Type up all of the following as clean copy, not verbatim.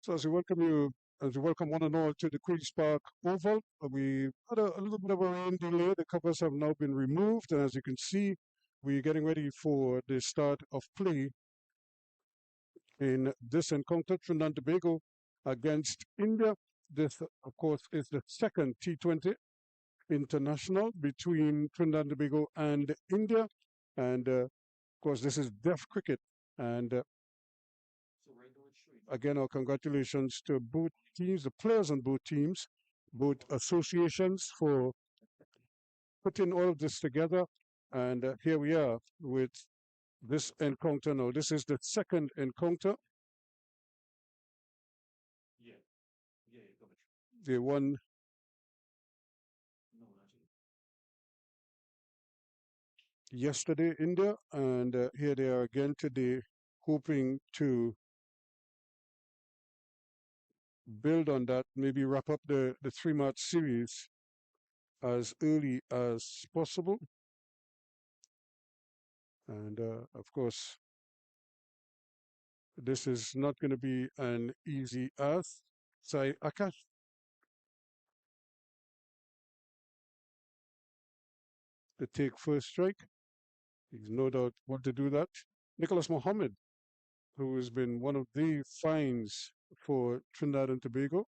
So as we welcome one and all to the Queen's Park Oval, we had a little bit of a rain delay. The covers have now been removed, and as you can see, we're getting ready for the start of play in this encounter, Trinidad and Tobago against India. This, of course, is the second T20 international between Trinidad and Tobago and India, and of course, this is deaf cricket, and again, our congratulations to both teams, the players on both teams, both associations for putting all of this together. And here we are with this encounter now. This is the second encounter. They won yesterday, India, and here they are again today, hoping to build on that, maybe wrap up the three-match series as early as possible. And of course, this is not going to be an easy ask. Sai Akash to take first strike. He's no doubt want to do that. Nicholas Mohammed, who has been one of the finds for Trinidad and Tobago,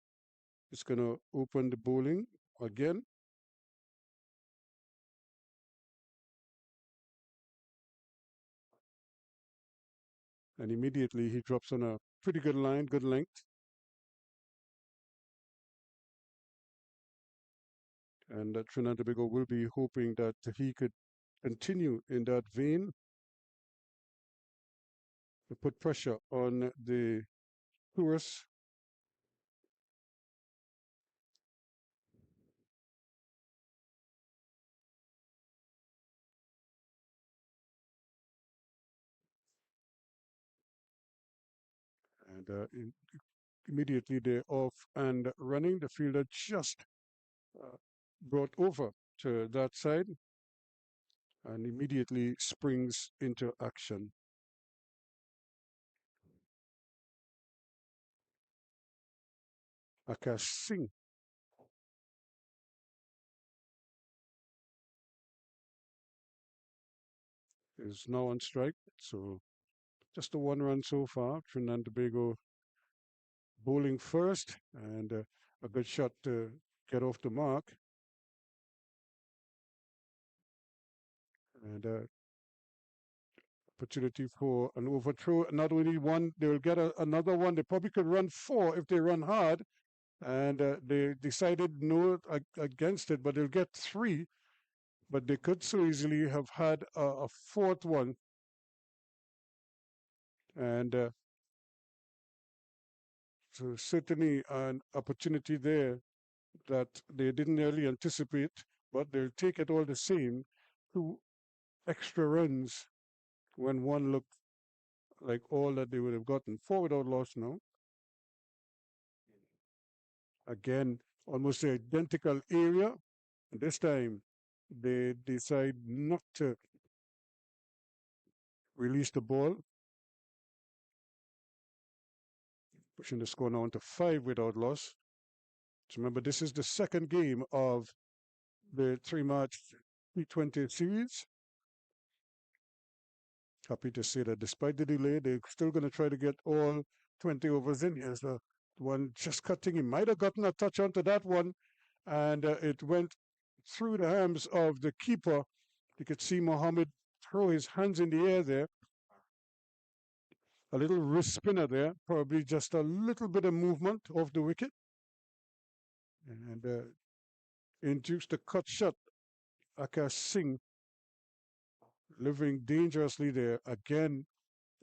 is going to open the bowling again. And immediately he drops on a pretty good line, good length. And Trinidad and Tobago will be hoping that he could continue in that vein to put pressure on the tourists. And immediately they're off and running. The fielder just uh, brought over to that side and immediately springs into action. Akash Singh is now on strike. So just a one run so far. Trinidad and Tobago bowling first and a good shot to get off the mark. And opportunity for an overthrow. Not only one, they will get another one. They probably could run four if they run hard. And they decided no against it, but they'll get three. But they could so easily have had a fourth one. And so certainly an opportunity there that they didn't really anticipate, but they'll take it all the same. Two extra runs when one looked like all that they would have gotten. Four without loss now. Again, almost the identical area. This time they decide not to release the ball, pushing the score now to five without loss. So remember, this is the second game of the three-match T20 series. Happy to say that despite the delay, they're still going to try to get all 20 overs in. Here's the one just cutting. He might have gotten a touch onto that one, and it went through the hands of the keeper. You could see Mohammed throw his hands in the air there. A little wrist spinner there, probably just a little bit of movement off the wicket. And induced a cut shot. Akash Singh living dangerously there. Again,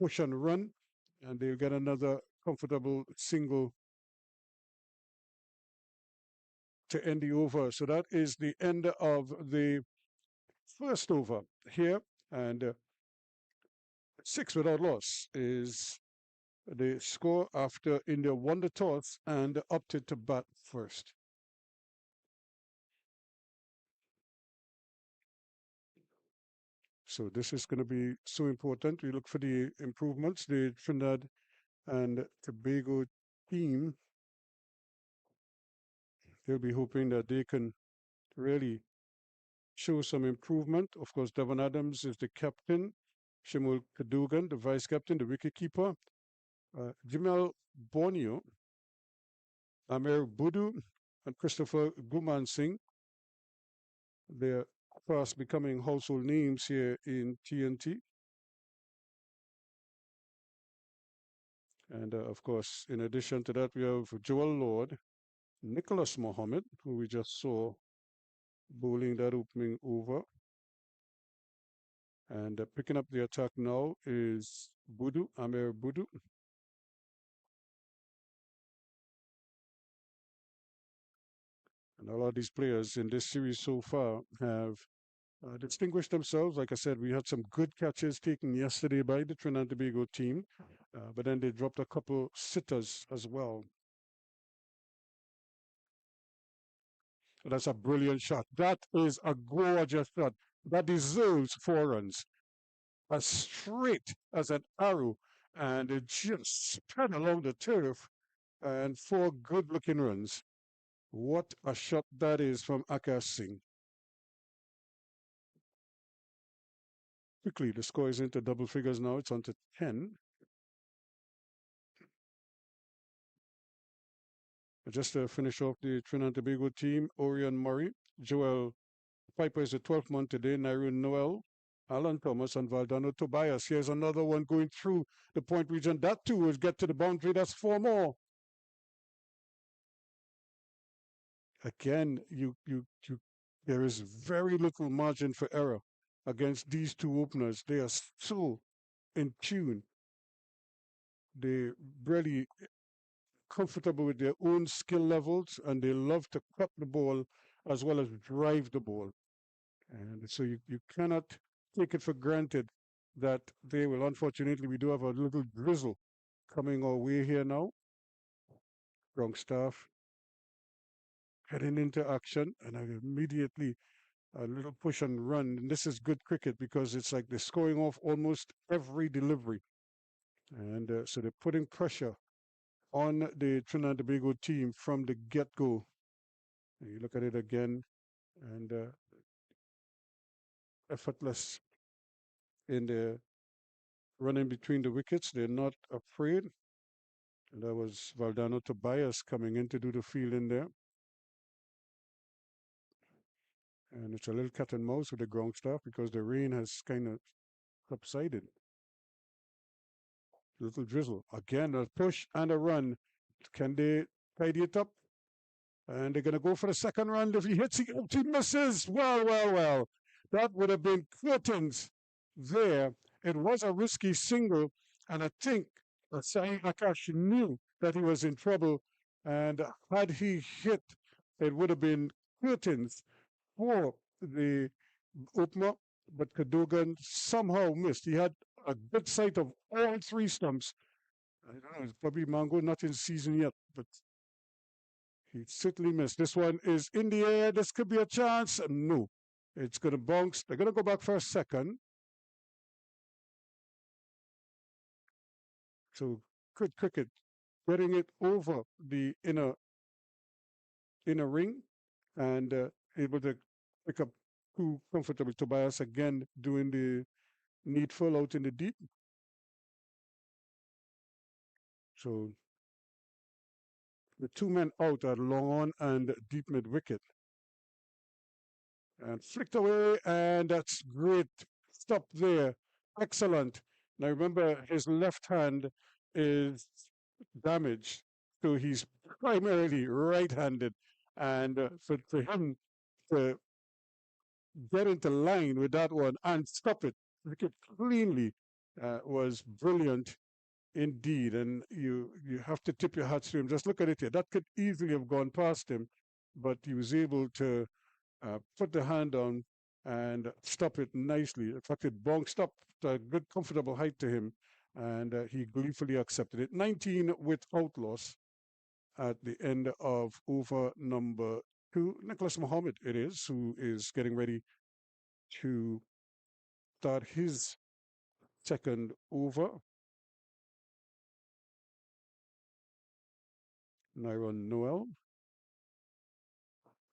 push and run, and they'll get another comfortable single to end the over. So that is the end of the first over here. And six without loss is the score after India won the toss and opted to bat first. So this is going to be so important. We look for the improvements. The Trinidad and Tobago team, they'll be hoping that they can really show some improvement. Of course, Devon Adams is the captain, Shimul Kadugan, the vice captain, the wicketkeeper, Jamel Borneo, Amir Budu, and Christopher Guman Singh. They're fast becoming household names here in TNT. And of course, in addition to that, we have Joel Lord, Nicholas Mohammed, who we just saw bowling that opening over. And picking up the attack now is Budu, Amir Budu. And a lot of these players in this series so far have distinguished themselves. Like I said, we had some good catches taken yesterday by the Trinidad and Tobago team, but then they dropped a couple sitters as well. That's a brilliant shot. That is a gorgeous shot. That deserves 4 runs. As straight as an arrow, and it just spread along the turf, and 4 good-looking runs. What a shot that is from Akash Singh. Quickly, the score is into double figures now. It's on to 10. Just to finish off the Trinidad and Tobago team, Orion Murray, Joel Piper is the 12th man today, Nairun Noel, Alan Thomas, and Valdano Tobias. Here's another one going through the point region. That too will get to the boundary. That's 4 more. Again, there is very little margin for error against these two openers. They are so in tune. They're really comfortable with their own skill levels, and they love to cut the ball as well as drive the ball. And so you cannot take it for granted that they will. Unfortunately, we do have a little drizzle coming our way here now. Wrong staff heading into action, and I immediately a little push and run. And this is good cricket because it's like they're scoring off almost every delivery. And so they're putting pressure on the Trinidad and Tobago team from the get-go. You look at it again, and effortless in the running between the wickets. They're not afraid. And that was Valdano Tobias coming in to do the fielding there. And it's a little cat and mouse with the ground staff because the rain has kind of subsided. Little drizzle. Again, a push and a run. Can they tidy it up? And they're going to go for the second round. If he hits, he misses. Well, well, well. That would have been curtains there. It was a risky single. And I think Sai Akash knew that he was in trouble. And had he hit, it would have been curtains for the opener. But Cadogan somehow missed. He had a good sight of all 3 stumps. I don't know, it's probably Mango not in season yet, but he certainly missed. This one is in the air. This could be a chance. No, it's going to bounce. They're going to go back for a second. So good cricket, getting it over the inner ring, and able to pick up too comfortable. Tobias again doing the needful out in the deep. So the 2 men out are long on and deep mid wicket. And flicked away, and that's great. Stop there. Excellent. Now remember, his left hand is damaged, so he's primarily right-handed. And for him to get into line with that one and stop it, cleanly was brilliant indeed. And you have to tip your hats to him. Just look at it here. That could easily have gone past him, but he was able to put the hand on and stop it nicely. In fact, it bounced up to a good, comfortable height to him, and he gleefully accepted it. 19 without loss at the end of over number 2. Nicholas Mohammed, it is, who is getting ready to start his second over. Nyron Noel.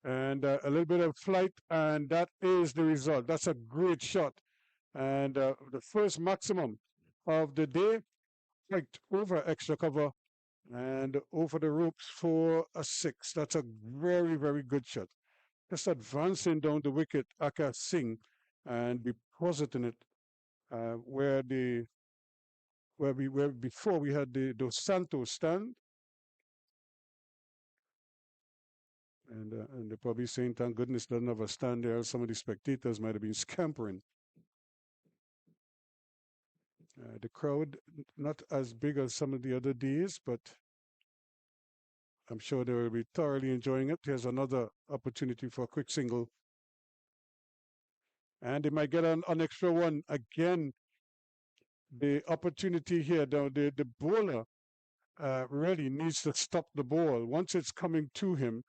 And a little bit of flight, and that is the result. That's a great shot. And the first maximum of the day, right over extra cover and over the ropes for a 6. That's a very, very good shot. Just advancing down the wicket, Akash Singh, and depositing it where before we had the Dos Santos stand. And they're probably saying, thank goodness doesn't have a stand there. Some of the spectators might have been scampering. The crowd, not as big as some of the other days, but I'm sure they will be thoroughly enjoying it. Here's another opportunity for a quick single. And they might get an extra one. Again, the opportunity here, the bowler really needs to stop the ball. Once it's coming to him,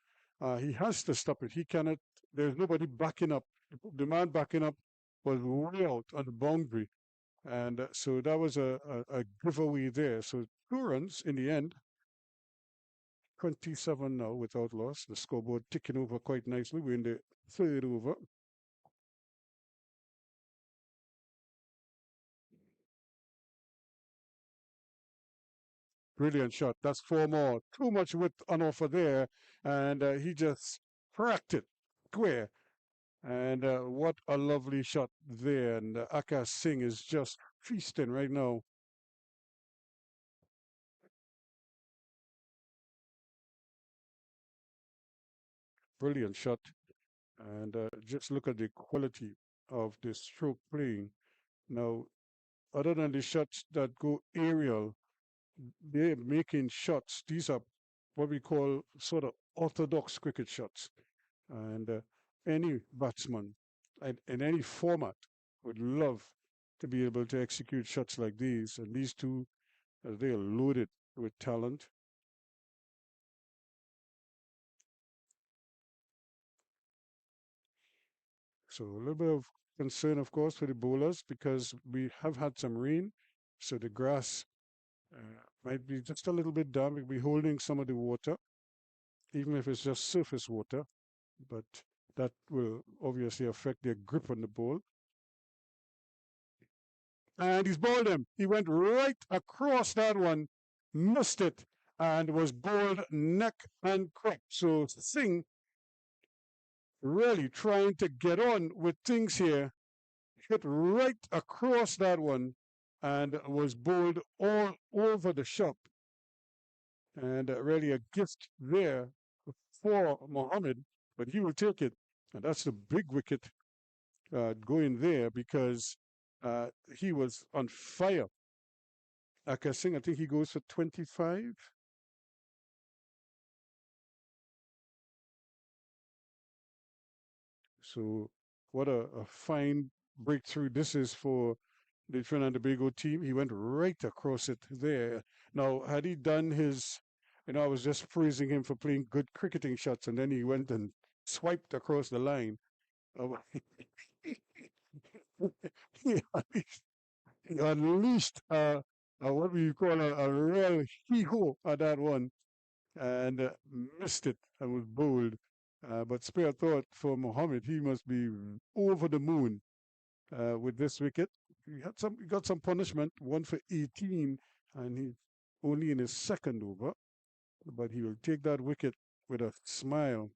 he has to stop it. He cannot, there's nobody backing up. The man backing up was way out on the boundary. And so that was a giveaway there. So 2 runs in the end. 27 now without loss. The scoreboard ticking over quite nicely. We're in the 3rd over. Brilliant shot. That's 4 more. Too much width on offer there. And he just cracked it square. And what a lovely shot there. And Akash Singh is just feasting right now. Brilliant shot. And just look at the quality of the stroke playing. Now, other than the shots that go aerial, they're making shots. These are what we call sort of orthodox cricket shots. And any batsman in any format would love to be able to execute shots like these. And these two, they are loaded with talent. So a little bit of concern, of course, for the bowlers because we have had some rain. So the grass uh, might be just a little bit damp. We'll be holding some of the water, even if it's just surface water. But that will obviously affect their grip on the ball. And he's bowled him. He went right across that one, missed it, and was bowled neck and crop. So Singh really trying to get on with things here, hit right across that one, and was bowled all over the shop. And really a gift there for Mohammed, but he will take it. And that's the big wicket going there because he was on fire. Akash Singh, I think he goes for 25. So what a fine breakthrough this is for the Trinidad and Tobago team. He went right across it there. Now, had he done his, I was just praising him for playing good cricketing shots, and then he went and swiped across the line. Uh, he he unleashed what we call a real hee-haw at that one and missed it and was bowled. But spare thought for Mohammed, he must be over the moon with this wicket. He got some punishment, one for 18, and he's only in his 2nd over. But he will take that wicket with a smile.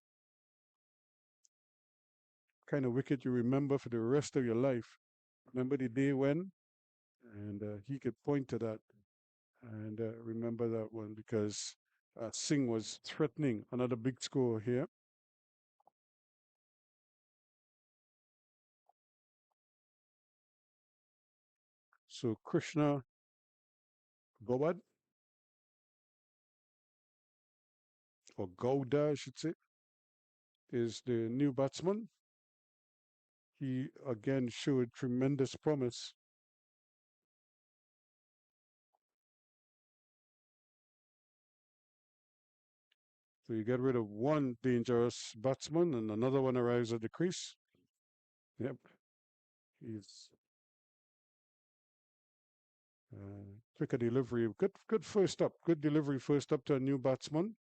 Kind of wicket you remember for the rest of your life. Remember the day when? And he could point to that and remember that one because Singh was threatening another big score here. So Krishna Gowad, or Gouda, I should say, is the new batsman. He again showed tremendous promise. So you get rid of one dangerous batsman and another one arrives at the crease. Yep. He's quicker delivery. Good first up. Good delivery first up to a new batsman.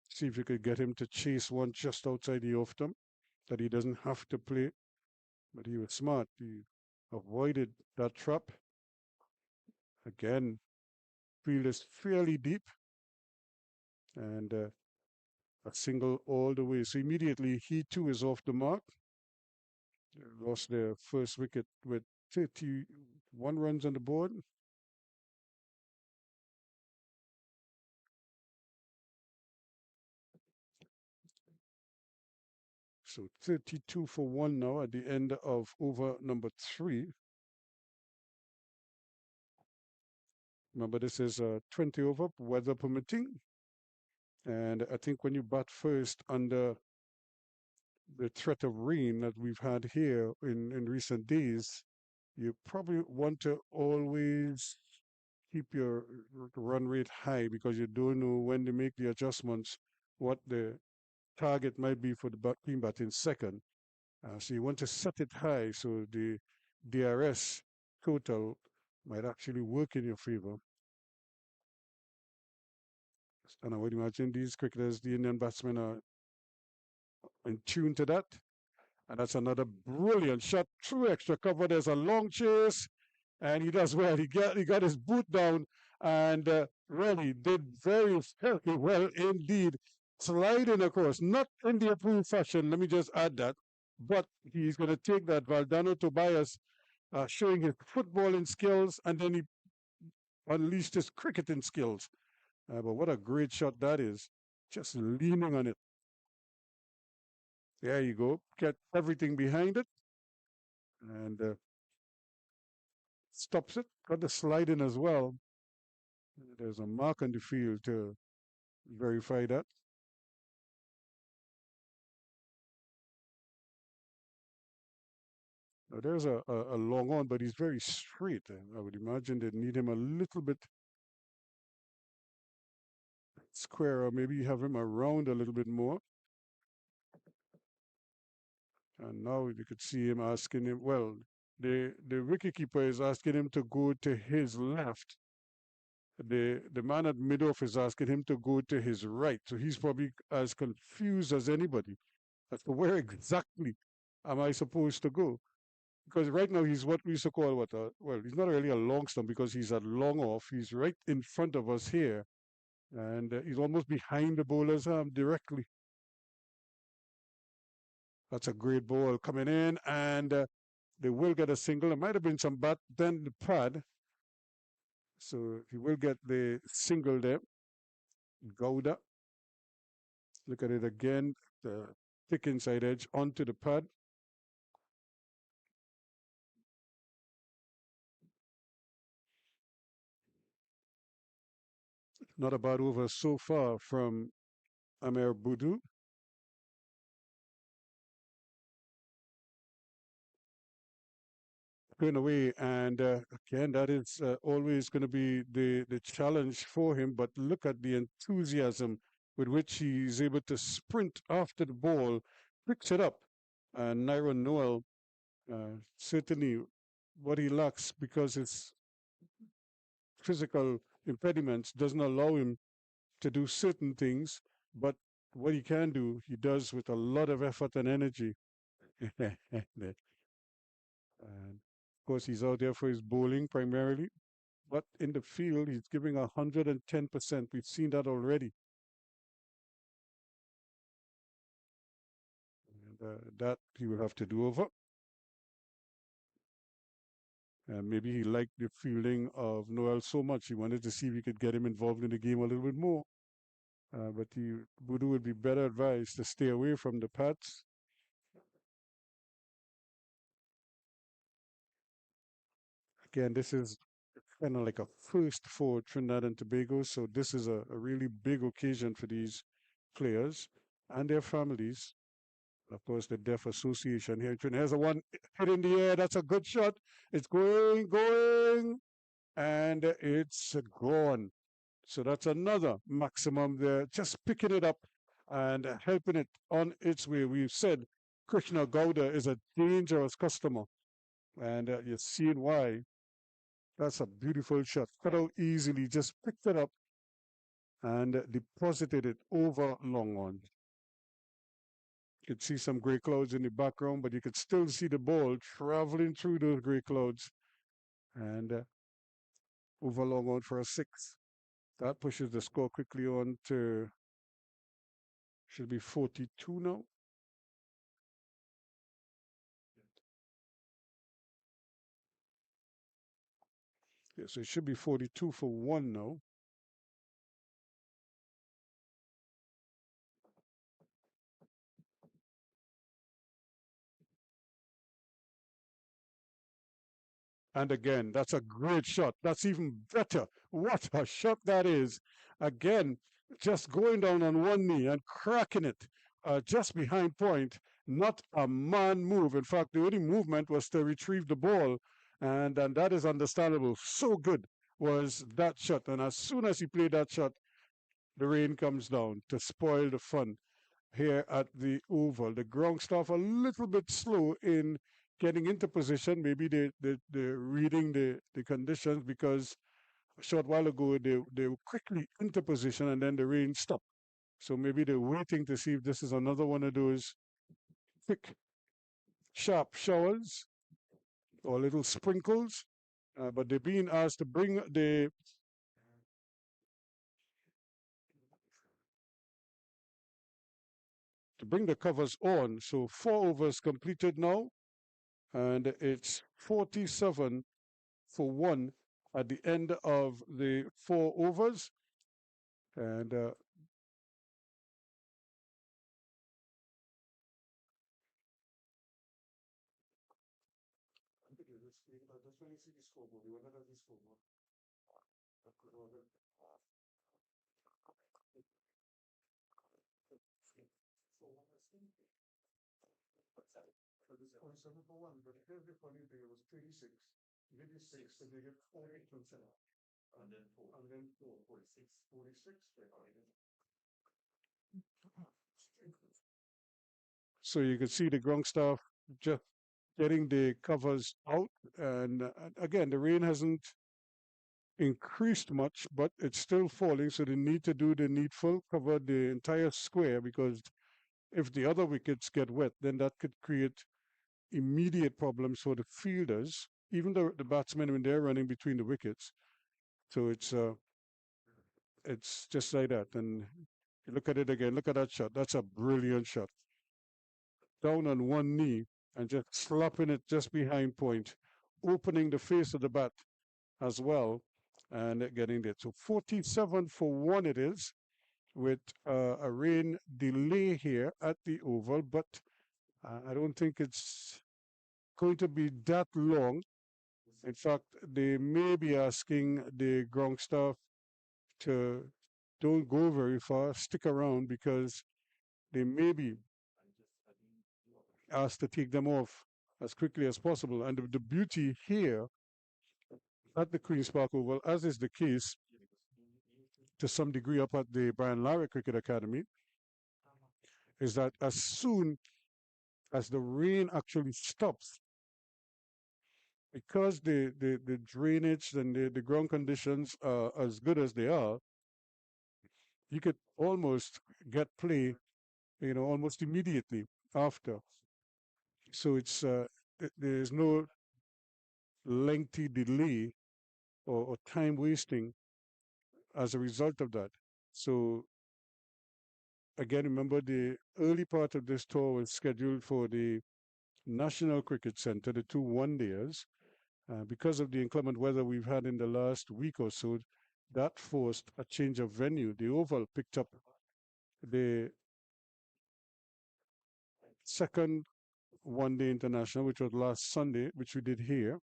See if you could get him to chase one just outside the off stump that he doesn't have to play. But he was smart. He avoided that trap. Again, field is fairly deep and a single all the way. So immediately he too is off the mark. Lost their first wicket with 31 runs on the board. So 32 for one now at the end of over number 3. Remember, this is 20 over, weather permitting. And I think when you bat first under the threat of rain that we've had here in recent days, you probably want to always keep your run rate high because you don't know when they make the adjustments what the target might be for the queen batting second. So you want to set it high so the DRS total might actually work in your favor. And I would imagine these cricketers, the Indian batsmen, are in tune to that. And that's another brilliant shot through extra cover. There's a long chase, and he does well. He got his boot down and really did very, very well indeed. Sliding across, not in the approved fashion, let me just add that, but he's going to take that. Valdano Tobias showing his footballing skills, and then he unleashed his cricketing skills. But what a great shot that is. Just leaning on it. There you go. Get everything behind it. And stops it. Got the slide in as well. There's a mark on the field to verify that. Now there's a long on, but he's very straight. I would imagine they'd need him a little bit square, or maybe have him around a little bit more. And now you could see him asking him, well, the wicketkeeper is asking him to go to his left. The man at mid-off is asking him to go to his right. So he's probably as confused as anybody as to where exactly am I supposed to go. Because right now he's what we used to call well, he's not really a long stump because he's at long off. He's right in front of us here. And he's almost behind the bowler's arm directly. That's a great ball coming in, and they will get a single. There might have been some bat, then the pad. So he will get the single there. Gouda. Look at it again. The thick inside edge onto the pad. Not a bad over so far from Amer Boudou. Going away, and again, that is always going to be the challenge for him. But look at the enthusiasm with which he's able to sprint after the ball, picks it up, and Nairo Noel certainly what he lacks because his physical impediments doesn't allow him to do certain things, but what he can do, he does with a lot of effort and energy. And of course, he's out there for his bowling primarily, but in the field, he's giving 110%. We've seen that already. And that he will have to do over. And maybe he liked the fielding of Noel so much, he wanted to see if he could get him involved in the game a little bit more. But Boudou would be better advised to stay away from the pads. Again, this is kind of like a first for Trinidad and Tobago, so this is a really big occasion for these players and their families. Of course, the Deaf Association here in Trinidad has a one hit in the air. That's a good shot. It's going, and it's gone. So that's another maximum there. Just picking it up and helping it on its way. We've said Krishna Gowda is a dangerous customer, and you're seeing why. That's a beautiful shot. Cut out easily, just picked it up and deposited it over long on. You could see some gray clouds in the background, but you could still see the ball traveling through those gray clouds and over long on for a six. That pushes the score quickly on to, should be 42 now. Yeah, so it should be 42 for 1 now. And again, that's a great shot. That's even better. What a shot that is. Again, just going down on one knee and cracking it just behind point. Not a man move. In fact, the only movement was to retrieve the ball. And that is understandable. So good was that shot. And as soon as he played that shot, the rain comes down to spoil the fun here at the Oval. The ground staff a little bit slow in getting into position. Maybe they're reading the conditions, because a short while ago they were quickly into position and then the rain stopped. So maybe they're waiting to see if this is another one of those quick, sharp showers or little sprinkles. But they're being asked to bring the covers on. So 4 overs completed now, and it's 47 for 1 at the end of the 4 overs. And So this 47 for 1, but here's the funny thing, it was 36. You get this 6, so they get 48 from center. And then 4. And then 4, 46. 46, so you can see the ground staff just getting the covers out. And again, the rain hasn't increased much, but it's still falling. So they need to do the needful, cover the entire square, because if the other wickets get wet, then that could create immediate problems for the fielders, even the batsmen when they're running between the wickets. So it's just like that. And you look at it again. Look at that shot. That's a brilliant shot. Down on one knee and just slapping it just behind point, opening the face of the bat as well, and getting it. So 47 for 1 it is, with a rain delay here at the Oval, but I don't think it's going to be that long. In fact, they may be asking the ground staff to don't go very far, stick around, because they may be asked to take them off as quickly as possible. And the beauty here at the Queen's Park Oval, as is the case to some degree up at the Brian Lara Cricket Academy, is that as soon as the rain actually stops, because the drainage and the ground conditions are as good as they are, you could almost get play, almost immediately after. So there's no lengthy delay or time wasting as a result of that. So again, remember the early part of this tour was scheduled for the National Cricket Centre, the 2 one-dayers. Because of the inclement weather we've had in the last week or so, that forced a change of venue. The Oval picked up the second one-day international, which was last Sunday, which we did here.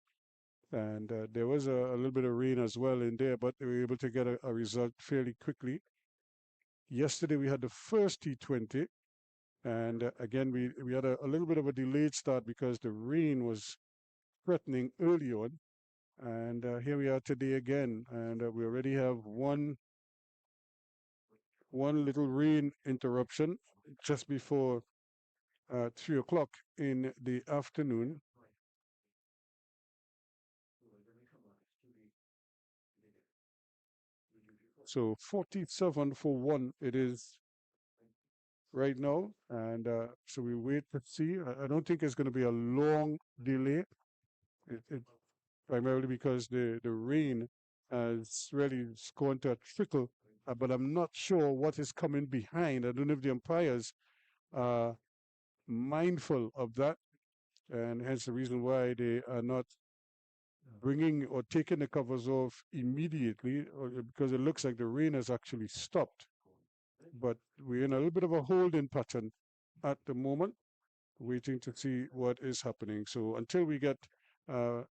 And there was a little bit of rain as well in there, but they were able to get a result fairly quickly. Yesterday we had the first T20, and again we had a little bit of a delayed start because the rain was threatening early on. And here we are today again, and we already have one little rain interruption just before 3 o'clock in the afternoon. So 47 for 1 it is right now. And so we wait to see. I don't think it's going to be a long delay. It primarily because the rain is really going to trickle, but I'm not sure what is coming behind. I don't know if the umpires are mindful of that, and hence the reason why they are not bringing or taking the covers off immediately, because it looks like the rain has actually stopped. But we're in a little bit of a holding pattern at the moment, waiting to see what is happening. So until we get uh,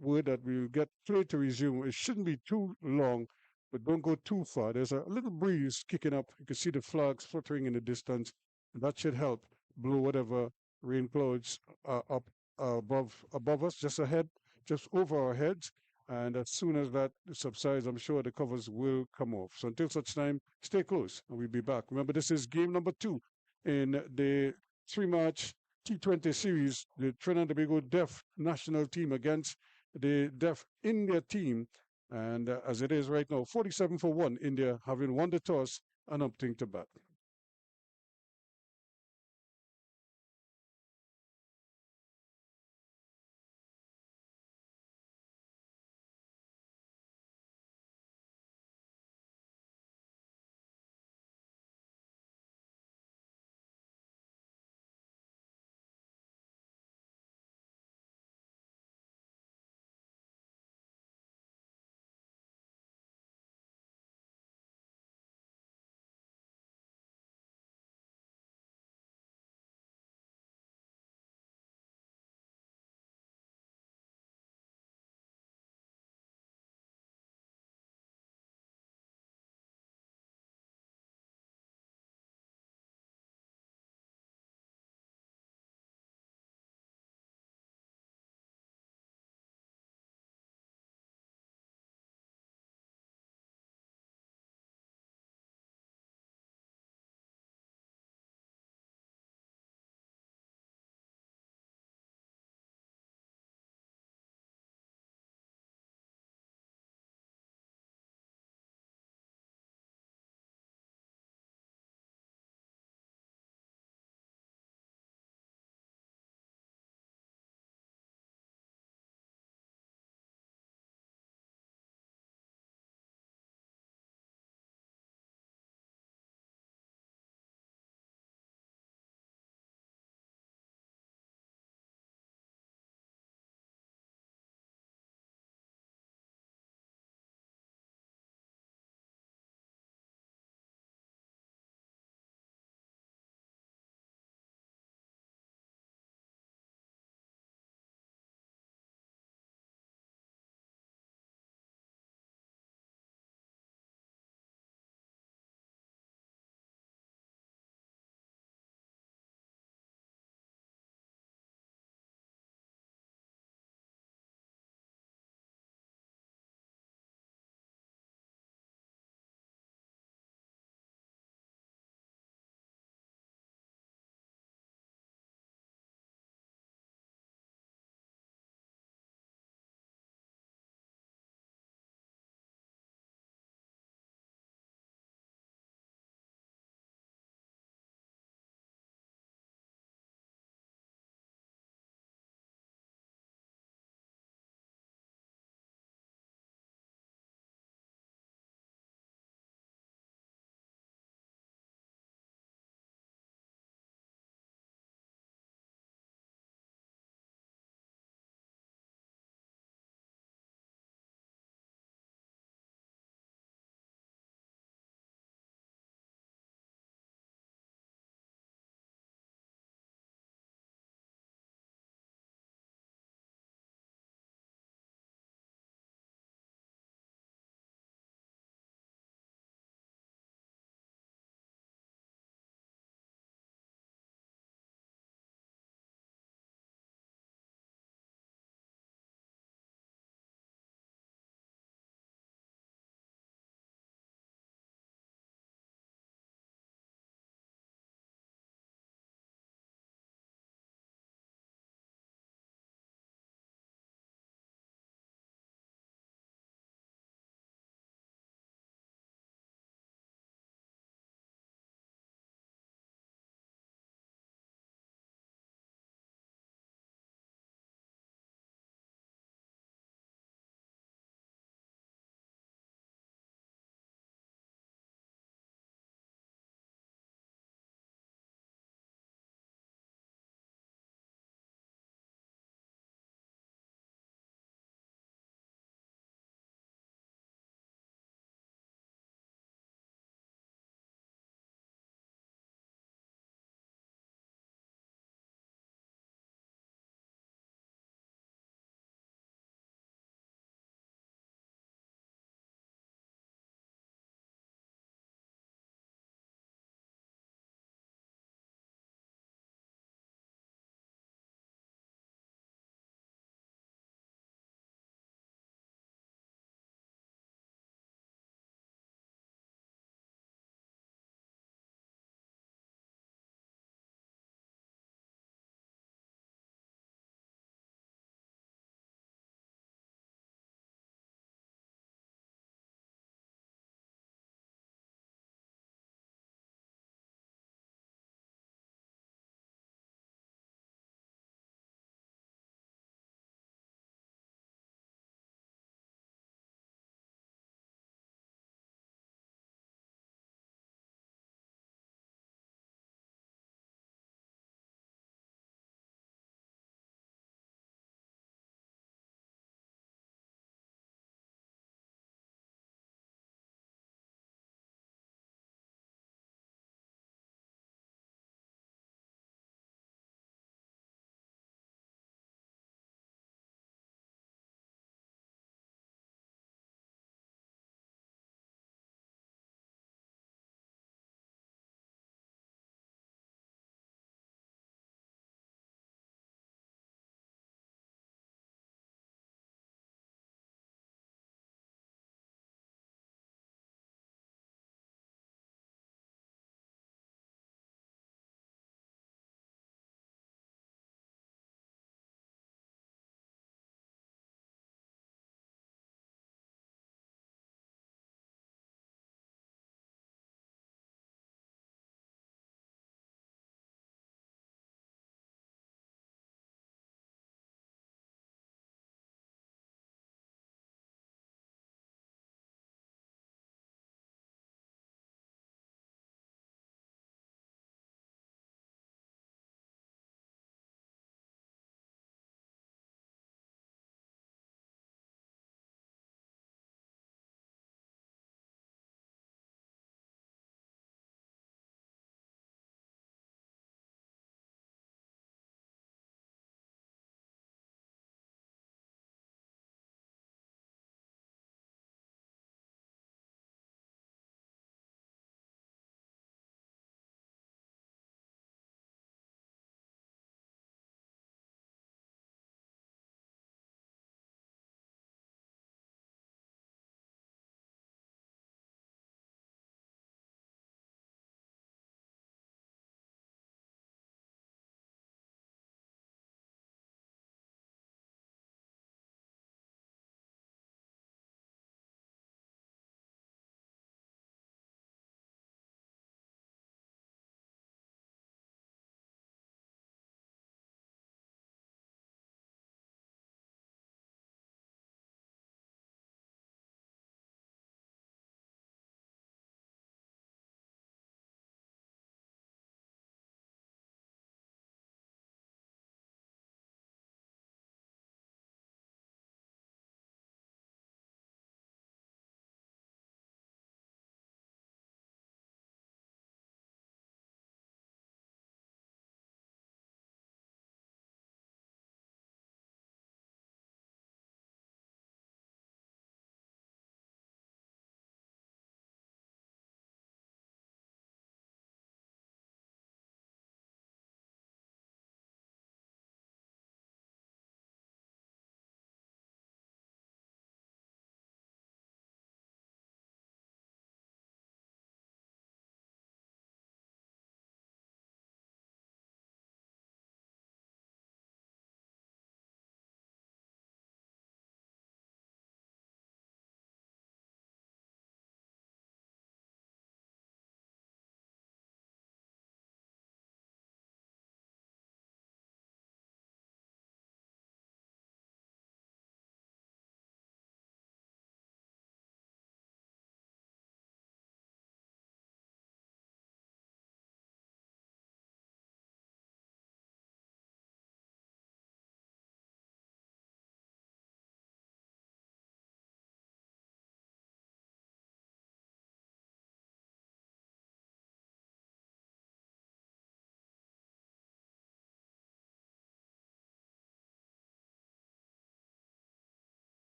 word that we'll get play to resume. It shouldn't be too long, but don't go too far. There's a little breeze kicking up. You can see the flags fluttering in the distance. And that should help blow whatever rain clouds are up above us, just ahead, just over our heads. And as soon as that subsides, I'm sure the covers will come off. So until such time, stay close, and we'll be back. Remember, this is game number 2 in the 3-match T20 series, the Trinidad and Tobago Deaf national team against the Deaf India team. And as it is right now, 47 for 1, India having won the toss and opting to bat.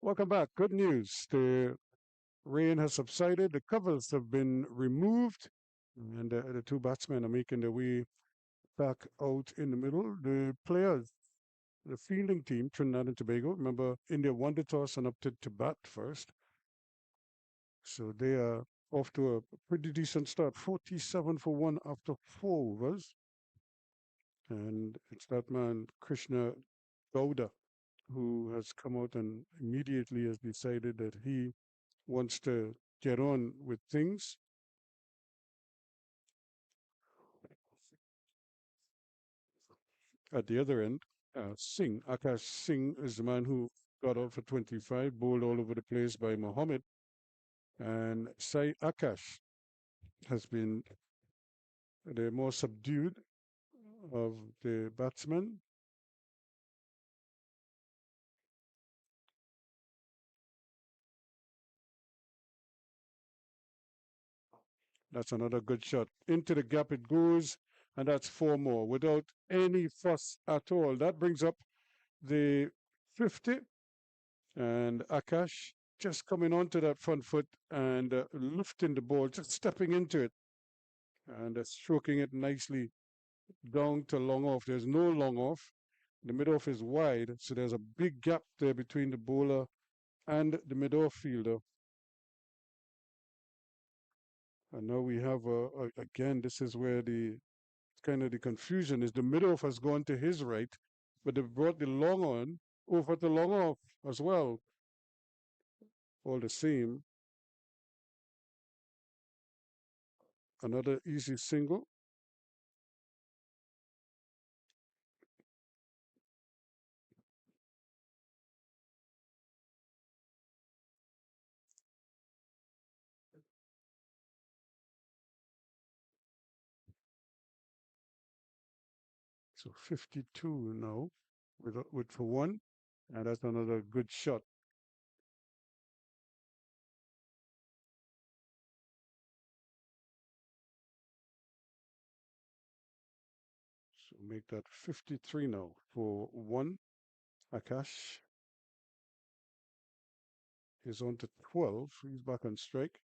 Welcome back. Good news. The rain has subsided. The covers have been removed, and the two batsmen are making their way back out in the middle. The players, the fielding team, Trinidad and Tobago, remember India won the toss and opted to bat first. So they are off to a pretty decent start. 47 for one after 4 overs. And it's that man, Krishna Gowda, who has come out and immediately has decided that he wants to get on with things. At the other end, Akash Singh is the man who got out for 25, bowled all over the place by Mohammed. And Sai Akash has been the more subdued of the batsmen. That's another good shot. Into the gap it goes, and that's 4 more without any fuss at all. That brings up the 50, and Akash just coming onto that front foot and lifting the ball, just stepping into it and stroking it nicely down to long off. There's no long off. The mid off is wide, so there's a big gap there between the bowler and the mid off fielder. And now we have again. This is where the kind of the confusion is. The mid off has gone to his right, but they've brought the long on over the long off as well. All the same, another easy single. So 52 now with for one, and that's another good shot. So make that 53 now for one. Akash is on to 12. He's back on strike.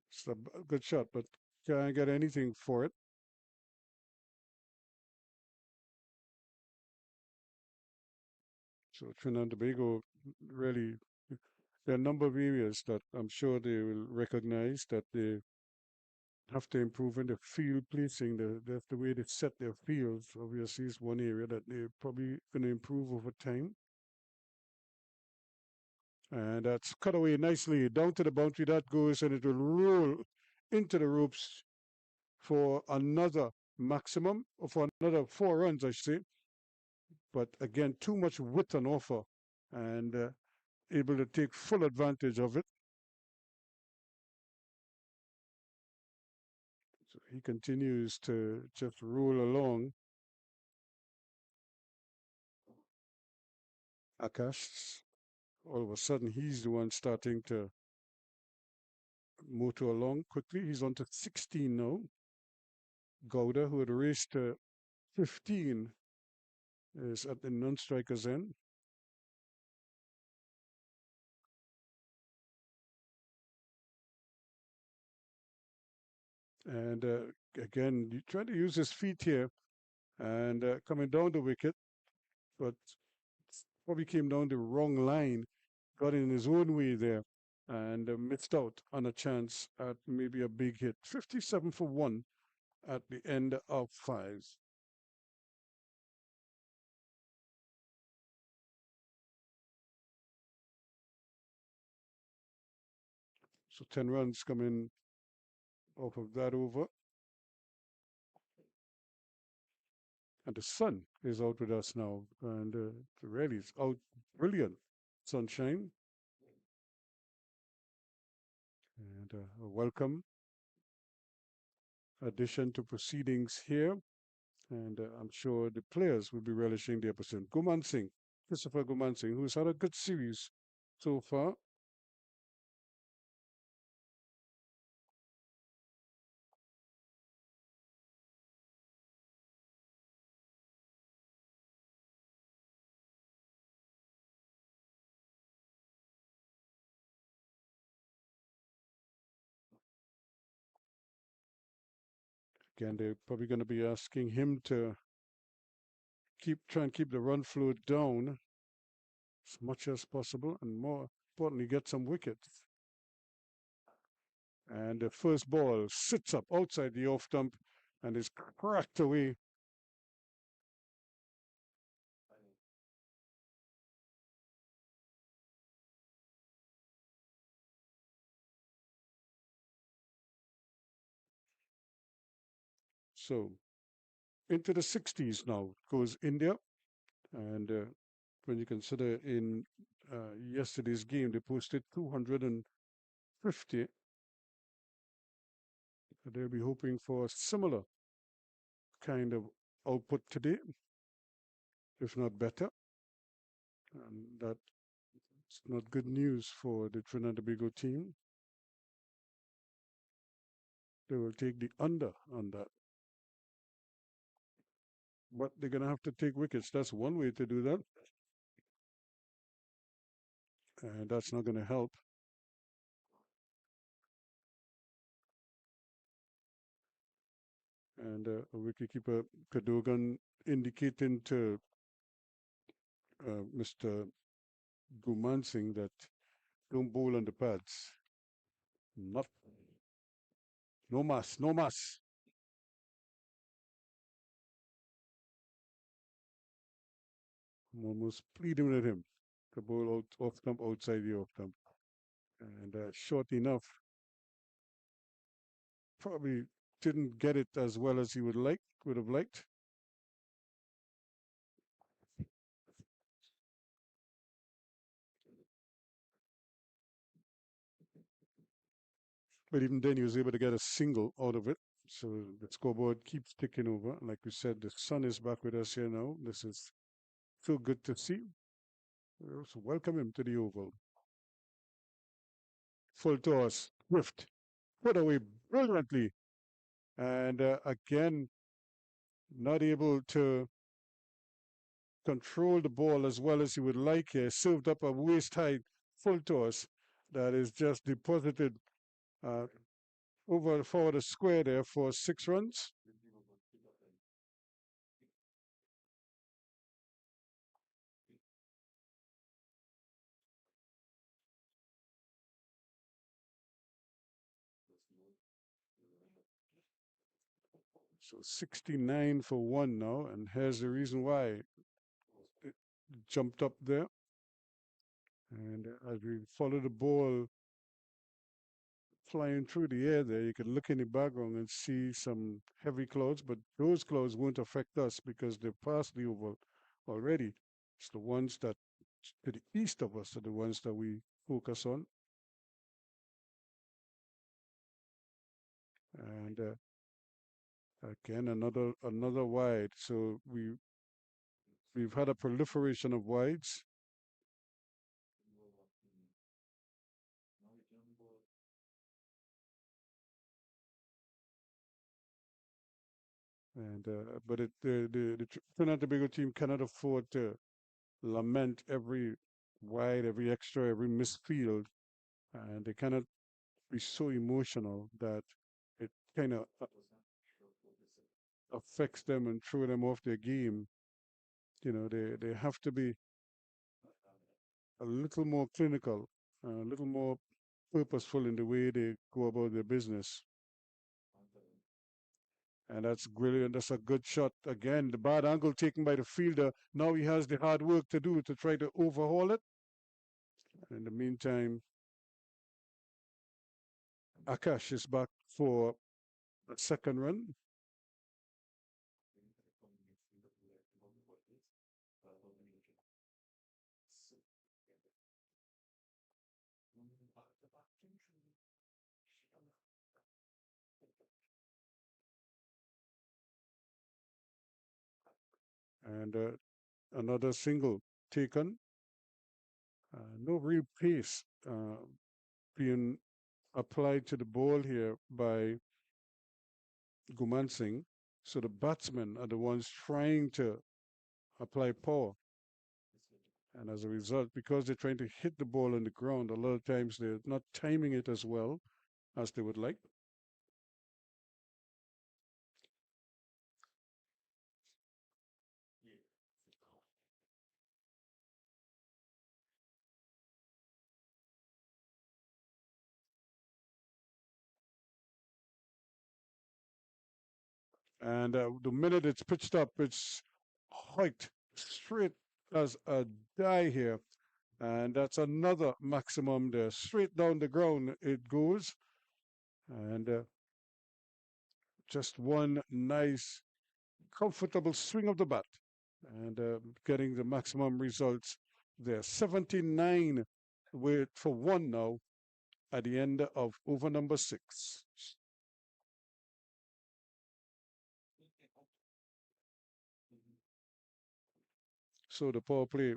It's a good shot, but can't get anything for it. So Trinidad and Tobago really, there are a number of areas that I'm sure they will recognize that they have to improve in the field placing. The way they set their fields, obviously, is one area that they're probably going to improve over time. And that's cut away nicely down to the boundary. That goes and it will roll into the ropes for another maximum, or for another 4 runs, I should say. But again, too much width on offer and able to take full advantage of it. So he continues to just roll along. Akash, all of a sudden, he's the one starting to motor along quickly. He's on to 16 now. Gowda, who had raced to 15, is at the non-striker's end. And again, you try to use his feet here and coming down the wicket, but probably came down the wrong line, got in his own way there, and missed out on a chance at maybe a big hit. 57 for one at the end of 5. So 10 runs coming off of that over. And the sun is out with us now, and really it's out brilliant sunshine. And a welcome addition to proceedings here And I'm sure the players will be relishing the episode. Guman Singh, Christopher Guman Singh, who's had a good series so far. Again, they're probably going to be asking him to try and keep the run flow down as much as possible, and more importantly, get some wickets. And the first ball sits up outside the off stump and is cracked away. So into the 60s now goes India. And when you consider in yesterday's game, they posted 250. They'll be hoping for a similar kind of output today, if not better. And that's not good news for the Trinidad and Tobago team. They will take the under on that. But they're going to have to take wickets. That's one way to do that. And that's not going to help. And wicketkeeper Cadogan indicating to Mr. Guman Singh that don't bowl on the pads. Not, no mas, no mas. I'm almost pleading with him to bowl out off stump outside the off stump. And short enough, probably didn't get it as well as he would have liked. But even then, he was able to get a single out of it. So the scoreboard keeps ticking over. Like we said, the sun is back with us here now. This is so good to see. So welcome him to the Oval. Full toss, Swift, put away brilliantly. And again, not able to control the ball as well as he would like here. Served up a waist high full toss that is just deposited uh, over forward a square there for 6 runs. So 69 for one now, and here's the reason why it jumped up there. And as we follow the ball flying through the air there, you can look in the background and see some heavy clouds, but those clouds won't affect us because they're past the oval already. It's the ones that to the east of us are the ones that we focus on. And again, another wide. So we've had a proliferation of wides. And but the Trinidad and Tobago team cannot afford to lament every wide, every extra, every missed field, and they cannot be so emotional that it kind of affects them and throw them off their game. They have to be a little more clinical, a little more purposeful in the way they go about their business. And that's brilliant. That's a good shot. Again, the bad angle taken by the fielder. Now he has the hard work to do to try to overhaul it. In the meantime, Akash is back for a second run. And another single taken. No real pace being applied to the ball here by Guman Singh. So the batsmen are the ones trying to apply power. And as a result, because they're trying to hit the ball on the ground, a lot of times they're not timing it as well as they would like. And the minute it's pitched up, it's hiked straight as a die here. And that's another maximum there. Straight down the ground it goes. And just one nice, comfortable swing of the bat. And getting the maximum results there. 79 for one now at the end of over number 6. So the power play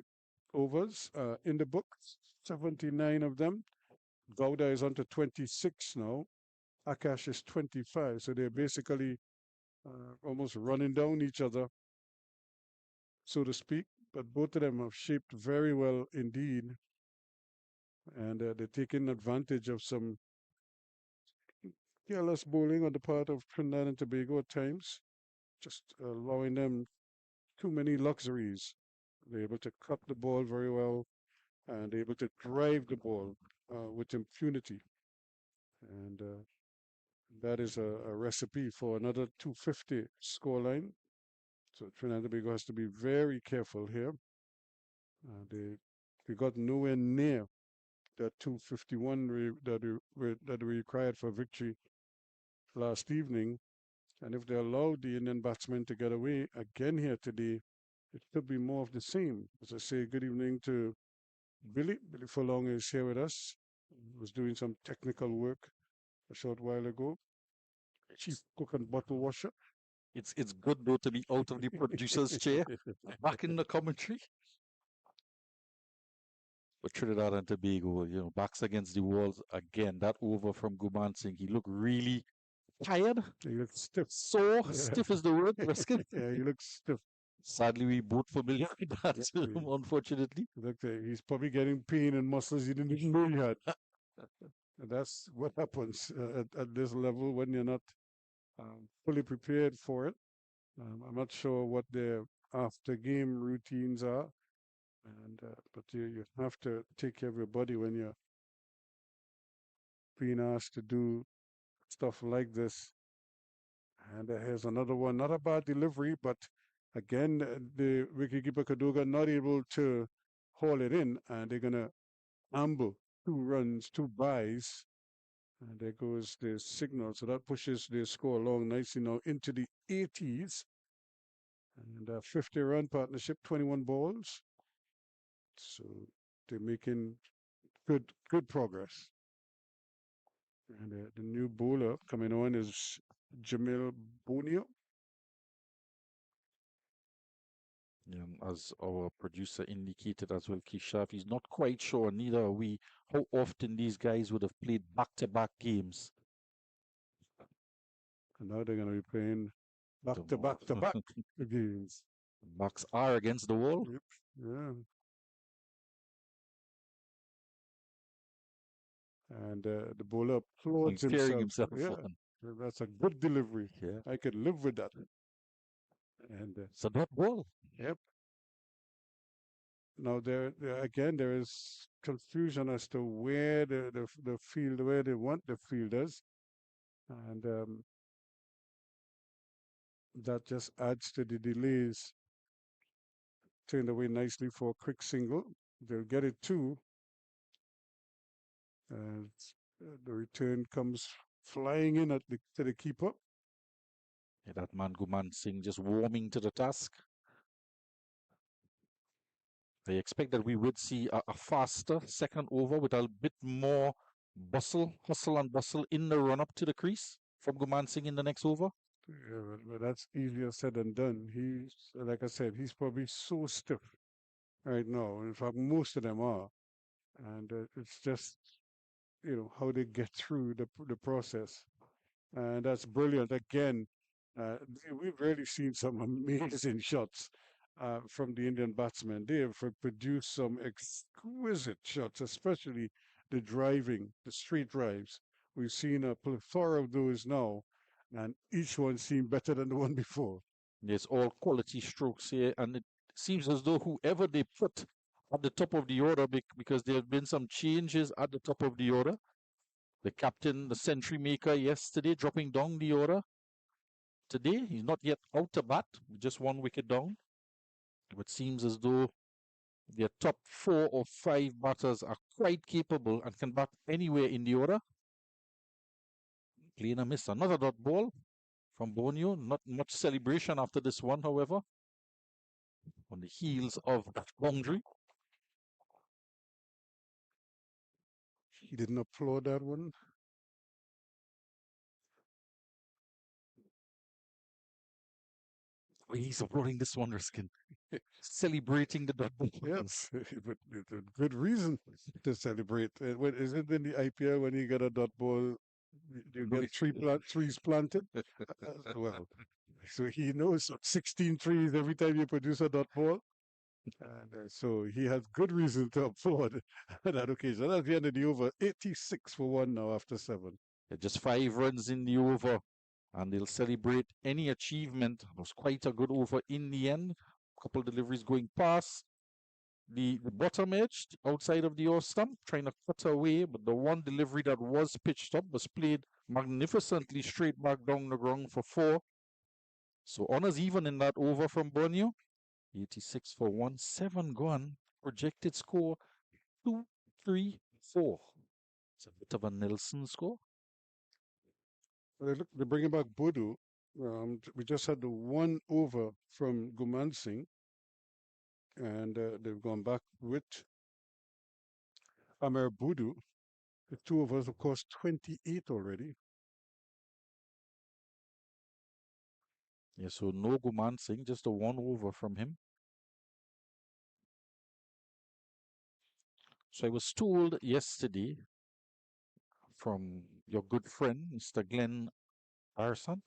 overs in the books, 79 of them. Gowda is on to 26 now. Akash is 25. So they're basically almost running down each other, so to speak. But both of them have shaped very well indeed. And they're taking advantage of some careless bowling on the part of Trinidad and Tobago at times, just allowing them too many luxuries. They're able to cut the ball very well and able to drive the ball with impunity. And that is a recipe for another 250 scoreline. So Trinidad and Tobago has to be very careful here. They got nowhere near that 251 that we required for victory last evening. And if they allowed the Indian batsmen to get away again here today, it could be more of the same. As I say, good evening to Billy. Billy Furlong is here with us. He was doing some technical work a short while ago. Chief cook and bottle washer. It's good though to be out of the producer's chair, back in the commentary. But Trinidad and Tobago, backs against the walls again. That over from Guman Singh, he looked really tired. He looks stiff. Sore, stiff is the word, Ruskin. Yeah, he looks stiff. Sadly, we both familiar with that, unfortunately. Look, he's probably getting pain in muscles he didn't even know he had. And that's what happens at this level when you're not fully prepared for it. I'm not sure what their after game routines are, and but you have to take care of your body when you're being asked to do stuff like this. And here's another one, not a bad delivery, but again, the wicketkeeper Kadoga not able to haul it in, and they're gonna amble 2 runs, 2 byes. And there goes the signal. So that pushes the score along nicely now into the 80s. And a 50-run partnership, 21 balls. So they're making good progress. And the new bowler coming on is Jamil Bonio. As our producer indicated as well, Kishaf, he's not quite sure, neither are we, how often these guys would have played back-to-back games. And now they're going to be playing back-to-back games. Backs are against the wall. Yep. Yeah. And the bowler applauds himself. Yeah. That's a good delivery. Yeah. I could live with that. And it's a dot ball. Yep. Now there is confusion as to where the field, where they want the fielders, and that just adds to the delays. Turned away nicely for a quick single. They'll get it too. And the return comes flying in to the keeper. Yeah, that man Guman Singh just warming to the task. I expect that we would see a faster second over with a bit more hustle and bustle in the run-up to the crease from Guman Singh in the next over. Yeah, but that's easier said than done. He's, like I said, he's probably so stiff right now. In fact, most of them are. And it's just, how they get through the process. And that's brilliant. Again, we've really seen some amazing shots from the Indian batsmen. They have produced some exquisite shots, especially the driving, the straight drives. We've seen a plethora of those now, and each one seemed better than the one before. There's all quality strokes here, and it seems as though whoever they put at the top of the order, because there have been some changes at the top of the order. The captain, the century maker yesterday, dropping down the order. Today, he's not yet out to bat, just 1 wicket down. But seems as though their top 4 or 5 batters are quite capable and can bat anywhere in the order. Cleaner missed another dot ball from Borneo. Not much celebration after this one, however. On the heels of that boundary. He didn't applaud that one. He's applauding this one, Ruskin. Celebrating the dot ball. Yes, but good reason to celebrate. Is it in the IPL when you get a dot ball, you get trees planted? Well, so he knows 16 trees every time you produce a dot ball. And so he has good reason to applaud on that occasion. That's the end of the over. 86 for 1 now after 7. Just 5 runs in the over, and they'll celebrate any achievement. It was quite a good over in the end. A couple deliveries going past the bottom edge outside of the off stump, trying to cut away, but the one delivery that was pitched up was played magnificently straight back down the ground for 4. So honors even in that over from Borneo. 86 for 1, 7 gone. Projected score 2, 3, 4. It's a bit of a Nelson score. They're bringing back Bodu. We just had the 1 over from Guman Singh, and they've gone back with Amer Bodu. The 2 overs, of course, 28 already. Yeah, so no Guman Singh, just a 1 over from him. So I was told yesterday from your good friend, Mr. Glenn Arson,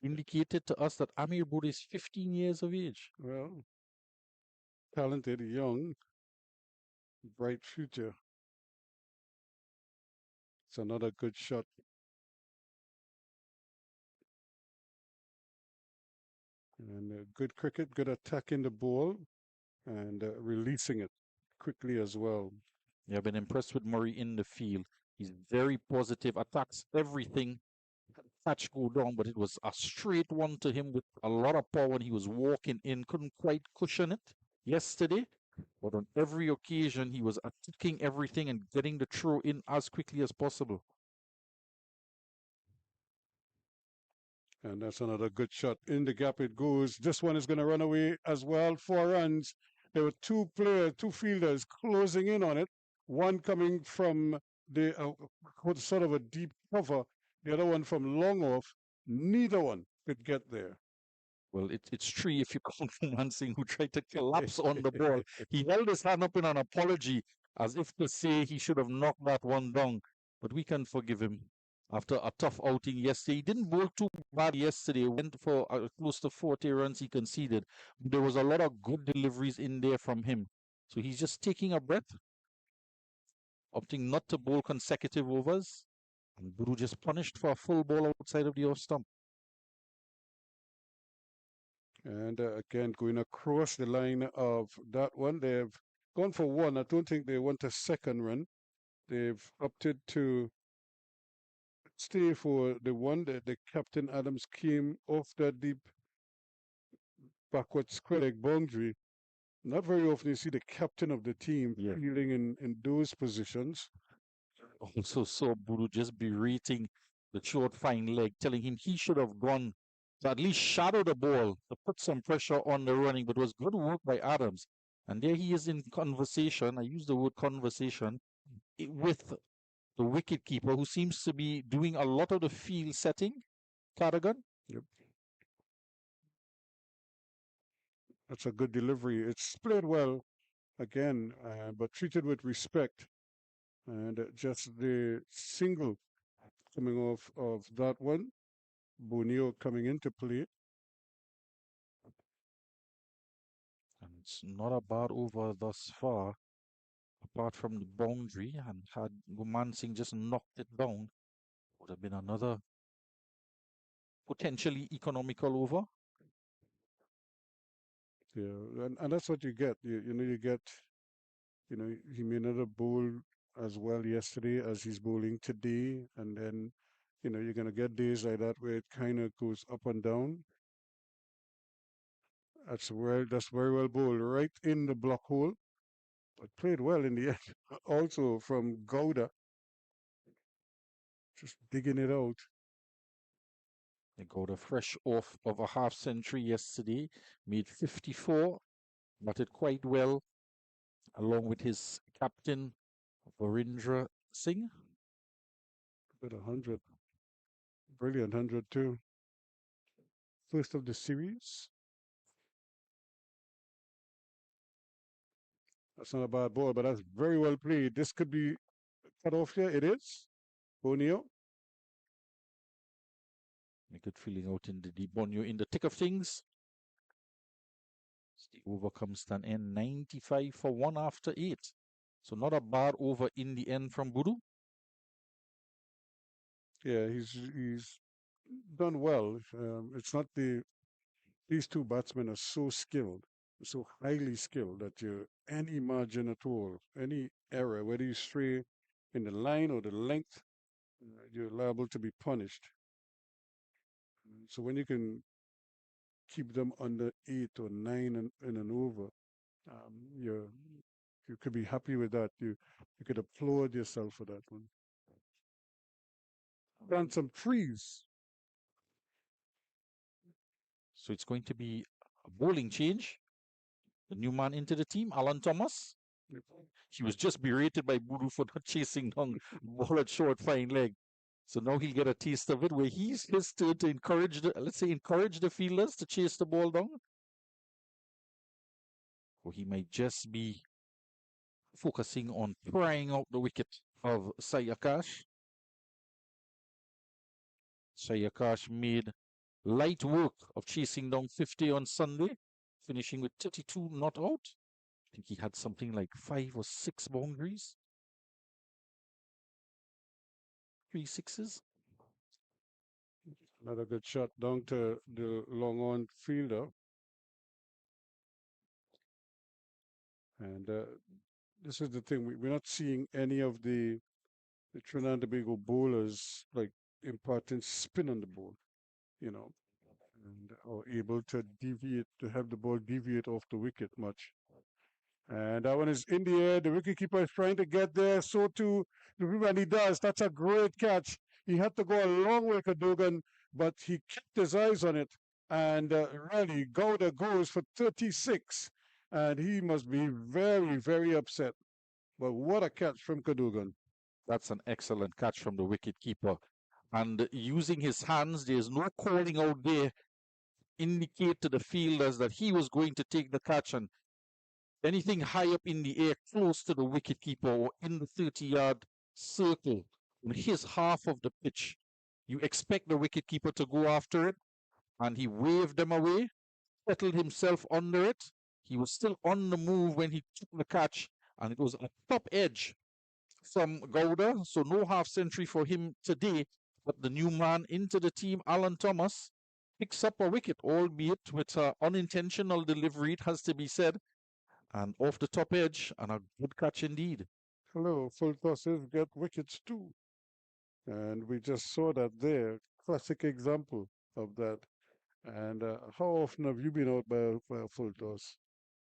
indicated to us that Amir Bodu is 15 years of age. Well, talented, young, bright future. It's another good shot. And good cricket, good attacking the ball and releasing it quickly as well. Yeah, I've been impressed with Murray in the field. He's very positive, attacks everything. Catch go down, but it was a straight one to him with a lot of power when he was walking in. Couldn't quite cushion it yesterday, but on every occasion he was attacking everything and getting the throw in as quickly as possible. And that's another good shot. In the gap it goes. This one is going to run away as well. 4 runs. There were 2 fielders closing in on it. One coming from the sort of a deep cover. The other one from long off. Neither one could get there. Well, it's 3 if you count Guman Singh, who tried to collapse on the ball. He held his hand up in an apology, as if to say he should have knocked that one down. But we can forgive him. After a tough outing yesterday, he didn't bowl too bad yesterday. Went for close to 40 runs he conceded. There was a lot of good deliveries in there from him. So he's just taking a breath, opting not to bowl consecutive overs. And Bodu just punished for a full ball outside of the off stump. And again, going across the line of that one, they've gone for 1. I don't think they want a second run. They've opted to stay for the 1. The Captain Adams came off that deep backward square leg boundary. Not very often you see the captain of the team fielding in those positions. Also saw Bodu just berating the short fine leg, telling him he should have gone to at least shadow the ball to put some pressure on the running. But it was good work by Adams. And there he is in conversation. I use the word conversation with the wicketkeeper, who seems to be doing a lot of the field setting, Cardigan. Yep. That's a good delivery. It's played well again, but treated with respect. And just the single coming off of that one, Bonio coming into play. And it's not a bad over thus far, apart from the boundary. And had Guman Singh just knocked it down, would have been another potentially economical over. Yeah, and that's what you get. You get, he may not have bowled as well yesterday as he's bowling today, and then, you're gonna get days like that where it kind of goes up and down. That's very well bowled, right in the block hole, but played well in the end. Also from Gouda, just digging it out. They got a fresh off of a half century yesterday, made 54, batted quite well, along with his captain, Varindra Singh. With 100, brilliant 100 too. First of the series. That's not a bad ball, but that's very well played. This could be cut off here. It is. O'Neill. A good feeling out in the Bonio in the thick of things. The over comes to an end 95 for 1 after 8. So not a bad over in the end from Budu. Yeah, he's done well. It's not these two batsmen are so skilled, so highly skilled that any margin at all, any error, whether you stray in the line or the length, you're liable to be punished. So when you can keep them under 8 or 9 in an over, you could be happy with that. You could applaud yourself for that one. Plant some trees. So it's going to be a bowling change. The new man into the team, Alan Thomas. He was just berated by Budu for not chasing down ball at short fine leg. So now he'll get a taste of it where he's his turn to encourage encourage the fielders to chase the ball down. Or he might just be focusing on prying out the wicket of Sayakash. Sayakash made light work of chasing down 50 on Sunday, finishing with 32 not out. I think he had something like 5 or 6 boundaries. 3 sixes. Another good shot down to the long on fielder. And this is the thing. We're not seeing any of the Trinidad and Tobago bowlers like imparting spin on the ball, and or able to deviate, to have the ball deviate off the wicket much. And that one is in the air. The wicketkeeper is trying to get there. So too, and he does. That's a great catch. He had to go a long way, Cadogan, but he kept his eyes on it. And really, Gouda goes for 36. And he must be very, very upset. But what a catch from Cadogan. That's an excellent catch from the wicketkeeper. And using his hands, there's no calling out there, indicate to the fielders that he was going to take the catch, and anything high up in the air close to the wicketkeeper or in the 30-yard circle on his half of the pitch, you expect the wicketkeeper to go after it, and he waved them away, settled himself under it. He was still on the move when he took the catch, and it was a top edge from Gouda, so no half century for him today. But the new man into the team, Alan Thomas, picks up a wicket, albeit with an unintentional delivery, it has to be said, and off the top edge, and a good catch indeed. Hello, full tosses get wickets too. And we just saw that there. Classic example of that. And how often have you been out by a full toss?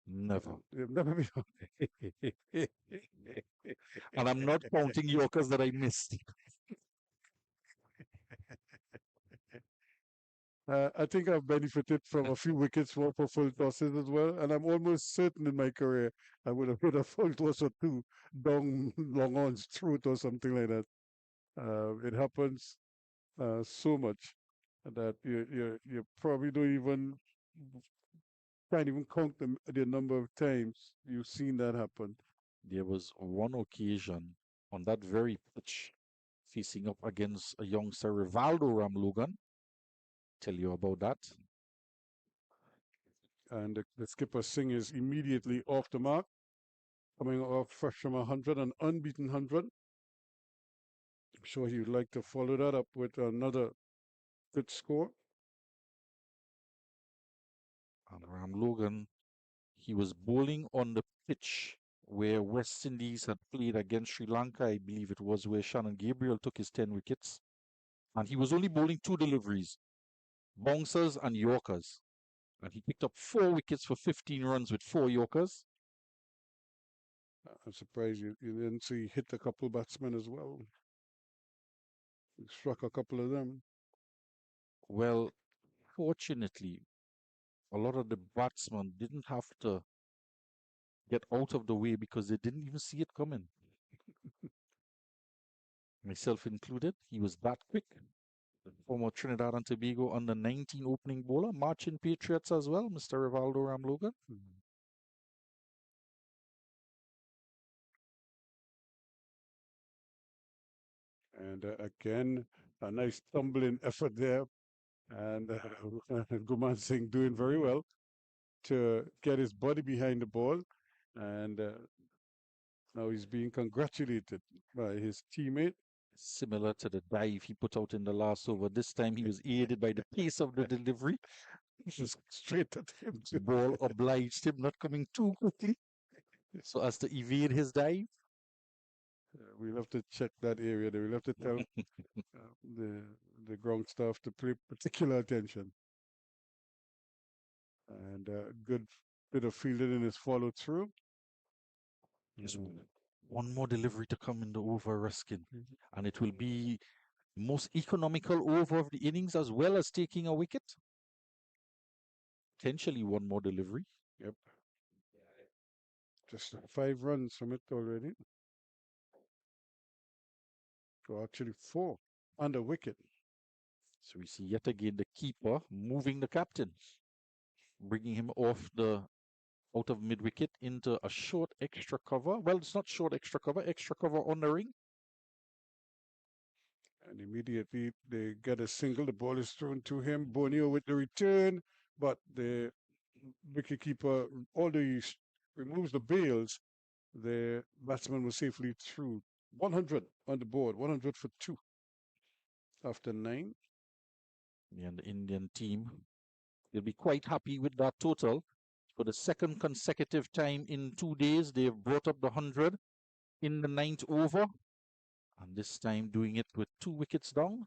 Never. You've never been out. And I'm not counting Yorkers that I missed. I think I've benefited from a few wickets for full tosses as well, and I'm almost certain in my career I would have hit a full toss or two down long on's throat or something like that. It happens so much. that you probably don't even can't even count the number of times you've seen that happen. There was one occasion on that very pitch facing up against a youngster, Rivaldo Ramlogan. Tell you about that. And the skipper Singh is immediately off the mark, coming off fresh from 100, an unbeaten 100. I'm sure he would like to follow that up with another good score. And Ramlogan, he was bowling on the pitch where West Indies had played against Sri Lanka, I believe it was, where Shannon Gabriel took his 10 wickets. And he was only bowling two deliveries, bouncers and Yorkers. And he picked up 4 wickets for 15 runs with 4 Yorkers. I'm surprised you didn't see hit a couple batsmen as well. He struck a couple of them. Well, fortunately, a lot of the batsmen didn't have to get out of the way because they didn't even see it coming. Myself included. He was that quick. The former Trinidad and Tobago under 19 opening bowler, marching Patriots as well, Mr. Rivaldo Ramlogan. And again, a nice tumbling effort there. And Guman Singh doing very well to get his body behind the ball. And now he's being congratulated by his teammate. Similar to the dive he put out in the last over. This time he was aided by the pace of the delivery. Just straight at him. The ball obliged him not coming too quickly so as to evade his dive. We'll have to check that area there. We'll have to tell the ground staff to pay particular attention. And good bit of fielding in his follow through. There's one more delivery to come in the over, Ruskin, and it will be most economical over of the innings as well as taking a wicket. Potentially one more delivery. Yep. Just 5 runs from it already. So actually 4 under wicket. So we see yet again the keeper moving the captain, bringing him off the out of mid wicket into a short extra cover. Well, it's not short extra cover on the ring. And immediately they get a single. The ball is thrown to him. Borneo with the return, but the wicketkeeper, although he removes the bails, the batsman was safely through. 100 on the board, 100 for 2 after 9. And the Indian team will be quite happy with that total. For the second consecutive time in 2 days, they've brought up the 100 in the 9th over. And this time doing it with 2 wickets down.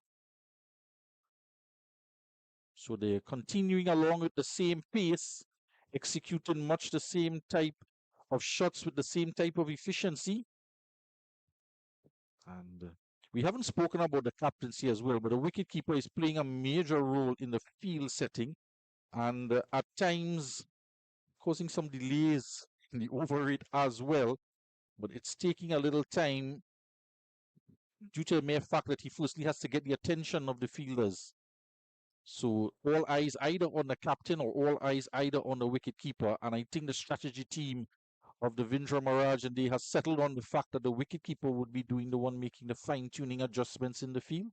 So they're continuing along with the same pace, executing much the same type of shots with the same type of efficiency. And we haven't spoken about the captaincy as well, but the wicketkeeper is playing a major role in the field setting and at times causing some delays in the over rate as well. But it's taking a little time due to the mere fact that he firstly has to get the attention of the fielders. So all eyes either on the captain or all eyes either on the wicketkeeper. And I think the strategy team of the Vindra Maharaj and they has settled on the fact that the wicketkeeper would be doing the one making the fine-tuning adjustments in the field.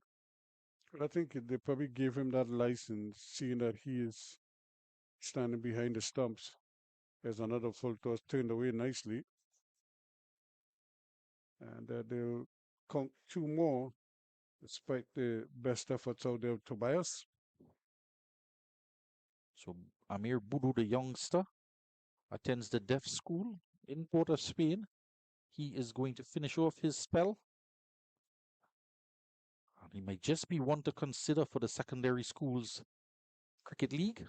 I think they probably gave him that license, seeing that he is standing behind the stumps. There's another full toss turned away nicely. And they'll count 2 more, despite the best efforts out there of Tobias. So Amir Budu, the youngster, attends the deaf school in Port of Spain. He is going to finish off his spell. And he might just be one to consider for the secondary schools cricket league.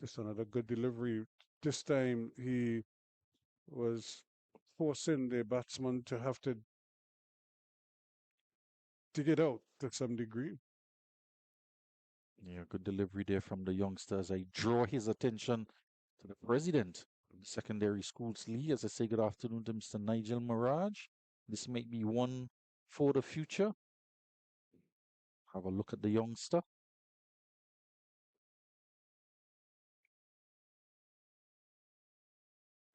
Just another good delivery. This time he was forcing the batsman to have to dig it out to some degree. Yeah, good delivery there from the youngsters. I draw his attention to the president of the Secondary Schools League as I say good afternoon to Mr. Nigel Mirage. This might be one for the future. Have a look at the youngster.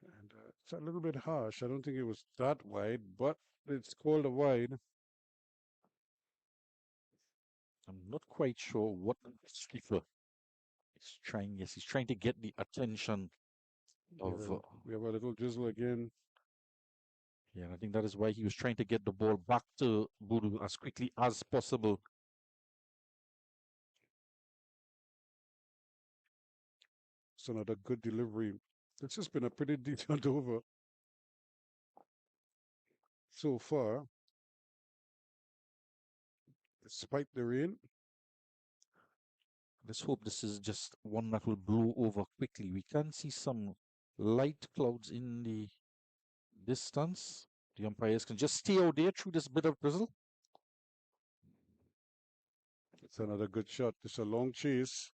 And it's a little bit harsh. I don't think it was that wide, but it's called a wide. I'm not quite sure what the skipper is trying. Yes, he's trying to get the attention of. Yeah, we have a little drizzle again. Yeah, and I think that is why he was trying to get the ball back to Budu as quickly as possible. It's another good delivery. It's just been a pretty detailed over so far, despite the rain. Let's hope this is just one that will blow over quickly. We can see some light clouds in the distance. The umpires can just stay out there through this bit of drizzle. It's another good shot. It's a long chase,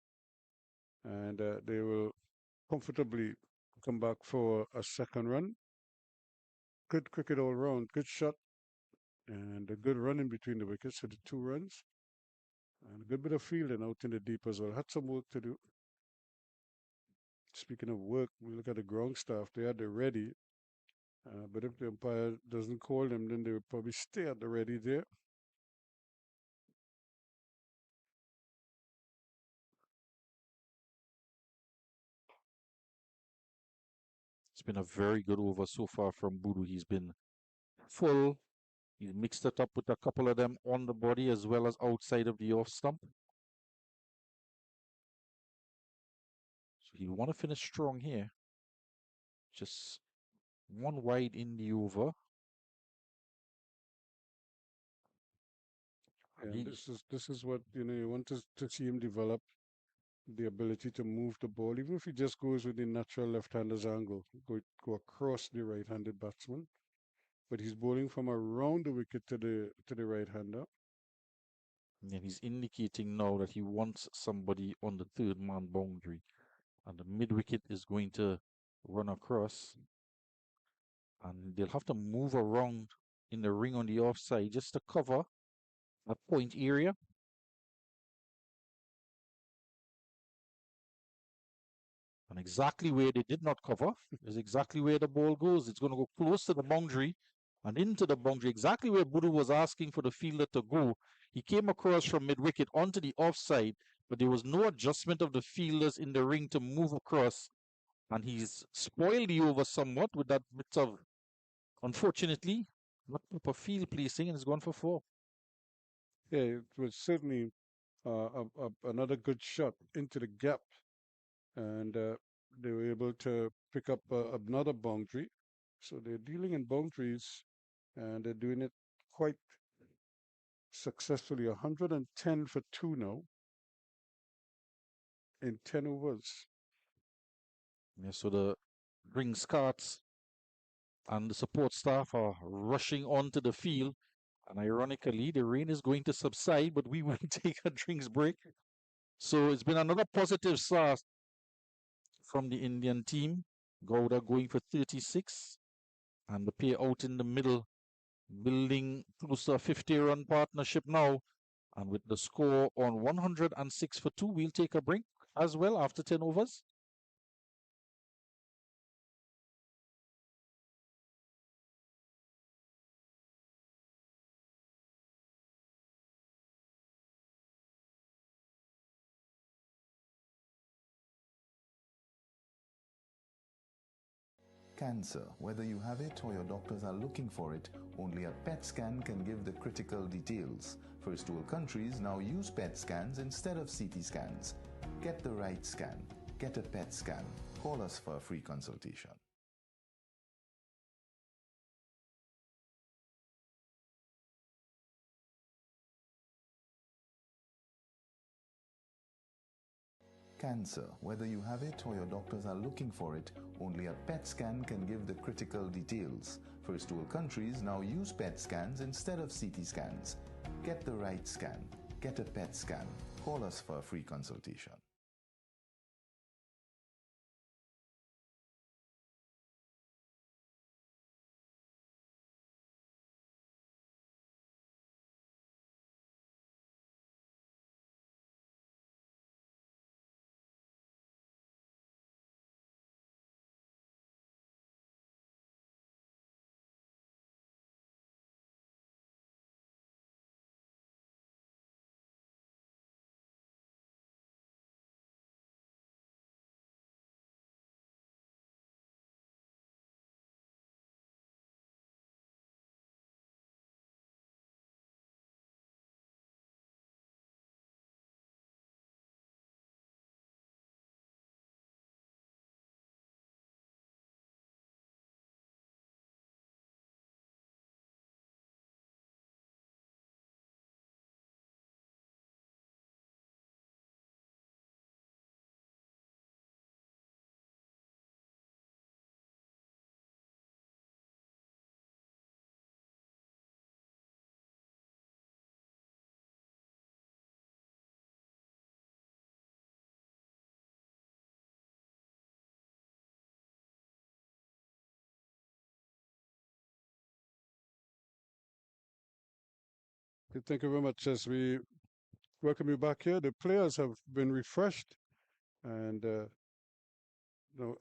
and they will comfortably come back for a second run. Good cricket all round. Good shot, and a good run in between the wickets for the 2 runs. And a good bit of fielding out in the deep as well. Had some work to do. Speaking of work, we look at the ground staff. They are the ready. But if the umpire doesn't call them, then they will probably stay at the ready there. It's been a very good over so far from Budu. He's been full. He's mixed it up with a couple of them on the body as well as outside of the off stump. So you want to finish strong here. Just one wide in the over. And this is what you want to see him develop the ability to move the ball, even if he just goes with the natural left-hander's angle, go across the right-handed batsman. But he's bowling from around the wicket to the right-hander. And he's indicating now that he wants somebody on the third man boundary. And the mid wicket is going to run across. And they'll have to move around in the ring on the offside just to cover that point area. And exactly where they did not cover is exactly where the ball goes. It's going to go close to the boundary and into the boundary, exactly where Budu was asking for the fielder to go. He came across from mid-wicket onto the offside, but there was no adjustment of the fielders in the ring to move across. And he's spoiled the over somewhat with that bit of, unfortunately, not proper field placing, and it's gone for 4. Yeah, it was certainly another good shot into the gap, and they were able to pick up another boundary. So they're dealing in boundaries, and they're doing it quite successfully. 110 for 2 now in 10 overs. Yeah, so the ring carts and the support staff are rushing onto the field. And ironically, the rain is going to subside, but we will take a drinks break. So it's been another positive start from the Indian team. Gowda going for 36, and the pair out in the middle, building close to a 50-run partnership now. And with the score on 106 for 2, we'll take a break as well after 10 overs. Cancer, whether you have it or your doctors are looking for it, only a PET scan can give the critical details. First world countries now use PET scans instead of CT scans. Get the right scan. Get a PET scan. Call us for a free consultation. Cancer, whether you have it or your doctors are looking for it, only a PET scan can give the critical details. First world countries now use PET scans instead of CT scans. Get the right scan. Get a PET scan. Call us for a free consultation. Thank you very much. As we welcome you back here, the players have been refreshed, and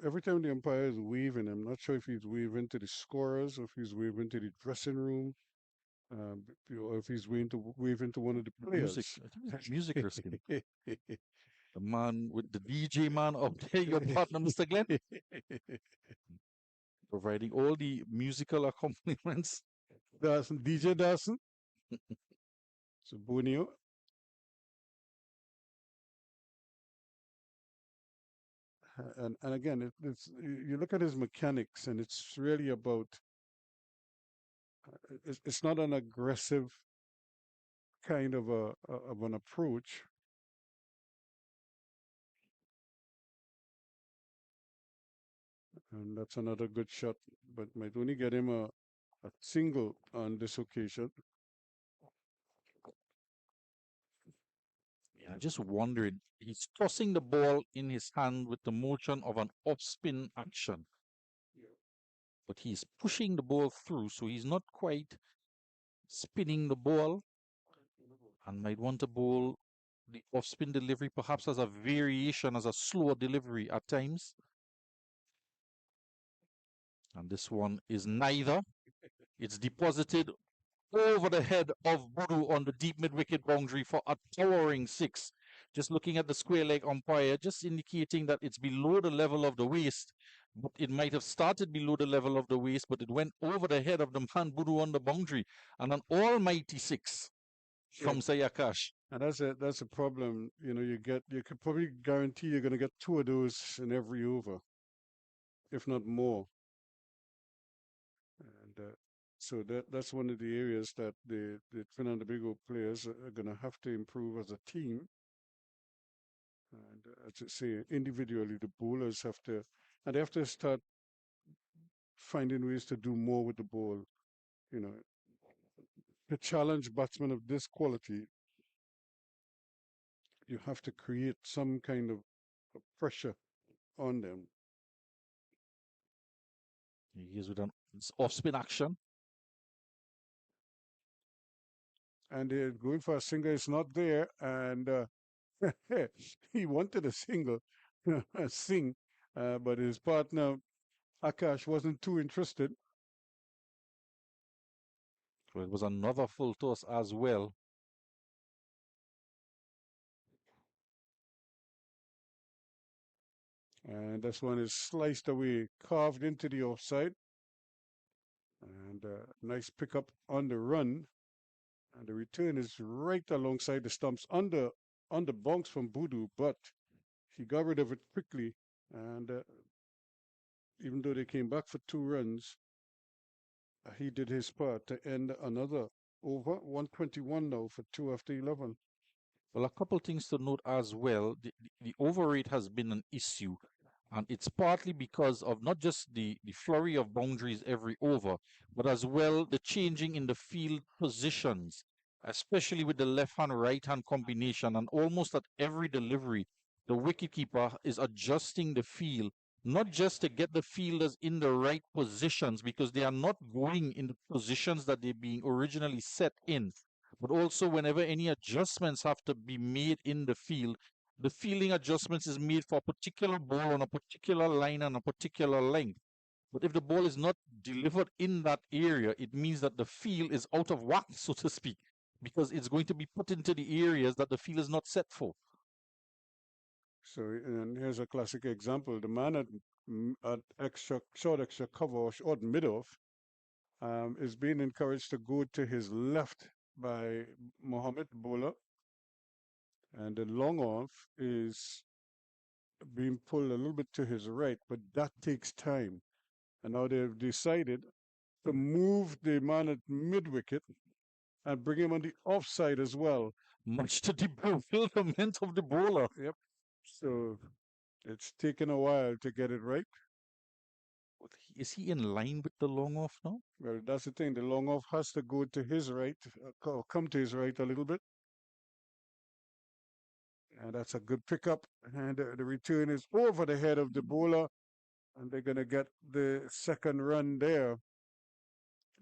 every time the umpire is waving, I'm not sure if he's waving to the scorers or if he's waving to the dressing room, or if he's waving to one of the Music, players. I think it's music, Riskin. The man with the DJ man up there, your partner, Mr. Glenn, providing all the musical accompaniments. Dawson, DJ Dawson. So Bonio. And again, it's you look at his mechanics, and it's really about. It's not an aggressive kind of of an approach. And that's another good shot, but might only get him a single on this occasion. Yeah, I'm just wondering, he's tossing the ball in his hand with the motion of an off-spin action. But he's pushing the ball through, so he's not quite spinning the ball and might want to bowl the off-spin delivery perhaps as a variation, as a slower delivery at times. And this one is neither. It's deposited over the head of Budu on the deep mid-wicket boundary for a towering 6. Just looking at the square leg umpire, just indicating that it's below the level of the waist. But it might have started below the level of the waist, but it went over the head of the man Budu on the boundary. And an almighty 6 from Sayakash. And that's a problem. You could probably guarantee you're going to get 2 of those in every over, if not more. And so that's one of the areas that the Trinidad and Tobago players are going to have to improve as a team. And as I say, individually, the bowlers have to, and they have to start finding ways to do more with the ball. To challenge batsmen of this quality, you have to create some kind of pressure on them. He is with an off-spin action. And they're going for a single. It's not there. And he wanted a single, a sing, but his partner, Akash, wasn't too interested. So it was another full toss as well. And this one is sliced away, carved into the offside. And nice pickup on the run. And the return is right alongside the stumps on the bounce from Budu, but he got rid of it quickly. And even though they came back for 2 runs, he did his part to end another over. 121 now for 2 after 11. Well, a couple things to note as well. The over rate has been an issue, and it's partly because of not just the flurry of boundaries every over, but as well the changing in the field positions, especially with the left-hand, right-hand combination. And almost at every delivery, the wicketkeeper is adjusting the field, not just to get the fielders in the right positions, because they are not going in the positions that they're being originally set in, but also whenever any adjustments have to be made in the field, the fielding adjustments is made for a particular ball on a particular line and a particular length. But if the ball is not delivered in that area, it means that the field is out of whack, so to speak, because it's going to be put into the areas that the field is not set for. So, and here's a classic example. The man at short extra cover or short mid-off is being encouraged to go to his left by Mohammed Bowler. And the long off is being pulled a little bit to his right, but that takes time. And now they've decided to move the man at mid-wicket and bring him on the offside as well. Much to the bewilderment of the bowler. Yep. So it's taken a while to get it right. Is he in line with the long off now? Well, that's the thing. The long off has to go to his right, come to his right a little bit. And that's a good pickup. And the return is over the head of the bowler. And they're going to get the second run there.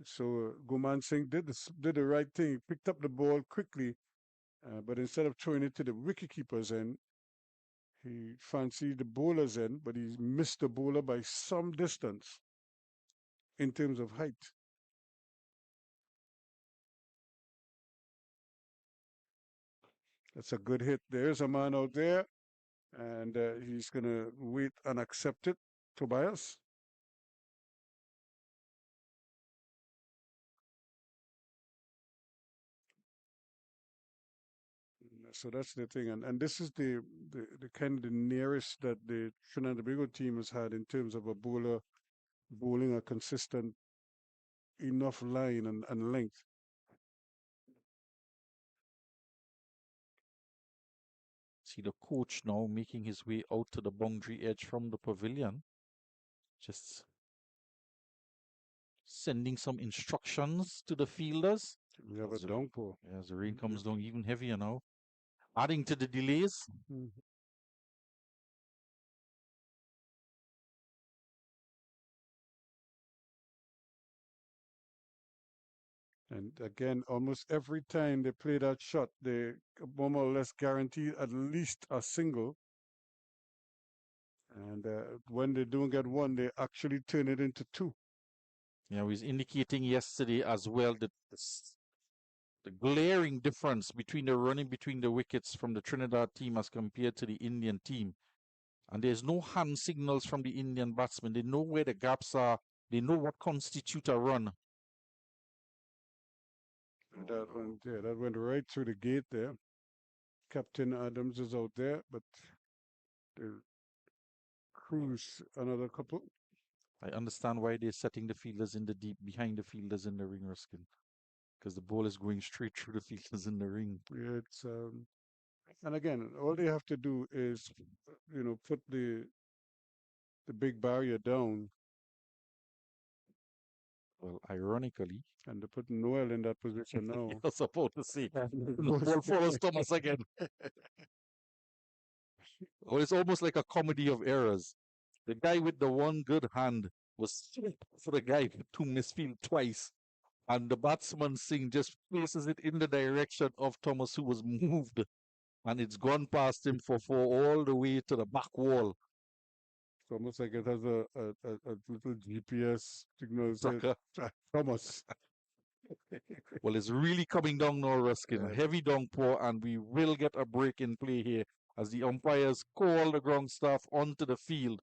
So Guman Singh did the right thing. He picked up the ball quickly, but instead of throwing it to the wicketkeeper's end, he fancied the bowler's end, but he missed the bowler by some distance in terms of height. That's a good hit. There's a man out there, and he's going to wait and accept it. Tobias. So that's the thing, and this is the kind of the nearest that the Trinidad and Tobago team has had in terms of a bowler bowling a consistent enough line and length. See the coach now making his way out to the boundary edge from the pavilion. Just sending some instructions to the fielders. We have a downpour. As the rain comes down even heavier now, adding to the delays. And again, almost every time they play that shot, they more or less guarantee at least a single. And when they don't get one, they actually turn it into two. Yeah, we was indicating yesterday as well that the glaring difference between the running between the wickets from the Trinidad team as compared to the Indian team. And there's no hand signals from the Indian batsmen. They know where the gaps are. They know what constitute a run. That went right through the gate there. Captain Adams is out there, but the Cruz another couple. I understand why they're setting the fielders in the deep behind the fielders in the ring, Ruskin, because the ball is going straight through the fielders in the ring. Yeah, it's and again, all they have to do is, put the big barrier down. Well, ironically, and they're putting Noel in that position now. I was about to say, the ball follows Thomas again. Well, it's almost like a comedy of errors. The guy with the one good hand was for the guy with two misfield twice. And the batsman Singh just places it in the direction of Thomas, who was moved. And it's gone past him for four all the way to the back wall. It's almost like it has a little GPS signal. Thomas. Well, it's really coming down now, Ruskin. Heavy downpour, and we will get a break in play here as the umpires call the ground staff onto the field.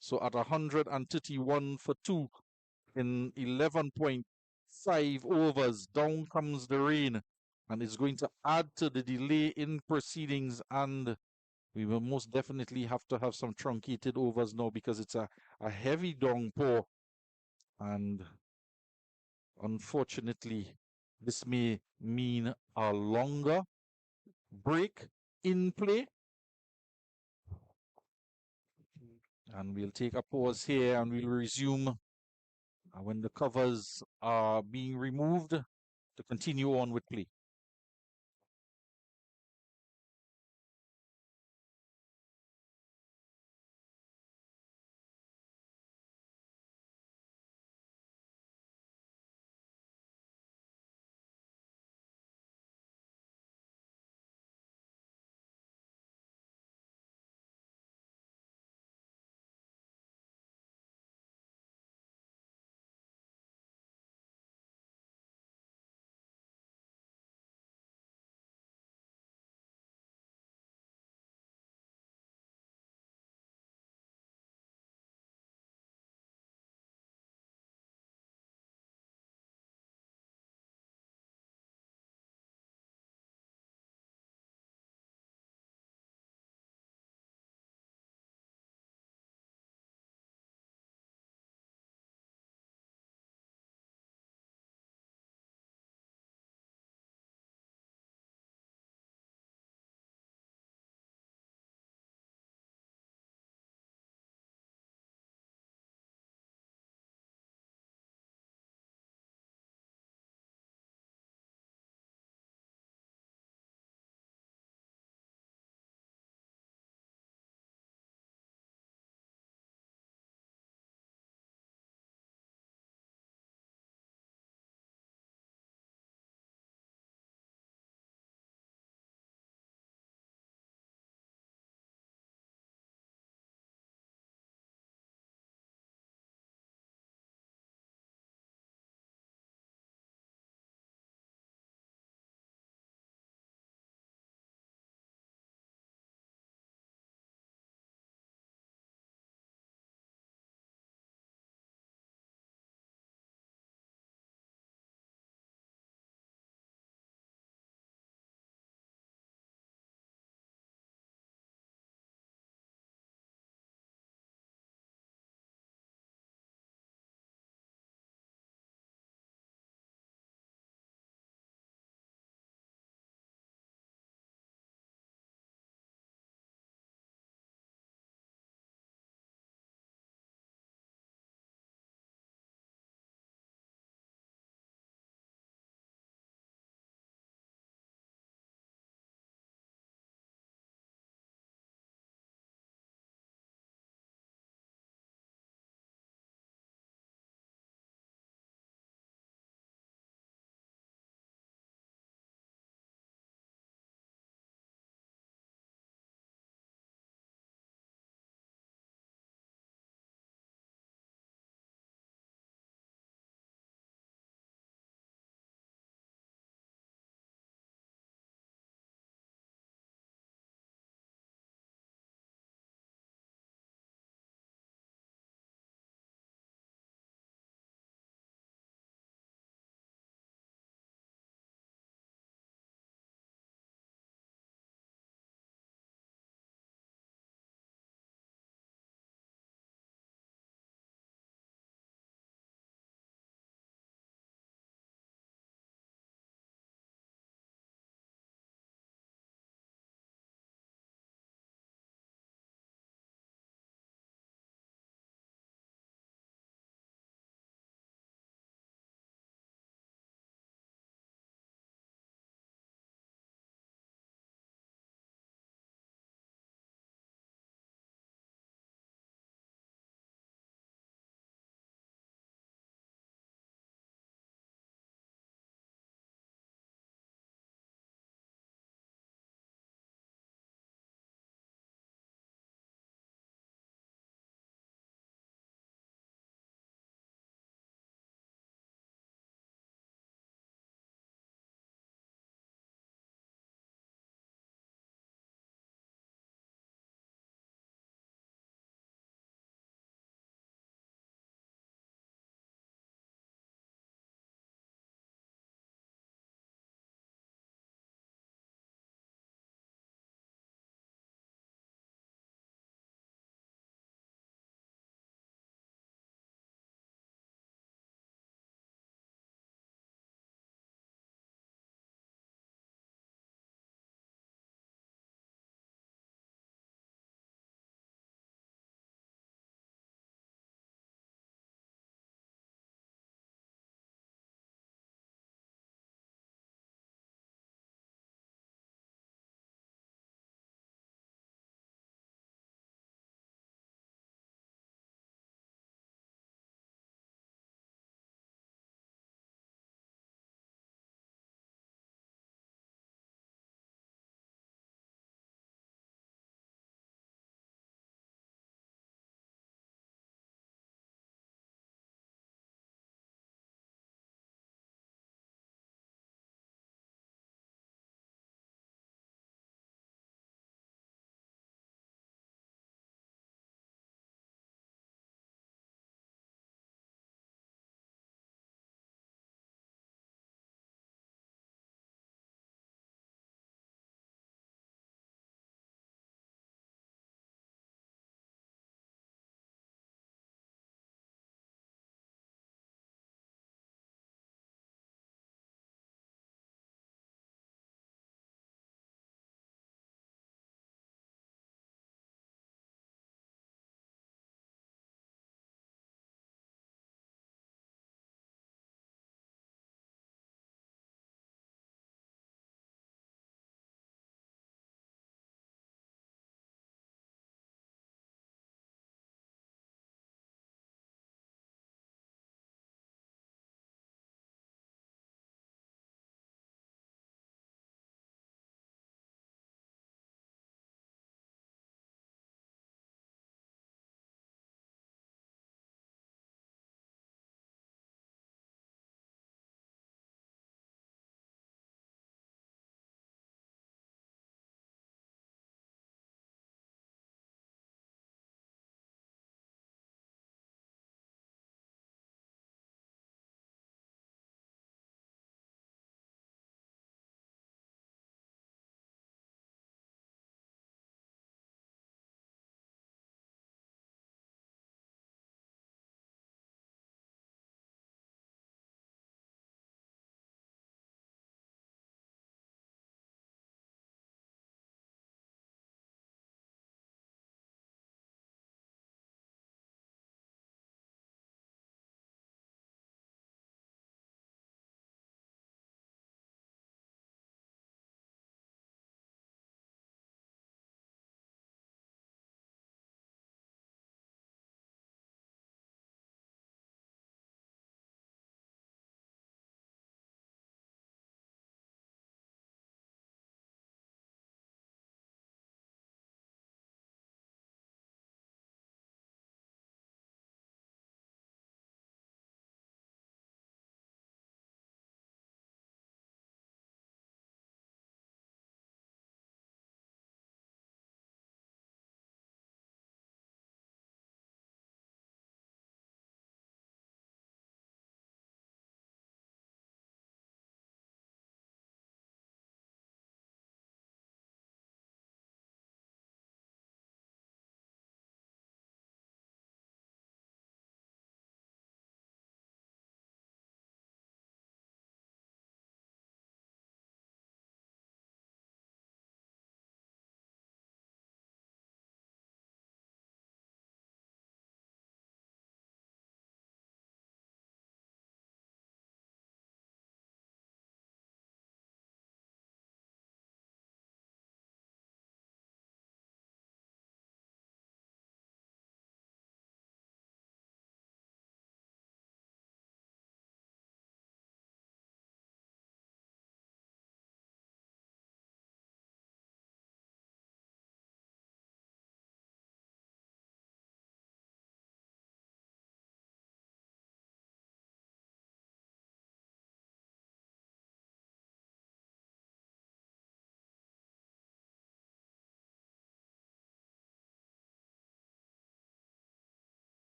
So at 131 for 2 in 11.5 overs, down comes the rain, and it's going to add to the delay in proceedings, and we will most definitely have to have some truncated overs now because it's a heavy downpour, and unfortunately, this may mean a longer break in play. And we'll take a pause here and we'll resume when the covers are being removed to continue on with play.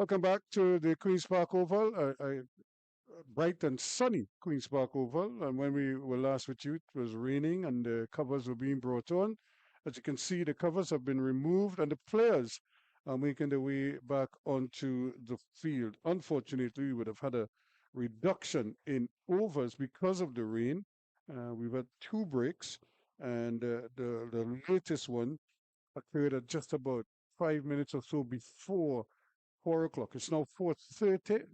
Welcome back to the Queen's Park Oval. Bright and sunny Queen's Park Oval. And when we were last with you, it was raining and the covers were being brought on. As you can see, the covers have been removed and the players are making their way back onto the field. Unfortunately, we would have had a reduction in overs because of the rain. We've had 2 breaks, and the latest one occurred at just about 5 minutes or so before 4 o'clock. It's now 4:30,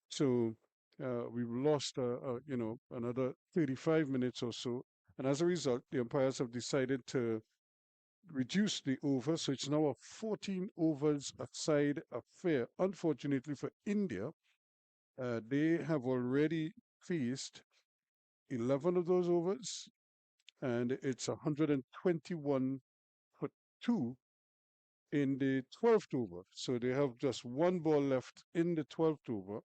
so we've lost, another 35 minutes or so. And as a result, the umpires have decided to reduce the over, so it's now a 14 overs a side affair. Unfortunately for India, they have already faced 11 of those overs, and it's 121 for 2 in the 12th over. So they have just 1 ball left in the 12th over,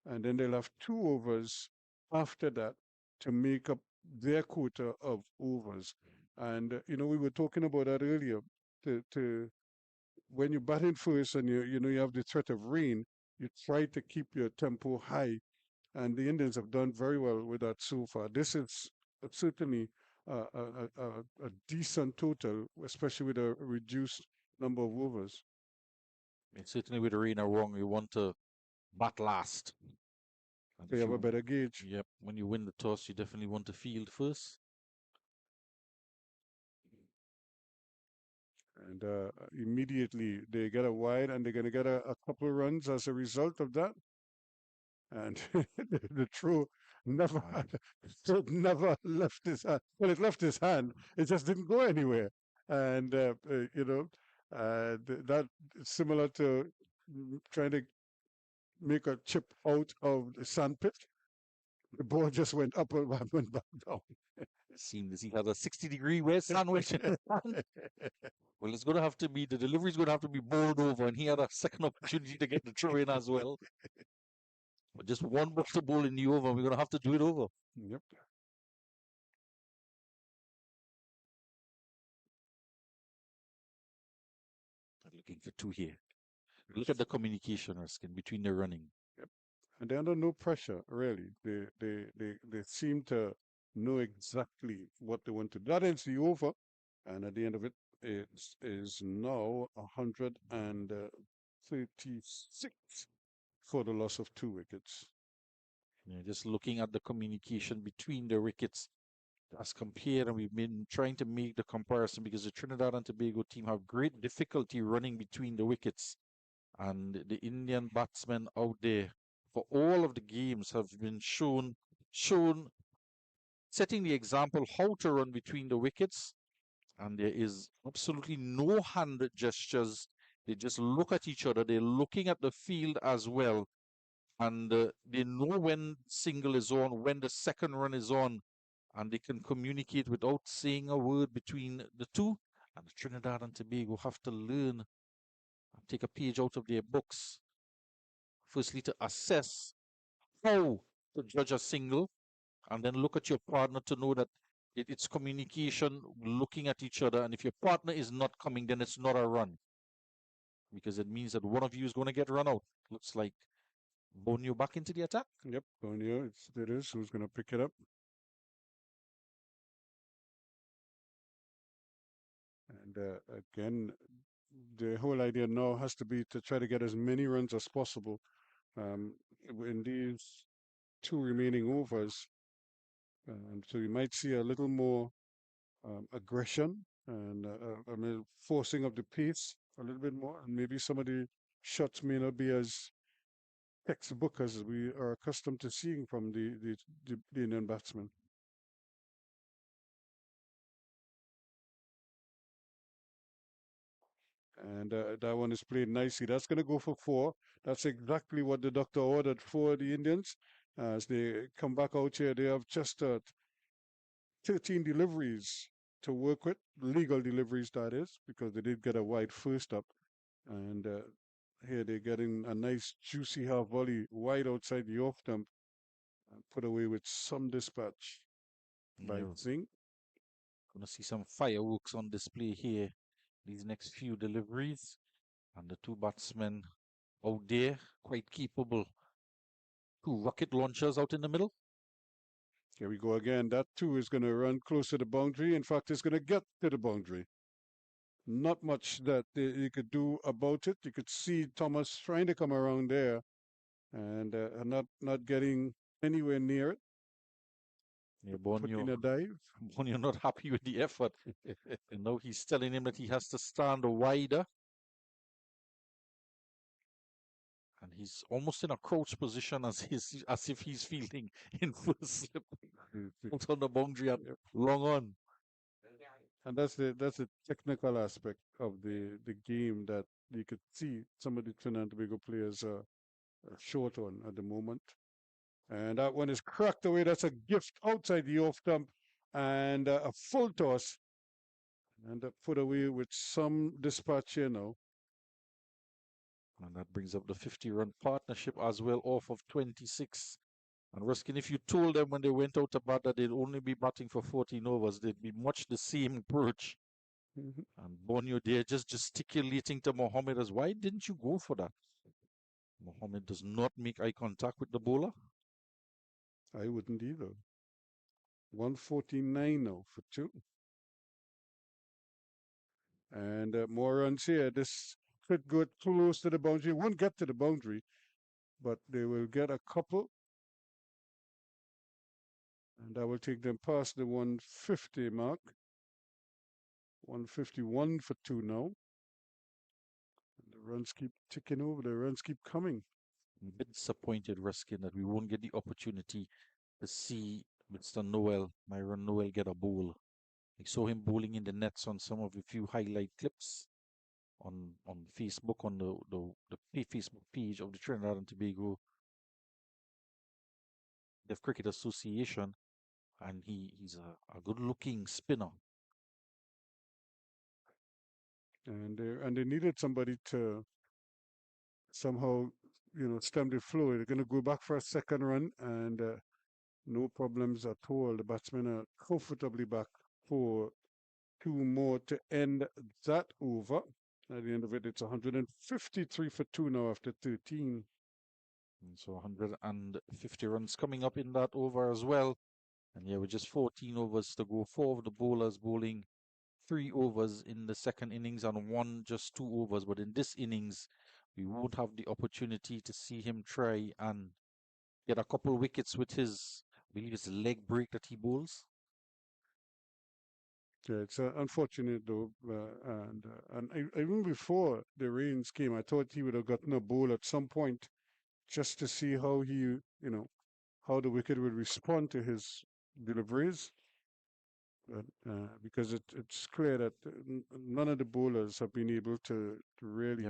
and then they'll have 2 overs after that to make up their quota of overs. And we were talking about that earlier. To when you bat in first and you have the threat of rain, you try to keep your tempo high, and the Indians have done very well with that so far. This is certainly a decent total, especially with a reduced number of overs. And certainly with the rain or wrong, you want to bat last. And They have a better gauge. Yep. When you win the toss, you definitely want to field first. And immediately they get a wide, and they're going to get a couple of runs as a result of that. And the throw never, never left his hand. Well, it left his hand. It just didn't go anywhere. And that is similar to trying to make a chip out of the sandpit. The ball just went up and went back down. It seemed as he had a 60-degree west sandwich in his hand. Well, it's going to have to be, the delivery's going to have to be bowled over, and he had a second opportunity to get the throw in as well. But just one buster ball in the over, we're going to have to do it over. Yep. Looking for 2 here. Look at the communication, Erskine, between the running. Yep. And they're under no pressure, really. They seem to know exactly what they want to do. That ends the over, and at the end of it, it is now 136 for the loss of 2 wickets. Yeah, just looking at the communication between the wickets as compared, and we've been trying to make the comparison because the Trinidad and Tobago team have great difficulty running between the wickets, and the Indian batsmen out there for all of the games have been shown setting the example how to run between the wickets, and there is absolutely no hand gestures. They just look at each other. They're looking at the field as well, and they know when single is on, when the second run is on, and they can communicate without saying a word between the two. And the Trinidad and Tobago have to learn and take a page out of their books. Firstly, to assess how to judge a single, and then look at your partner to know that it's communication, looking at each other. And if your partner is not coming, then it's not a run, because it means that one of you is going to get run out. Looks like Borneo back into the attack. Yep, Borneo, it is. Who's going to pick it up? And again, the whole idea now has to be to try to get as many runs as possible in these 2 remaining overs. So you might see a little more aggression and forcing of the pace a little bit more. And maybe some of the shots may not be as textbook as we are accustomed to seeing from the Indian batsmen. And that one is played nicely. That's going to go for 4. That's exactly what the doctor ordered for the Indians. As they come back out here, they have just 13 deliveries to work with, legal deliveries, that is, because they did get a wide first up. And here they're getting a nice juicy half volley wide outside the off stump, put away with some dispatch by Singh. Going to see some fireworks on display here, these next few deliveries. And the 2 batsmen out there, quite capable. Two rocket launchers out in the middle. Here we go again. That too is going to run close to the boundary. In fact, it's going to get to the boundary. Not much that you could do about it. You could see Thomas trying to come around there and not getting anywhere near it. Yeah, Put in a dive. Bonio not happy with the effort. And now he's telling him that he has to stand wider. And he's almost in a crouch position as if he's feeling in full slip out on the boundary and long on. And that's the technical aspect of the game that you could see some of the Trinidad and Tobago players are short on at the moment. And that one is cracked away. That's a gift outside the off stump and a full toss. And put away with some dispatch here now. And that brings up the 50-run partnership as well off of 26. And Ruskin, if you told them when they went out to bat that they'd only be batting for 14 overs, they'd be much the same approach. And Borneo there just gesticulating to Mohammed as, why didn't you go for that? Mohammed does not make eye contact with the bowler. I wouldn't either. 149 now for 2. And more runs here. This could go close to the boundary. Won't get to the boundary, but they will get a couple. And that will take them past the 150 mark. 151 for 2 now. And the runs keep ticking over. The runs keep coming. I'm a bit disappointed, Ruskin, that we won't get the opportunity to see Mr. Noel, Myron Noel, get a bowl. I saw him bowling in the nets on some of the few highlight clips on Facebook, on the Facebook page of the Trinidad and Tobago Deaf Cricket Association, and he's a good-looking spinner. And they needed somebody to somehow, stem the flow. They're going to go back for a second run, and no problems at all. The batsmen are comfortably back for 2 more to end that over. At the end of it, it's 153 for 2 now after 13. And so 150 runs coming up in that over as well. And yeah, with just 14 overs to go, 4 of the bowlers bowling 3 overs in the second innings and 1 just 2 overs. But in this innings, we won't have the opportunity to see him try and get a couple wickets with his, I believe it's leg break that he bowls. Yeah, it's unfortunate though, and even before the rains came, I thought he would have gotten a bowl at some point, just to see how how the wicket would respond to his deliveries. But, because it's clear that none of the bowlers have been able to really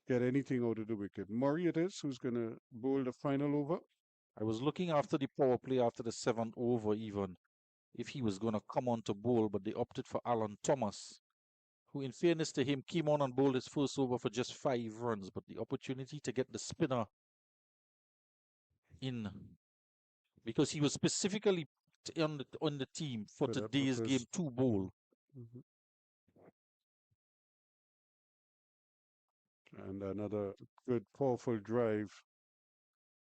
get anything out of the wicket. Murray it is who's going to bowl the final over. I was looking after the power play after the 7th over even, if he was going to come on to bowl, but they opted for Alan Thomas, who in fairness to him came on and bowled his first over for just 5 runs, but the opportunity to get the spinner in, because he was specifically on the team for today's game to bowl. And another good, powerful drive.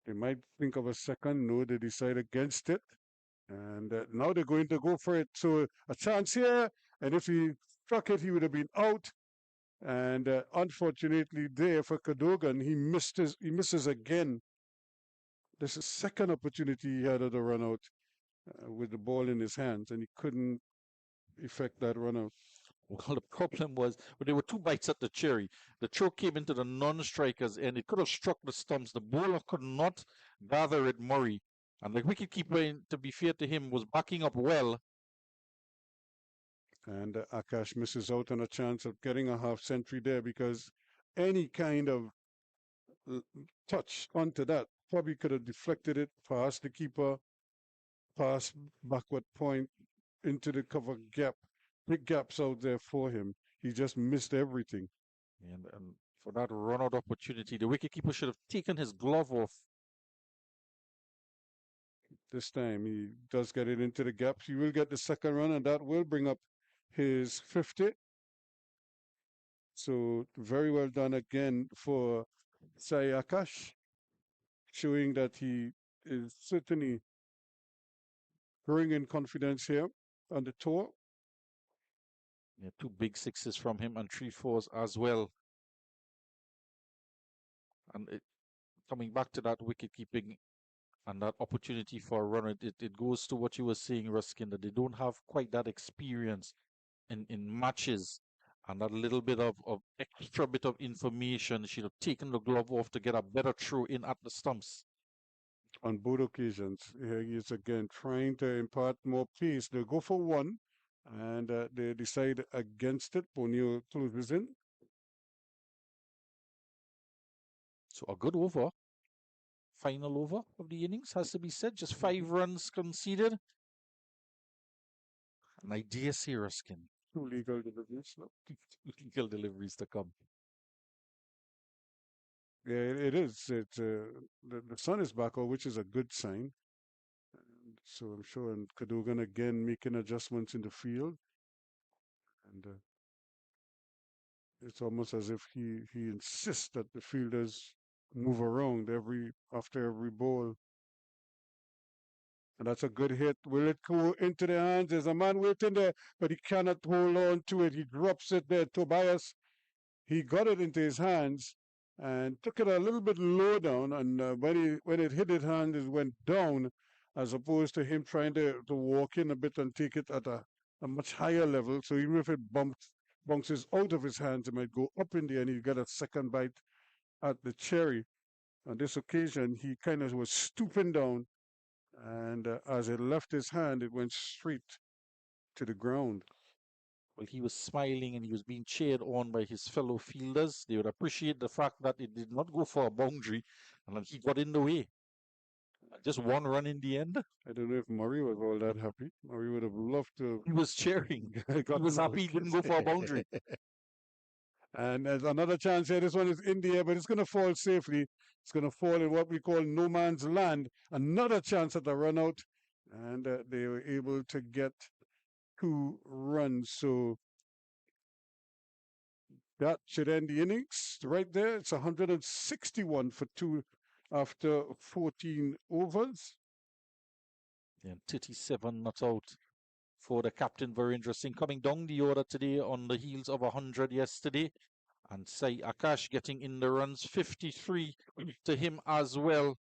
They might think of a second. No, they decide against it. And now they're going to go for it. So a chance here. And if he struck it, he would have been out. And unfortunately there for Cadogan, he misses again. This is second opportunity he had at a run out with the ball in his hands, and he couldn't effect that run out. Well, the problem was, well, there were 2 bites at the cherry. The throw came into the non-strikers, and it could have struck the stumps. The bowler could not gather it, Murray. And the wicketkeeper, to be fair to him, was backing up well. And Akash misses out on a chance of getting a half century there, because any kind of touch onto that probably could have deflected it past the keeper, past backward point into the cover gap. Big gaps out there for him. He just missed everything. And for that run-out opportunity, the wicketkeeper should have taken his glove off. This time he does get it into the gaps. He will get the second run, and that will bring up his 50. So very well done again for Sai Akash, showing that he is certainly growing in confidence here on the tour. Yeah, 2 big sixes from him and 3 fours as well. And coming back to that wicket keeping and that opportunity for a run, it goes to what you were saying, Ruskin, that they don't have quite that experience in matches. And that little bit of extra bit of information, should have taken the glove off to get a better throw in at the stumps. On both occasions, here he is again trying to impart more pace. They go for one, and they decide against it. Ponyo closes in. So a good over. Final over of the innings, has to be said. Just 5 runs conceded. An idea here, Ruskin. 2 legal deliveries. No? Legal deliveries to come. Yeah, it is. The sun is back out, which is a good sign. And so I'm sure, and Cadogan again making adjustments in the field, and it's almost as if he insists that the fielders move around after every ball. And that's a good hit. Will it go into the hands? There's a man waiting there, but he cannot hold on to it. He drops it there. Tobias, he got it into his hands and took it a little bit low down. And when it hit his hand, it went down, as opposed to him trying to walk in a bit and take it at a much higher level. So even if it bounces out of his hands, it might go up in the end. He got a second bite at the cherry. On this occasion, he kind of was stooping down, and as it left his hand, it went straight to the ground. Well, he was smiling and he was being cheered on by his fellow fielders. They would appreciate the fact that it did not go for a boundary and that he got in the way. Just 1 run in the end. I don't know if Murray was all that happy. Murray would have loved to. He was cheering. He was happy he didn't go for a boundary. And there's another chance here. This one is in the air, but it's going to fall safely. It's going to fall in what we call no man's land. Another chance at the run out. And they were able to get 2 runs. So that should end the innings right there. It's 161 for 2 after 14 overs. And 37 not out for the captain. Very interesting. Coming down the order today on the heels of 100 yesterday. And Sai Akash getting in the runs, 53 to him as well.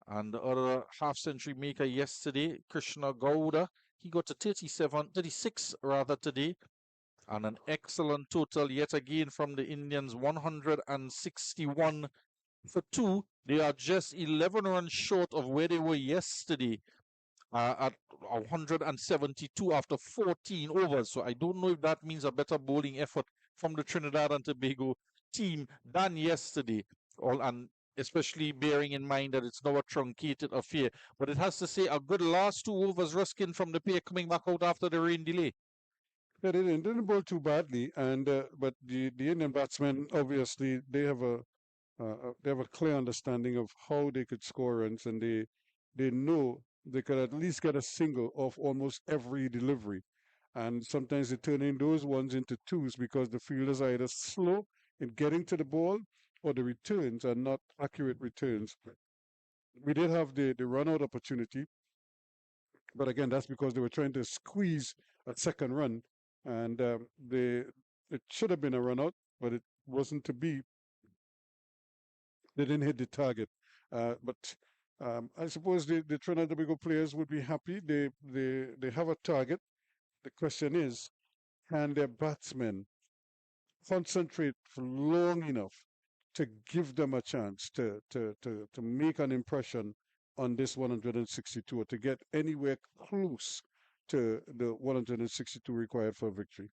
And the other half-century maker yesterday, Krishna Gowda, he got to 36 rather today. And an excellent total yet again from the Indians, 161 for 2. They are just 11 runs short of where they were yesterday at 172 after 14 overs. So I don't know if that means a better bowling effort from the Trinidad and Tobago team than yesterday. And especially bearing in mind that it's now a truncated affair. But it has to say a good last 2 overs, Ruskin, from the pair coming back out after the rain delay. Yeah, they didn't bowl too badly, and but the Indian batsmen, obviously they have a clear understanding of how they could score runs, and they know they could at least get a single off almost every delivery, and sometimes they turn in those ones into twos because the fielders are either slow in getting to the ball or the returns are not accurate returns. We did have the run out opportunity, but again, that's because they were trying to squeeze a second run, and it should have been a run out, but it wasn't to be. They didn't hit the target, but I suppose the Trinidad and Tobago players would be happy. They have a target. The question is, can their batsmen concentrate for long enough to give them a chance to make an impression on this 162, or to get anywhere close to the 162 required for victory?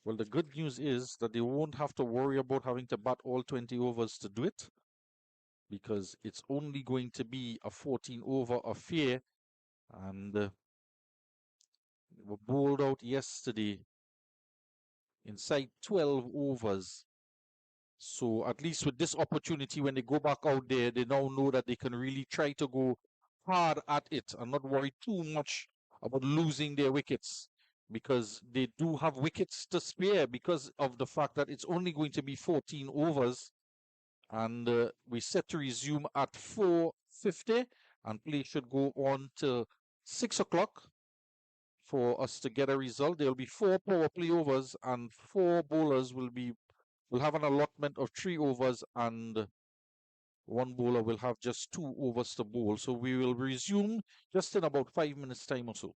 Well, the good news is that they won't have to worry about having to bat all 20 overs to do it, because it's only going to be a 14-over affair, and they were bowled out yesterday inside 12 overs. So at least with this opportunity, when they go back out there, they now know that they can really try to go hard at it and not worry too much about losing their wickets. because they do have wickets to spare because of the fact that it's only going to be 14 overs, and we set to resume at 4:50, and play should go on till 6 o'clock for us to get a result. There'll be 4 power play overs, and 4 bowlers will have an allotment of 3 overs, and 1 bowler will have just 2 overs to bowl. So we will resume just in about 5 minutes time or so.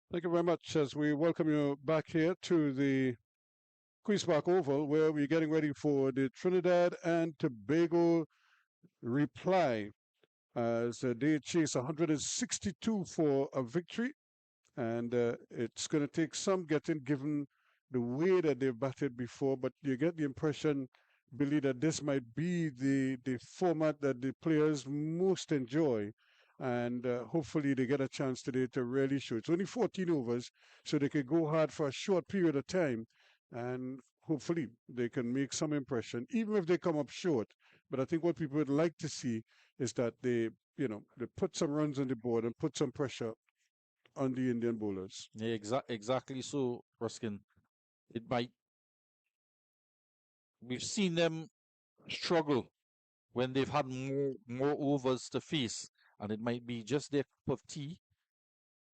Thank you very much as we welcome you back here to the Queen's Park Oval, where we're getting ready for the Trinidad and Tobago reply as they chase 162 for a victory. And it's going to take some getting given the way that they've batted before, but you get the impression, Billy, that this might be the format that the players most enjoy. And hopefully they get a chance today to really show. It's only 14 overs, so they could go hard for a short period of time. And hopefully they can make some impression, even if they come up short. But I think what people would like to see is that they put some runs on the board and put some pressure on the Indian bowlers. Yeah, exactly so, Ruskin. It might. We've seen them struggle when they've had more overs to face, and it might be just their cup of tea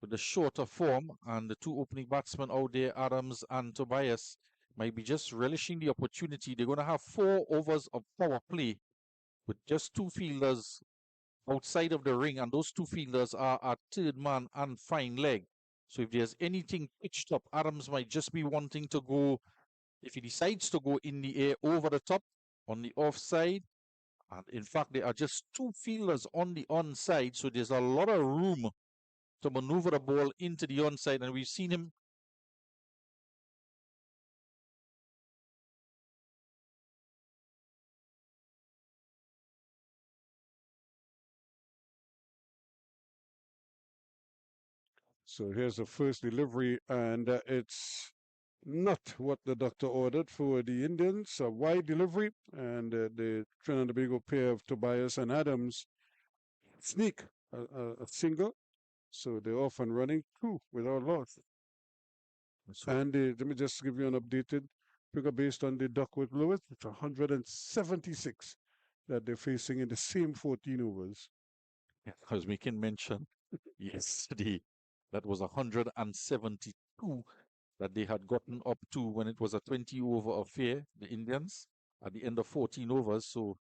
with the shorter form, and the two opening batsmen out there, Adams and Tobias, might be just relishing the opportunity. They're going to have 4 overs of power play with just 2 fielders outside of the ring, and those 2 fielders are at third man and fine leg. So if there's anything pitched up, Adams might just be wanting to go, if he decides to go in the air over the top on the offside. And in fact, there are just 2 fielders on the onside, so there's a lot of room to maneuver the ball into the onside, and we've seen him. So here's the first delivery, and it's not what the doctor ordered for the Indians. A wide delivery, and the Trinidad and Tobago pair of Tobias and Adams sneak a single. So they're off and running 2 without loss. And let me just give you an updated figure based on the Duckworth Lewis. It's 176 that they're facing in the same 14 overs. I was making mention yesterday that was 172 that they had gotten up to when it was a 20 over affair, the Indians, at the end of 14 overs. So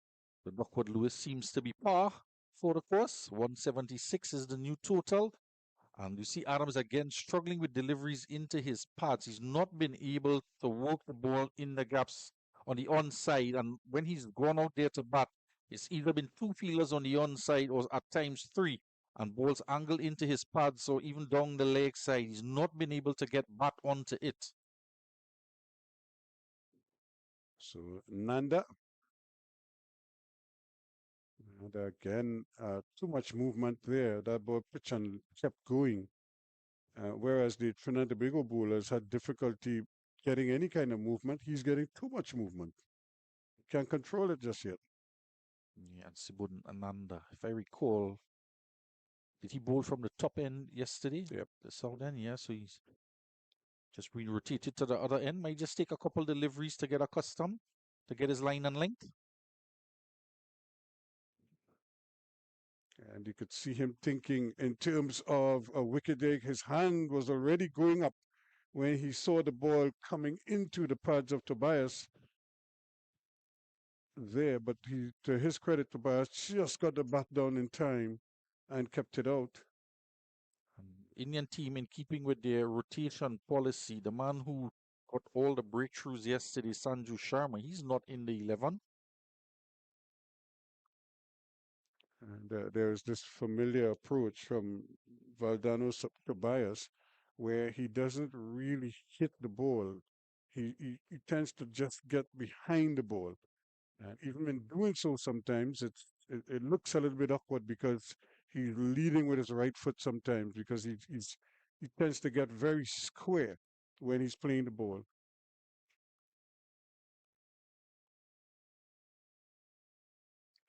the Duckworth Lewis seems to be par for the course. 176 is the new total. And you see Adams again struggling with deliveries into his pads. He's not been able to work the ball in the gaps on the onside. And when he's gone out there to bat, it's either been 2 fielders on the onside or at times 3. And balls angle into his pads or even down the leg side. He's not been able to get back onto it. So Nanda. And again, too much movement there. That ball pitch and kept going. Whereas the Trinidad and Tobago bowlers had difficulty getting any kind of movement. He's getting too much movement. Can't control it just yet. Yeah, and Sibun Ananda, if I recall, did he bowl from the top end yesterday? Yep. The south end, yeah. So he's just been rotated to the other end. Might just take a couple deliveries to get accustomed, to get his line and length. And you could see him thinking in terms of a wicket egg. His hand was already going up when he saw the ball coming into the pads of Tobias there. But to his credit, Tobias just got the bat down in time and kept it out. Indian team, in keeping with their rotation policy, the man who got all the breakthroughs yesterday, Sanju Sharma, he's not in the 11. And there's this familiar approach from Valdano Tobias where he doesn't really hit the ball. He tends to just get behind the ball. And even in doing so, sometimes it looks a little bit awkward because he's leading with his right foot sometimes because he tends to get very square when he's playing the ball.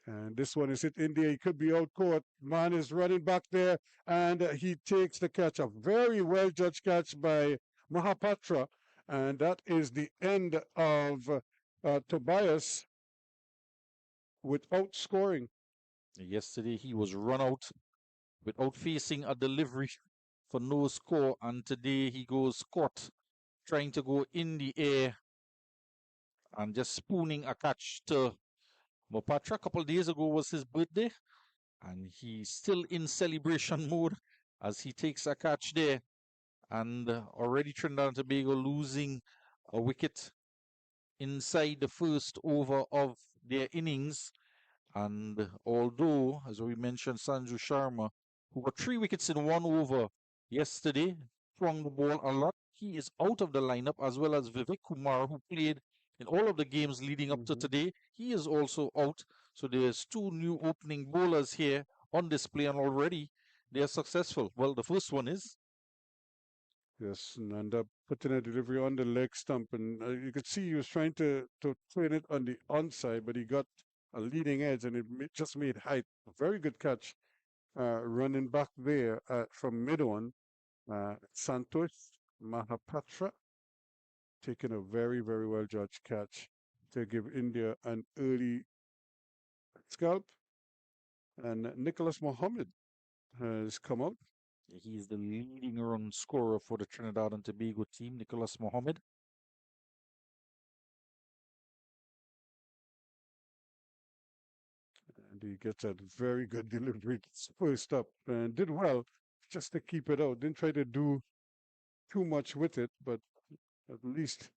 And this one is hit India. He could be out court. Man is running back there, and he takes the catch. A very well judged catch by Mahapatra. And that is the end of Tobias without scoring. Yesterday, he was run out without facing a delivery for no score. And today, he goes caught trying to go in the air and just spooning a catch to Mopatra. A couple of days ago was his birthday, and he's still in celebration mode as he takes a catch there. And already Trinidad and Tobago losing a wicket inside the first over of their innings. And although, as we mentioned, Sanju Sharma, who got 3 wickets in 1 over yesterday, swung the ball a lot, he is out of the lineup, as well as Vivek Kumar, who played in all of the games leading up to today. He is also out. So there's 2 new opening bowlers here on display, and already they are successful. Well, the first one is. Yes, and end up putting a delivery on the leg stump, and you could see he was trying to turn it on the onside, but he got a leading edge, and it just made height. A very good catch, running back there from mid on. Santosh Mahapatra taking a very, very well judged catch to give India an early scalp, and Nicholas Mohammed has come out. He is the leading run scorer for the Trinidad and Tobago team, Nicholas Mohammed. And he gets a very good delivery first up and did well just to keep it out. Didn't try to do too much with it, but at least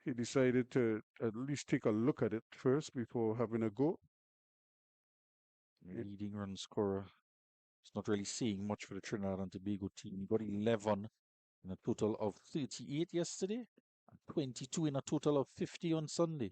he decided to at least take a look at it first before having a go. Leading run scorer. It's not really seeing much for the Trinidad and Tobago team. He got 11 in a total of 38 yesterday, and 22 in a total of 50 on Sunday.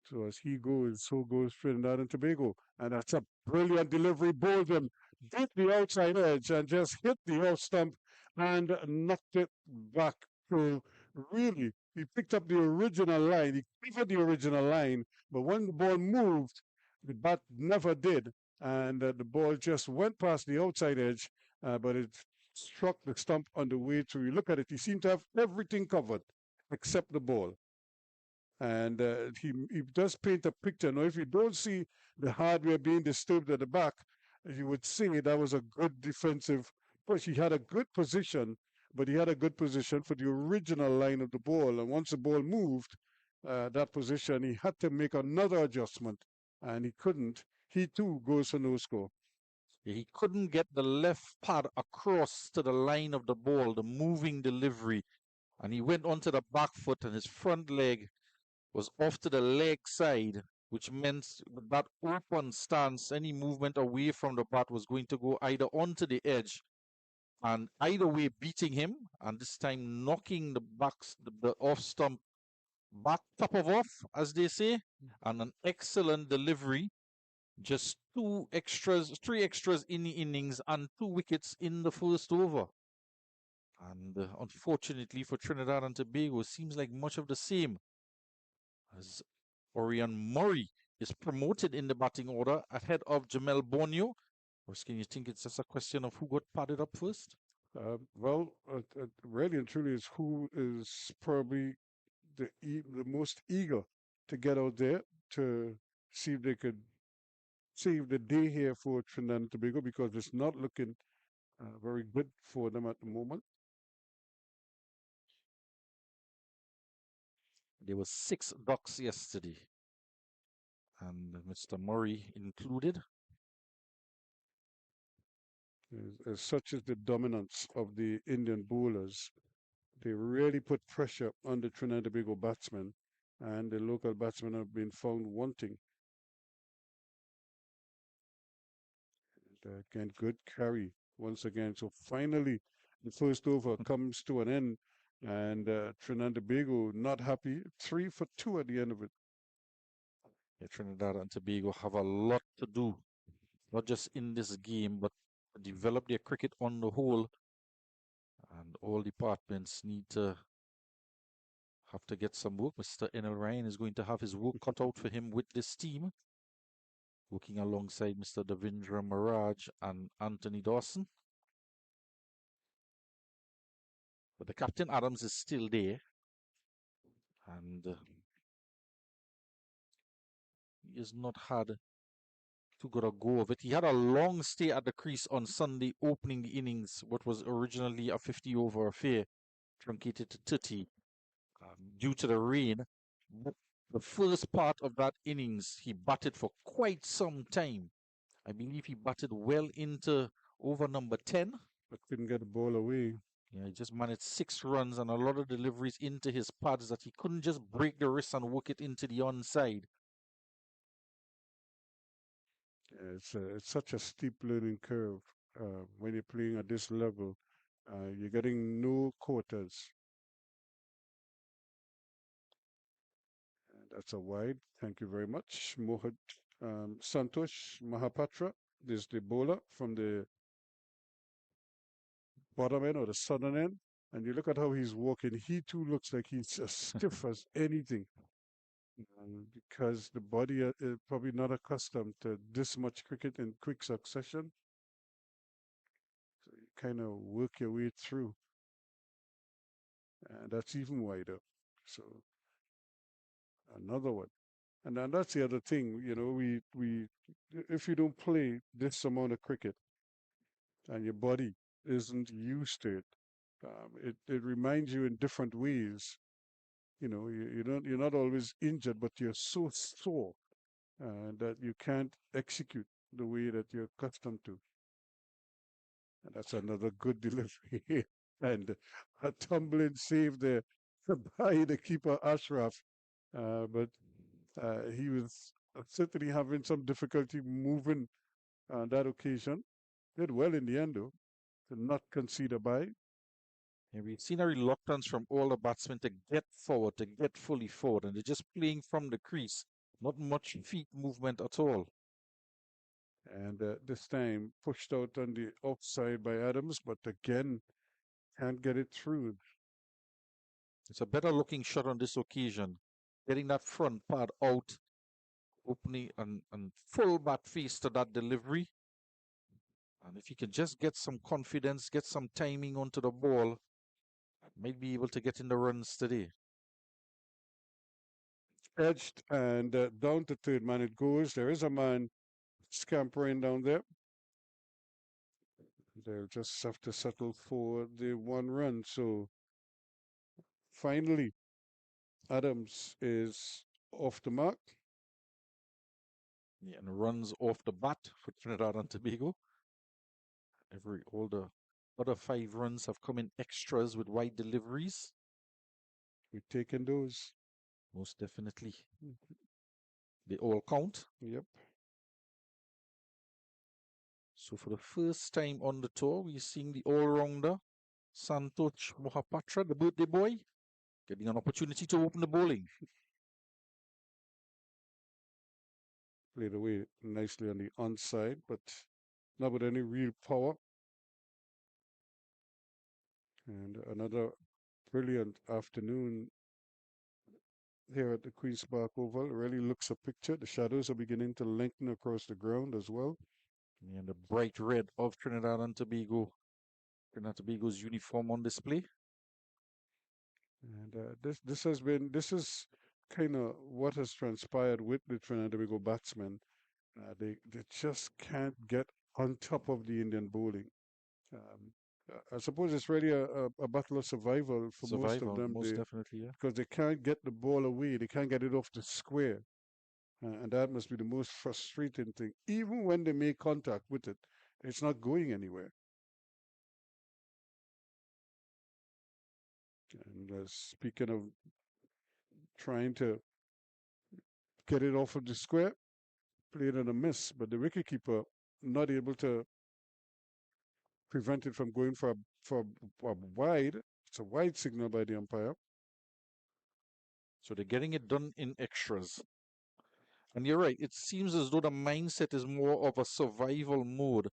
So as he goes, so goes Trinidad and Tobago. And that's a brilliant delivery. Bowled him, hit the outside edge and just hit the off stump and knocked it back. So really, he picked up the original line. He covered the original line, but when the ball moved, the bat never did. And the ball just went past the outside edge, but it struck the stump on the way through. You look at it, he seemed to have everything covered except the ball. And he does paint a picture. Now, if you don't see the hardware being disturbed at the back, you would say that was a good defensive push. He had a good position, but he had a good position for the original line of the ball. And once the ball moved, that position, he had to make another adjustment, and he couldn't. He too goes for no score. He couldn't get the left pad across to the line of the ball, the moving delivery, and he went onto the back foot, and his front leg was off to the leg side, which meant with that open stance, any movement away from the bat was going to go either onto the edge and either way beating him, and this time knocking the off stump back top of off, as they say, and an excellent delivery. Just 3 extras in the innings and 2 wickets in the first over. And unfortunately for Trinidad and Tobago, seems like much of the same, as Orion Murray is promoted in the batting order ahead of Jamel Borneo. Or can you think it's just a question of who got padded up first? Well, really and truly is who is probably the most eager to get out there to see if they could save the day here for Trinidad and Tobago, because it's not looking very good for them at the moment. There were 6 ducks yesterday, and Mr. Murray included. As such is the dominance of the Indian bowlers. They really put pressure on the Trinidad and Tobago batsmen, and the local batsmen have been found wanting. And, again, good carry once again. So finally, the first over comes to an end, and Trinidad and Tobago not happy. 3 for 2 at the end of it. Yeah, Trinidad and Tobago have a lot to do, not just in this game, but develop their cricket on the whole. And all departments need to have to get some work. Mr. Enel Ryan is going to have his work cut out for him with this team, working alongside Mr. Davindra Maraj and Anthony Dawson. But the Captain Adams is still there, and he has not had too good a go of it. He had a long stay at the crease on Sunday, opening the innings, what was originally a 50-over affair, truncated to 30 due to the rain. But the first part of that innings, he batted for quite some time. I believe he batted well into over number 10. But couldn't get the ball away. Yeah, he just managed 6 runs and a lot of deliveries into his pads that he couldn't just break the wrist and work it into the onside. Yeah, it's such a steep learning curve when you're playing at this level. You're getting no quotas. And that's a wide. Thank you very much. Mohad Santosh Mahapatra is the bowler from the bottom end or the southern end. And you look at how he's walking. He too looks like he's as stiff as anything because the body is probably not accustomed to this much cricket in quick succession. So you kind of work your way through. And that's even wider. So another one. And then that's the other thing, we if you don't play this amount of cricket and your body isn't used to it, it reminds you in different ways. You're not always injured, but you're so sore that you can't execute the way that you're accustomed to. And that's another good delivery. And a tumbling save there by the keeper Ashraf. But he was certainly having some difficulty moving on that occasion. Did well in the end, though, to not concede a bye. And we've seen a reluctance from all the batsmen to get forward, to get fully forward, and they're just playing from the crease. Not much feet movement at all. And this time pushed out on the offside by Adams, but again, can't get it through. It's a better looking shot on this occasion. Getting that front pad out, opening and full back face to that delivery. And if he can just get some confidence, get some timing onto the ball, might be able to get in the runs today. Edged and down to third man it goes. There is a man scampering down there. They'll just have to settle for the 1 run. So finally, Adams is off the mark. Yeah, and runs off the bat for Trinidad and Tobago. All the other 5 runs have come in extras with wide deliveries. We've taken those. Most definitely. They all count. Yep. So for the first time on the tour, we're seeing the all-rounder Santosh Mohapatra, the birthday boy, getting an opportunity to open the bowling. Played away nicely on the onside, but not with any real power. And another brilliant afternoon here at the Queen's Park Oval. It really looks a picture. The shadows are beginning to lengthen across the ground as well. And the bright red of Trinidad and Tobago. Trinidad and Tobago's uniform on display. And this is kind of what has transpired with the Trinidad and Tobago batsmen. They just can't get on top of the Indian bowling. I suppose it's really a battle of survival for most of them. Most definitely, yeah. Because they can't get the ball away. They can't get it off the square. And that must be the most frustrating thing. Even when they make contact with it, it's not going anywhere. And speaking of trying to get it off of the square, played on a miss, but the wicketkeeper not able to prevent it from going for a wide. It's a wide signal by the umpire. So they're getting it done in extras. And you're right, it seems as though the mindset is more of a survival mode.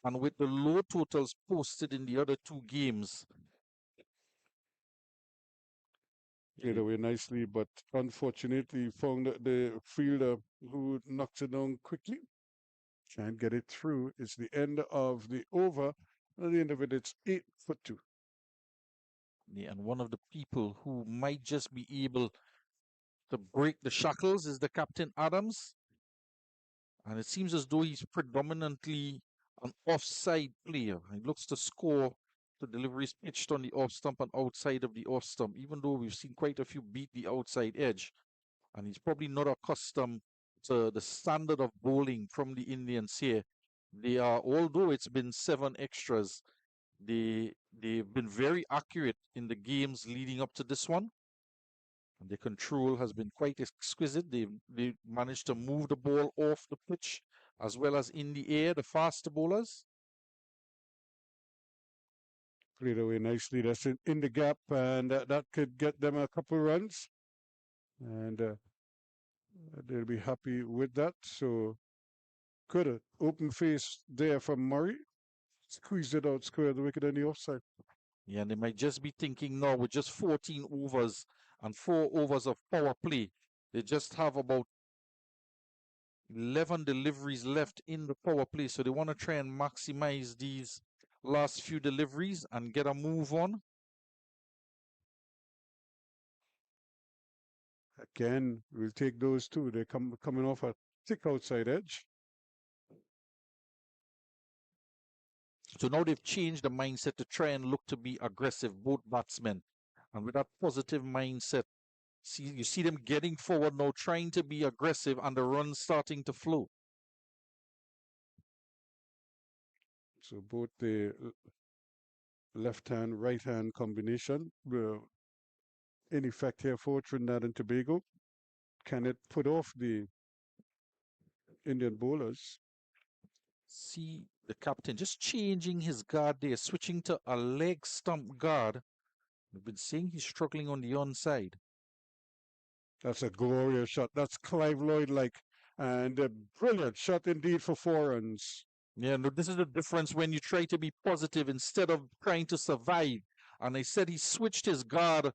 And with the low totals posted in the other 2 games, played away nicely, but unfortunately found the fielder who knocks it down quickly. Can't get it through. It's the end of the over. At the end of it, it's 8 for 2. Yeah, and one of the people who might just be able to break the shackles is the captain Adams. And it seems as though he's predominantly an offside player. He looks to score the deliveries pitched on the off stump and outside of the off stump, even though we've seen quite a few beat the outside edge. And he's probably not accustomed to the standard of bowling from the Indians here. They are, although it's been 7 extras, they've been very accurate in the games leading up to this one. And their control has been quite exquisite. They managed to move the ball off the pitch as well as in the air, the faster bowlers. Played away nicely. That's in the gap, and that could get them a couple runs. And they'll be happy with that. So good open face there from Murray. Squeezed it out square of the wicket on the offside. Yeah, and they might just be thinking now with just 14 overs and 4 overs of power play, they just have about 11 deliveries left in the power play. So they want to try and maximize these last few deliveries and get a move on. Again, we'll take those two. They're coming off a thick outside edge. So now they've changed the mindset to try and look to be aggressive, both batsmen. And with that positive mindset, you see them getting forward now, trying to be aggressive, and the runs starting to flow. So both the left-hand, right-hand combination in effect here for Trinidad and Tobago. Can it put off the Indian bowlers? See the captain just changing his guard there, switching to a leg stump guard. We've been saying he's struggling on the onside. That's a glorious shot. That's Clive Lloyd-like, and a brilliant shot indeed for 4 runs. Yeah, no, this is the difference when you try to be positive instead of trying to survive. And I said he switched his guard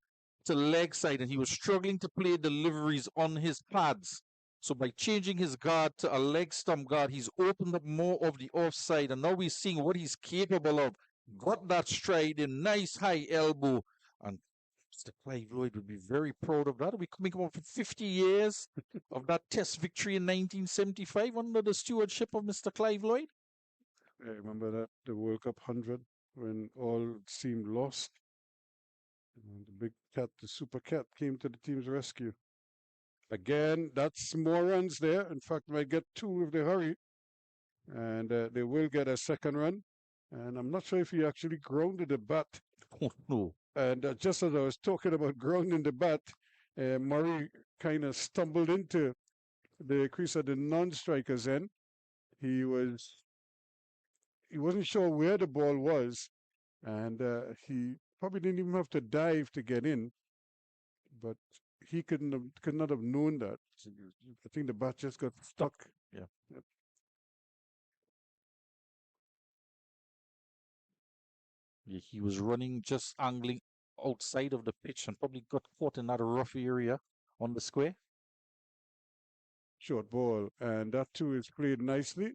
to leg side, and he was struggling to play deliveries on his pads. So by changing his guard to a leg stump guard, he's opened up more of the offside, and now we're seeing what he's capable of. Got that stride in, nice high elbow, and Mr. Clive Lloyd would be very proud of that. We're coming up for 50 years of that Test victory in 1975 under the stewardship of Mr. Clive Lloyd. I remember that, the World Cup 100, when all seemed lost. And the big cat, the super cat, came to the team's rescue. Again, that's more runs there. In fact, might get 2 if they hurry. And they will get a second run. And I'm not sure if he actually grounded the bat. Oh, no. And just as I was talking about grounding the bat, Murray kind of stumbled into the crease at the non-striker's end. He wasn't sure where the ball was, and he probably didn't even have to dive to get in. But he could not have known that. I think the bat just got stuck. Yeah. Yep. Yeah, he was running, just angling outside of the pitch and probably got caught in that rough area on the square. Short ball, and that too is played nicely.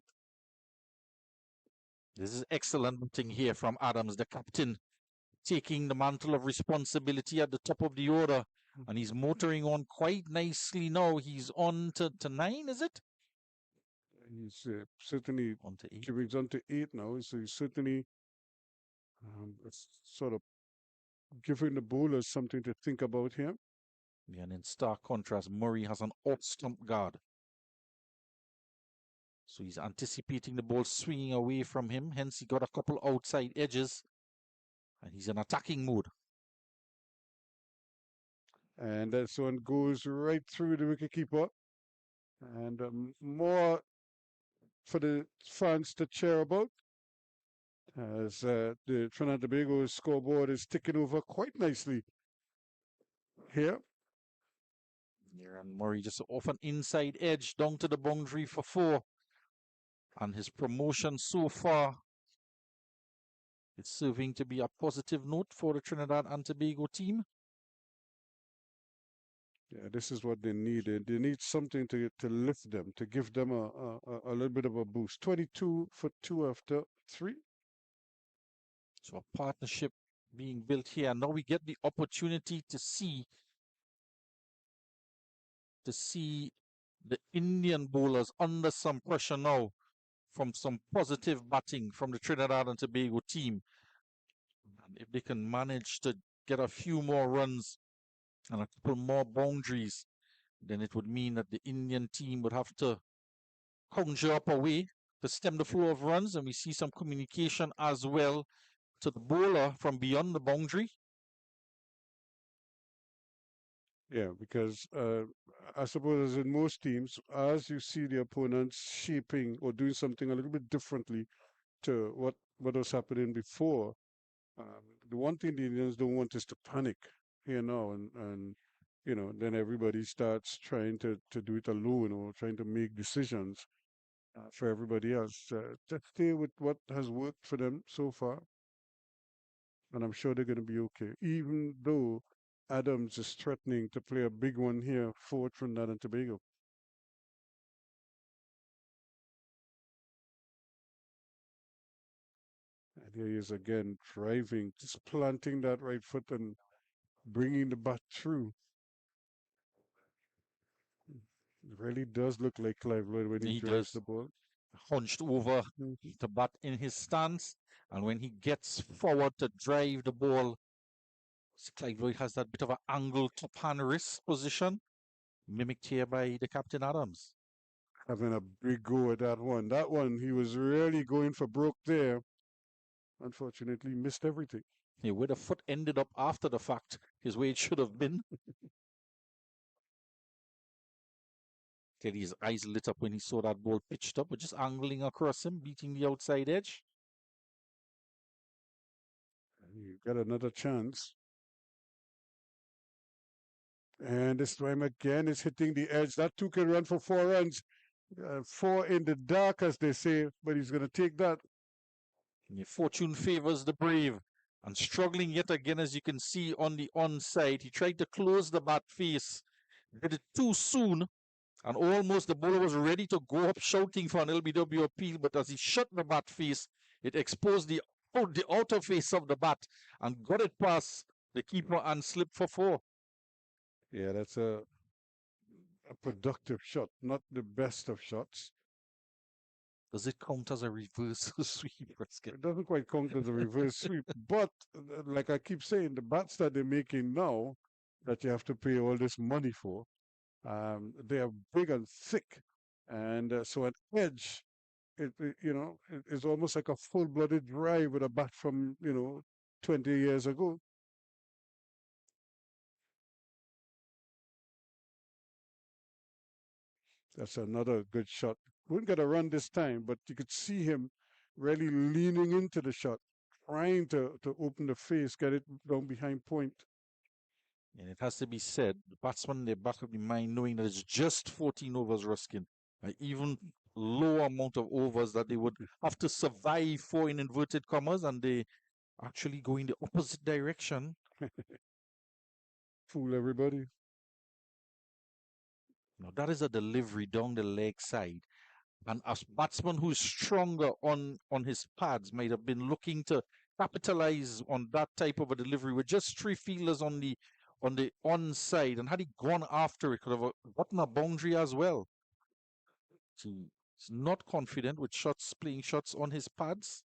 This is excellent batting here from Adams, the captain, taking the mantle of responsibility at the top of the order. And he's motoring on quite nicely now. He's on to 9, is it? He's certainly on to 8. He's on to 8 now, so he's certainly sort of giving the bowlers something to think about here. Yeah, and in stark contrast, Murray has an off-stump guard. So he's anticipating the ball swinging away from him. Hence, he got a couple outside edges. And he's in attacking mode. And this one goes right through the wicketkeeper. And more for the fans to cheer about, as the Trinidad and Tobago scoreboard is ticking over quite nicely here. Yeah, and Murray just off an inside edge down to the boundary for 4. And his promotion so far, it's serving to be a positive note for the Trinidad and Tobago team. Yeah, this is what they need. They need something to lift them, to give them a little bit of a boost. 22 for 2 after 3. So a partnership being built here. Now we get the opportunity to see the Indian bowlers under some pressure now from some positive batting from the Trinidad and Tobago team. And if they can manage to get a few more runs and a couple more boundaries, then it would mean that the Indian team would have to conjure up a way to stem the flow of runs. And we see some communication as well to the bowler from beyond the boundary. Yeah, because I suppose as in most teams, as you see the opponents shaping or doing something a little bit differently to what was happening before, the one thing the Indians don't want is to panic, and then everybody starts trying to do it alone or trying to make decisions for everybody else. Just stay with what has worked for them so far, and I'm sure they're going to be okay. Even though Adams is threatening to play a big one here for Trinidad and Tobago. And here he is again, driving, just planting that right foot and bringing the bat through. It really does look like Clive Lloyd when he He drives does. the ball. Hunched over Mm. the bat in his stance, and when he gets forward to drive the ball, Clive Lloyd has that bit of an angle top hand wrist position, mimicked here by the Captain Adams. Having a big go at that one. That one, he was really going for broke there. Unfortunately, missed everything. Yeah, where the foot ended up after the fact is where it should have been. His eyes lit up when he saw that ball pitched up, but just angling across him, beating the outside edge. You got another chance. And this time again, it's hitting the edge. That two can run for 4 runs. 4 in the dark, as they say, but he's going to take that. Yeah, fortune favors the brave. And struggling yet again, as you can see on the onside. He tried to close the bat face, did it too soon, and almost the bowler was ready to go up shouting for an LBW appeal, but as he shut the bat face, it exposed the outer face of the bat and got it past the keeper and slipped for 4. Yeah, that's a productive shot, not the best of shots. Does it count as a reverse sweep? It doesn't quite count as a reverse sweep, but like I keep saying, the bats that they're making now that you have to pay all this money for, they are big and thick, and so an edge, it is almost like a full-blooded drive with a bat from 20 years ago. That's another good shot. Wouldn't get a run this time, but you could see him really leaning into the shot, trying to open the face, get it down behind point. And it has to be said, the batsman in the back of the mind, knowing that it's just 14 overs, Ruskin, even lower amount of overs that they would have to survive for in inverted commas, and they actually go in the opposite direction. Fool everybody. Now, that is a delivery down the leg side. And a batsman who's stronger on his pads might have been looking to capitalize on that type of a delivery with just 3 fielders on the onside, and had he gone after it, could have gotten a boundary as well. He's not confident with playing shots on his pads.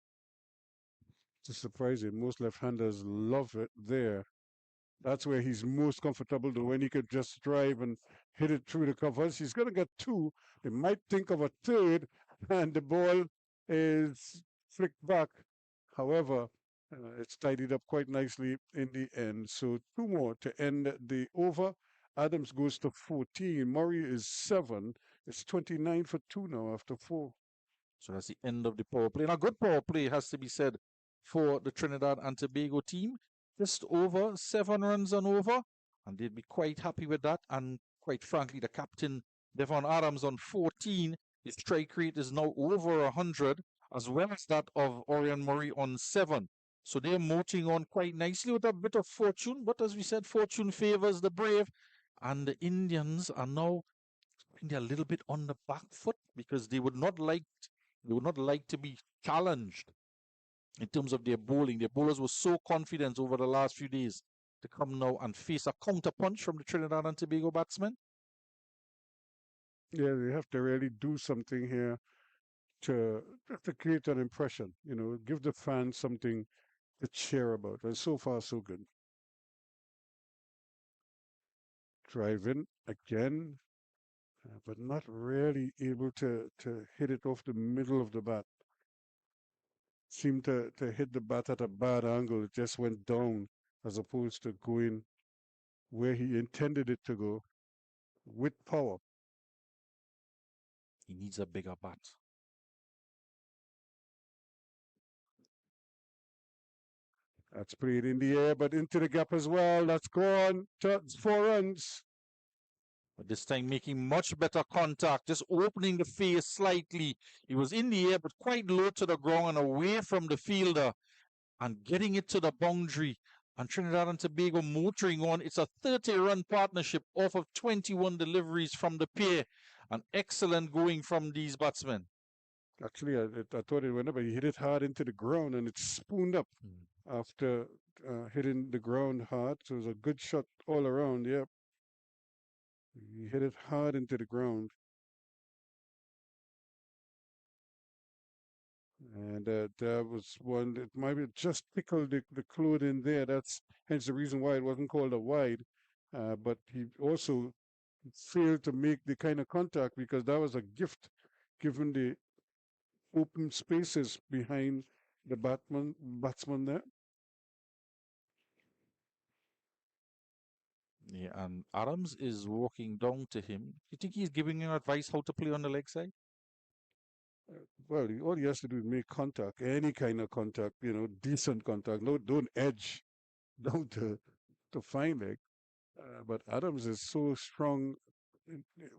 It's surprising. Most left-handers love it there. That's where he's most comfortable, though, when he could just drive and hit it through the covers. He's going to get 2. They might think of a third, and the ball is flicked back. However, it's tidied up quite nicely in the end. So 2 more to end the over. Adams goes to 14. Murray is 7. It's 29 for 2 now after 4. So that's the end of the power play. And a good power play, has to be said, for the Trinidad and Tobago team. Just over 7 runs and over, and they'd be quite happy with that. And quite frankly, the captain, Devon Adams, on 14, his strike rate is now over 100, as well as that of Orion Murray on 7. So they're motoring on quite nicely with a bit of fortune. But as we said, fortune favors the brave. And the Indians are now, I think, they're a little bit on the back foot, because they would not like to be challenged in terms of their bowling. Their bowlers were so confident over the last few days to come now and face a counter punch from the Trinidad and Tobago batsmen. Yeah, they have to really do something here to create an impression, give the fans something to cheer about. And so far, so good. Drive in again, but not really able to hit it off the middle of the bat. seemed to hit the bat at a bad angle. It just went down as opposed to going where he intended it to go with power. He needs a bigger bat. That's played in the air, but into the gap as well. That's gone. 4 runs. But this time making much better contact, just opening the face slightly. He was in the air, but quite low to the ground and away from the fielder and getting it to the boundary. And Trinidad and Tobago motoring on. It's a 30-run partnership off of 21 deliveries from the pair. An excellent going from these batsmen. Actually, I thought it went up, but he hit it hard into the ground and it spooned up after hitting the ground hard. So it was a good shot all around. Yep. He hit it hard into the ground. And there was one that might have just tickled the clothing there. That's hence the reason why it wasn't called a wide. But he also failed to make the kind of contact because that was a gift given the open spaces behind the batsman there. Yeah, and Adams is walking down to him. You think he's giving him advice how to play on the leg side? Well, all he has to do is make contact, any kind of contact, decent contact. No, don't edge down to fine leg. But Adams is so strong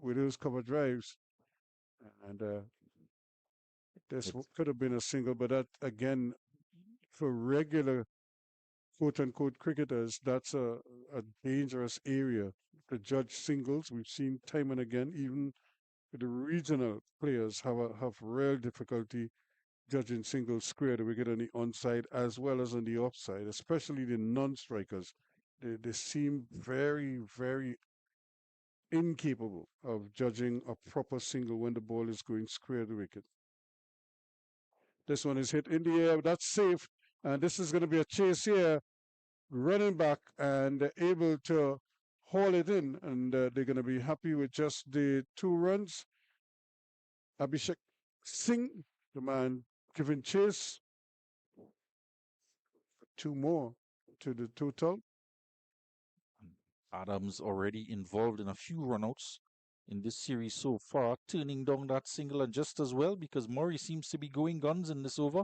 with those cover drives, and this could have been a single, but that again, for regular quote unquote cricketers, that's a dangerous area to judge singles. We've seen time and again, even the regional players have real difficulty judging singles square the wicket on the onside as well as on the offside, especially the non-strikers. They seem very, very incapable of judging a proper single when the ball is going square the wicket. This one is hit in the air. That's safe. And this is going to be a chase here. Running back and able to haul it in. And they're going to be happy with just the 2 runs. Abhishek Singh, the man giving chase. 2 more to the total. Adams already involved in a few runouts in this series so far, turning down that single and just as well because Murray seems to be going guns in this over.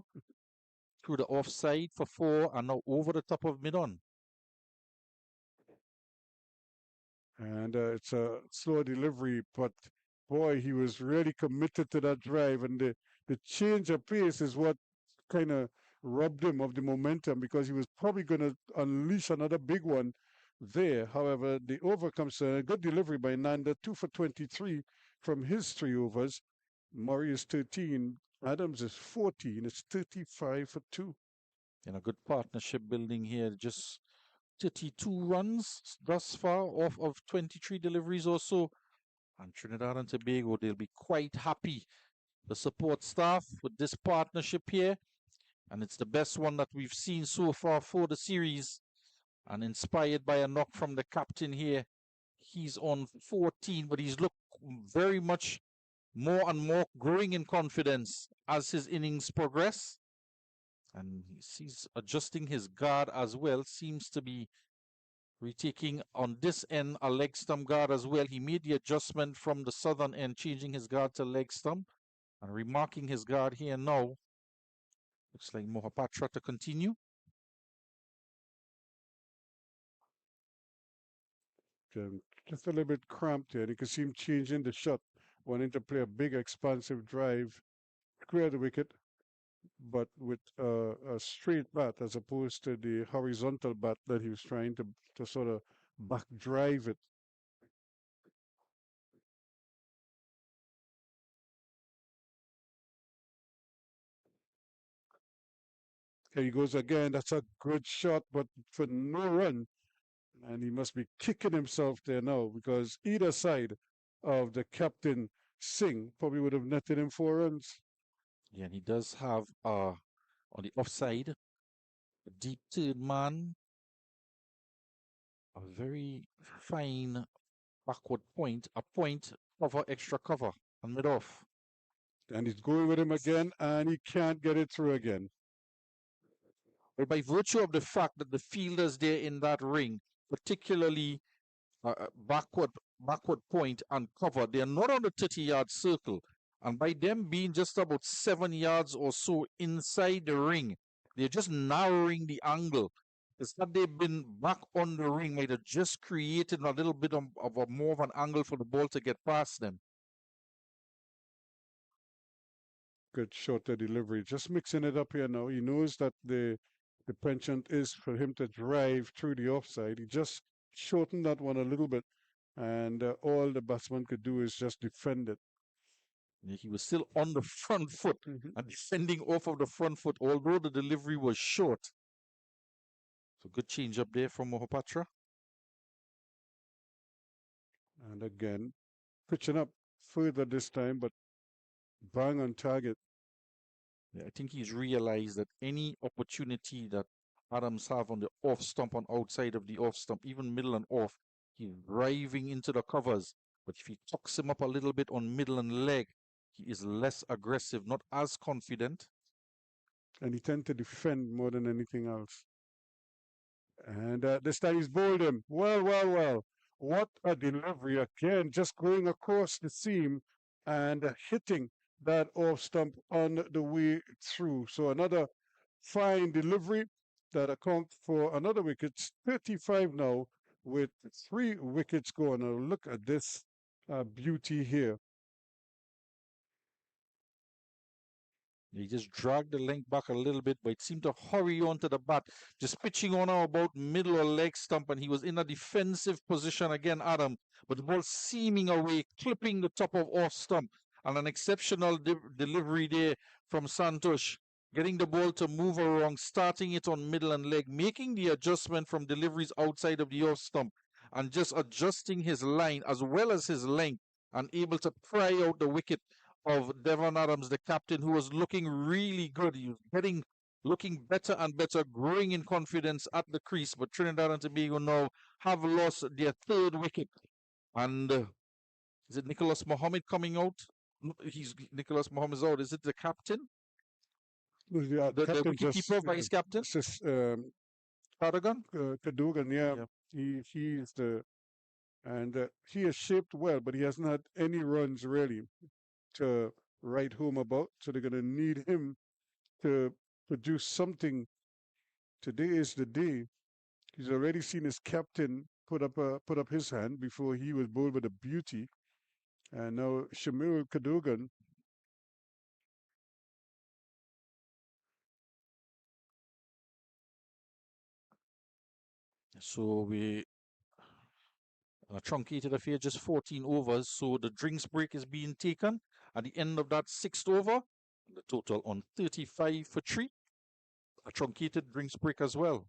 Through the offside for 4 and now over the top of mid-on. And it's a slow delivery, but boy, he was really committed to that drive. And the change of pace is what kind of robbed him of the momentum because he was probably going to unleash another big one there. However, the over comes a good delivery by Nanda, 2 for 23 from his 3 overs. Murray is 13, Adams is 14, it's 35 for 2. And a good partnership building here, just 32 runs thus far off of 23 deliveries or so. And Trinidad and Tobago, they'll be quite happy. The support staff with this partnership here. And it's the best one that we've seen so far for the series. And inspired by a knock from the captain here. He's on 14, but he's looked very much more and more growing in confidence as his innings progress. And he's adjusting his guard as well. Seems to be retaking on this end a leg stump guard as well. He made the adjustment from the southern end, changing his guard to leg stump and remarking his guard here now. Looks like Mohapatra to continue. Just a little bit cramped here. You can see him changing the shot, wanting to play a big expansive drive, clear the wicket, but with a straight bat as opposed to the horizontal bat that he was trying to sort of back drive it. Here he goes again. That's a good shot, but for no run. And he must be kicking himself there now because either side of the captain Singh probably would have netted him 4 runs. Yeah, and he does have on the offside a deep third man, a very fine backward point, a point cover, extra cover, and mid off. And he's going with him again, and he can't get it through again. but by virtue of the fact that the fielders there in that ring, particularly backward point and cover, they're not on the 30-yard circle. And by them being just about 7 yards or so inside the ring, they're just narrowing the angle. It's that they've been back on the ring might have just created a little bit of a more of an angle for the ball to get past them. Good shorter delivery. Just mixing it up here now. He knows that the penchant is for him to drive through the offside. He just shortened that one a little bit, and all the batsman could do is just defend it. He was still on the front foot and defending off of the front foot, although the delivery was short. So good change up there from Mohapatra. And again, pitching up further this time, but bang on target. Yeah, I think he's realized that any opportunity that Adams have on the off stump, on outside of the off stump, even middle and off, he's driving into the covers. But if he tucks him up a little bit on middle and leg, he is less aggressive, not as confident. And he tends to defend more than anything else. And this time he's bowled him. Well. What a delivery again, just going across the seam and hitting that off stump on the way through. So another fine delivery that accounts for another wicket. It's 35 now with 3 wickets gone. Now look at this beauty here. He just dragged the length back a little bit, but it seemed to hurry onto the bat, just pitching on about middle or leg stump, and he was in a defensive position again, Adam, but the ball seaming away, clipping the top of off stump, and an exceptional delivery there from Santosh, getting the ball to move around, starting it on middle and leg, making the adjustment from deliveries outside of the off stump, and just adjusting his line as well as his length, and able to pry out the wicket of Devon Adams, the captain, who was looking really good. He was looking better and better, growing in confidence at the crease. But Trinidad and Tobago now have lost their 3rd wicket. And is it Nicholas Mohammed coming out? Nicholas Mohammed's out. Is it the captain? The wicketkeeper, vice captain? Cadogan, yeah. He is the, and he has shaped well, but he hasn't had any runs really to write home about. So they're going to need him to produce something. Today is the day. He's already seen his captain put up his hand before he was bowled with a beauty. And now Shamil Cadogan. So we truncated affair, just 14 overs. So the drinks break is being taken at the end of that 6th over. The total on 35 for 3. A truncated drinks break as well.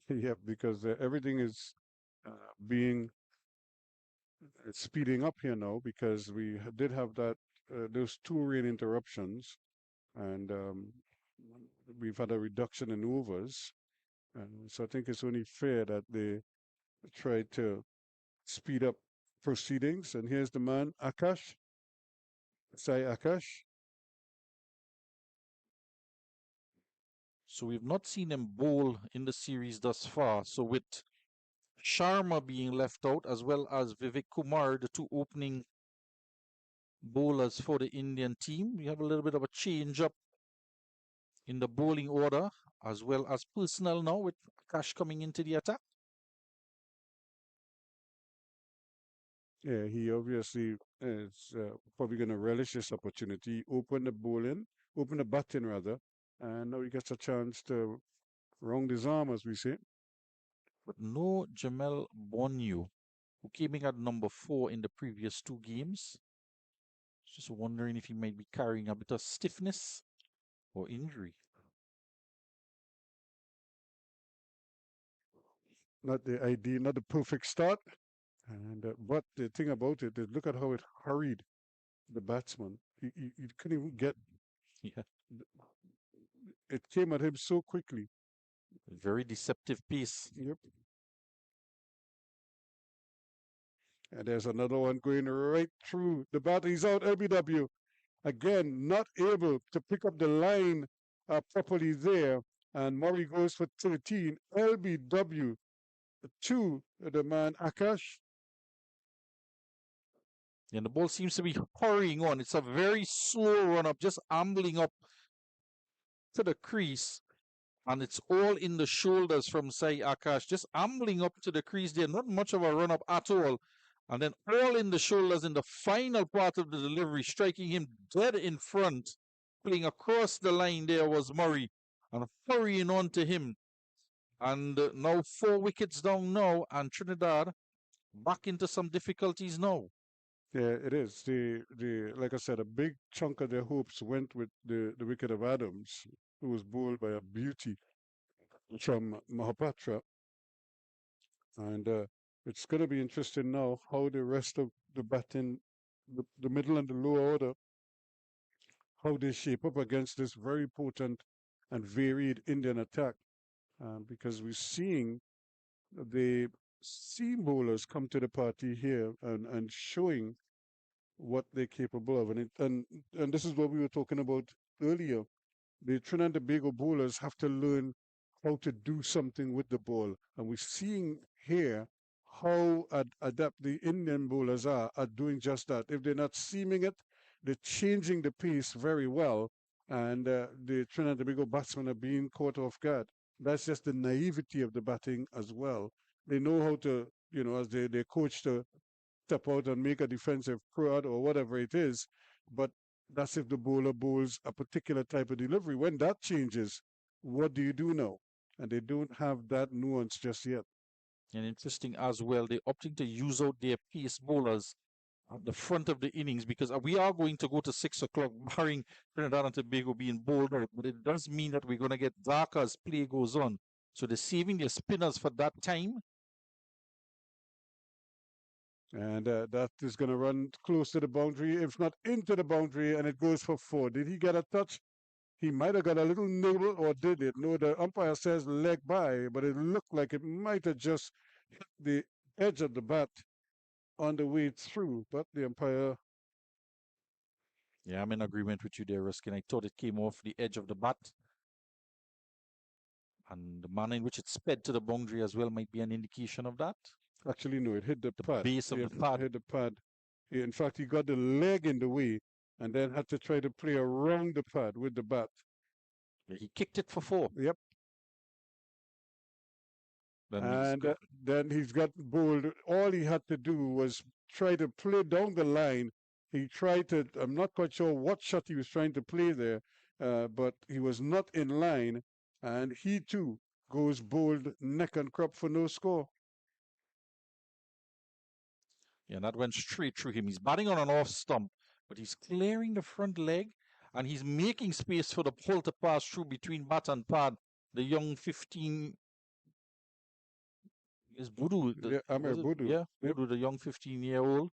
Yeah, because everything is being speeding up here now, because we did have that those 2 rain interruptions, and we've had a reduction in overs. So I think it's only fair that they try to speed up proceedings. And here's the man, Akash. Sai Akash. So we've not seen him bowl in the series thus far. So with Sharma being left out, as well as Vivek Kumar, the 2 opening bowlers for the Indian team, we have a little bit of a change up in the bowling order, as well as personnel now, with Akash coming into the attack. Yeah, he obviously is probably going to relish this opportunity, open the batting rather, and now he gets a chance to round his arm, as we say. But no Jamel Bonyu, who came in at number 4 in the previous 2 games. Just wondering if he might be carrying a bit of stiffness or injury. Not the idea, not the perfect start. And but the thing about it is, look at how it hurried the batsman. He couldn't even get. Yeah. It came at him so quickly. Very deceptive piece. Yep. And there's another one going right through the bat. He's out, LBW. Again, not able to pick up the line properly there. and Murray goes for 13. LBW to the man Akash. And the ball seems to be hurrying on. It's a very slow run up, just ambling up to the crease. And it's all in the shoulders from Sai Akash, just ambling up to the crease there. Not much of a run up at all. And then all in the shoulders in the final part of the delivery, striking him dead in front. Playing across the line there was Murray and hurrying on to him. And now 4 wickets down now, and Trinidad back into some difficulties now. Yeah, it is. Like I said, a big chunk of their hopes went with the wicket of Adams, who was bowled by a beauty from Mahapatra. And it's going to be interesting now how the rest of the batting, the middle and the lower order, how they shape up against this very potent and varied Indian attack. Because we're seeing the seam bowlers come to the party here and showing what they're capable of. And this is what we were talking about earlier. The Trinidad and Tobago bowlers have to learn how to do something with the ball. And we're seeing here how adept the Indian bowlers are at doing just that. If they're not seaming it, they're changing the pace very well. And the Trinidad and Tobago batsmen are being caught off guard. That's just the naivety of the batting as well. They know how to, as they're coached to step out and make a defensive prod or whatever it is. But that's if the bowler bowls a particular type of delivery. When that changes, what do you do now? And they don't have that nuance just yet. And interesting as well, they're opting to use out their pace bowlers at the front of the innings because we are going to go to 6 o'clock, barring Trinidad and Tobago being bowled out. But it does mean that we're going to get darker as play goes on. So they're saving their spinners for that time. And that is going to run close to the boundary, if not into the boundary, and it goes for 4. Did he get a touch? He might have got a little nibble, or did it? No, the umpire says leg by, but it looked like it might have just hit the edge of the bat on the way through. But the umpire. Yeah, I'm in agreement with you there, Ruskin. I thought it came off the edge of the bat. And the manner in which it sped to the boundary as well might be an indication of that. Actually, no, it hit the pad. Base of the pad. Hit the pad. In fact, he got the leg in the way and then had to try to play around the pad with the bat. He kicked it for 4. Yep. Then he's got bowled. All he had to do was try to play down the line. He tried to, I'm not quite sure what shot he was trying to play there, but he was not in line. And he too goes bowled neck and crop for no score. Yeah, that went straight through him. He's batting on an off stump, but he's clearing the front leg and he's making space for the ball to pass through between bat and pad. The young 15 is Budu. Amir Budu. Yeah, Budu, the young 15-year-old,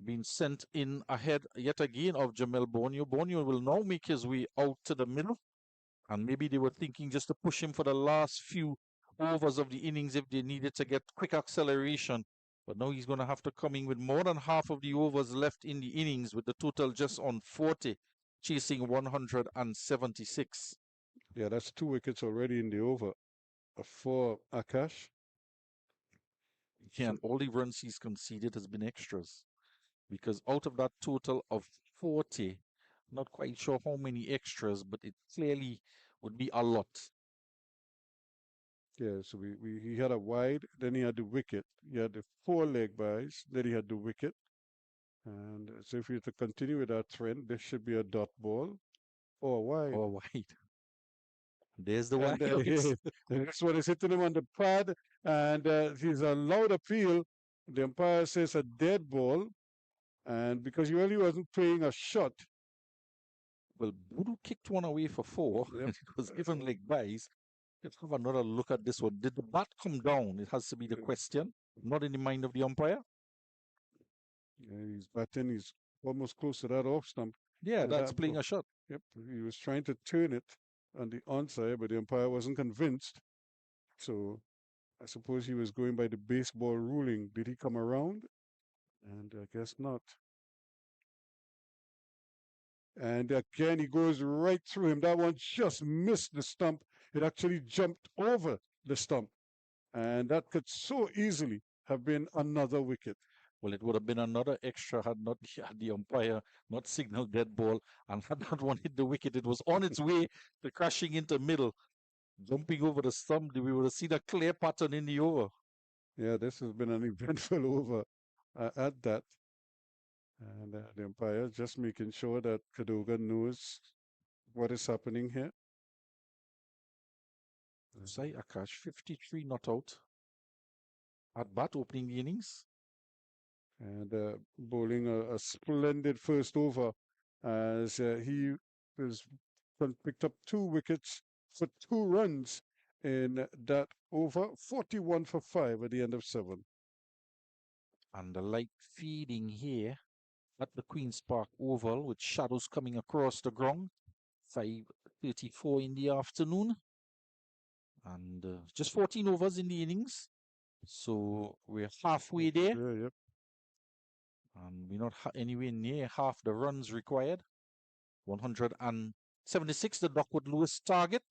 being sent in ahead yet again of Jamel Borneo. Borneo will now make his way out to the middle. And maybe they were thinking just to push him for the last few overs of the innings if they needed to get quick acceleration. But now he's going to have to come in with more than half of the overs left in the innings with the total just on 40, chasing 176. Yeah, that's 2 wickets already in the over for Akash. Yeah, and all the runs he's conceded has been extras. Because out of that total of 40, not quite sure how many extras, but it clearly would be a lot. Yeah, so he had a wide, then he had the wicket. He had the 4 leg byes, then he had the wicket. And so if you to continue with that trend, this should be a dot ball or wide. Or wide. There's the wide. The next one is hitting him on the pad, and he's a loud appeal. The umpire says a dead ball, and because he really wasn't playing a shot. Well, Budu kicked one away for 4, Yep. and it was given leg byes. Let's have another look at this one. Did the bat come down? It has to be the question, not in the mind of the umpire. Yeah, he's batting. He's almost close to that off stump. Yeah, that's playing a shot. Yep, he was trying to turn it on the onside, but the umpire wasn't convinced. So I suppose he was going by the baseball ruling. Did he come around? And I guess not. And again, he goes right through him. That one just missed the stump. It actually jumped over the stump, and that could so easily have been another wicket. Well, it would have been another extra had not had the umpire not signaled dead ball and had that one hit the wicket. It was on its way to crashing into middle, jumping over the stump. We would have seen a clear pattern in the over. Yeah, this has been an eventful over at that. And the umpire just making sure that Cadogan knows what is happening here. Sai Akash, 53 not out at bat opening the innings. And bowling a splendid first over as he was picked up 2 wickets for 2 runs in that over, 41 for 5 at the end of 7. And the light feeding here at the Queen's Park Oval with shadows coming across the ground. 5:34 in the afternoon. And just 14 overs in the innings. So we're halfway there. Yeah, yep. And we're not anywhere near half the runs required. 176, the Duckwood Lewis target.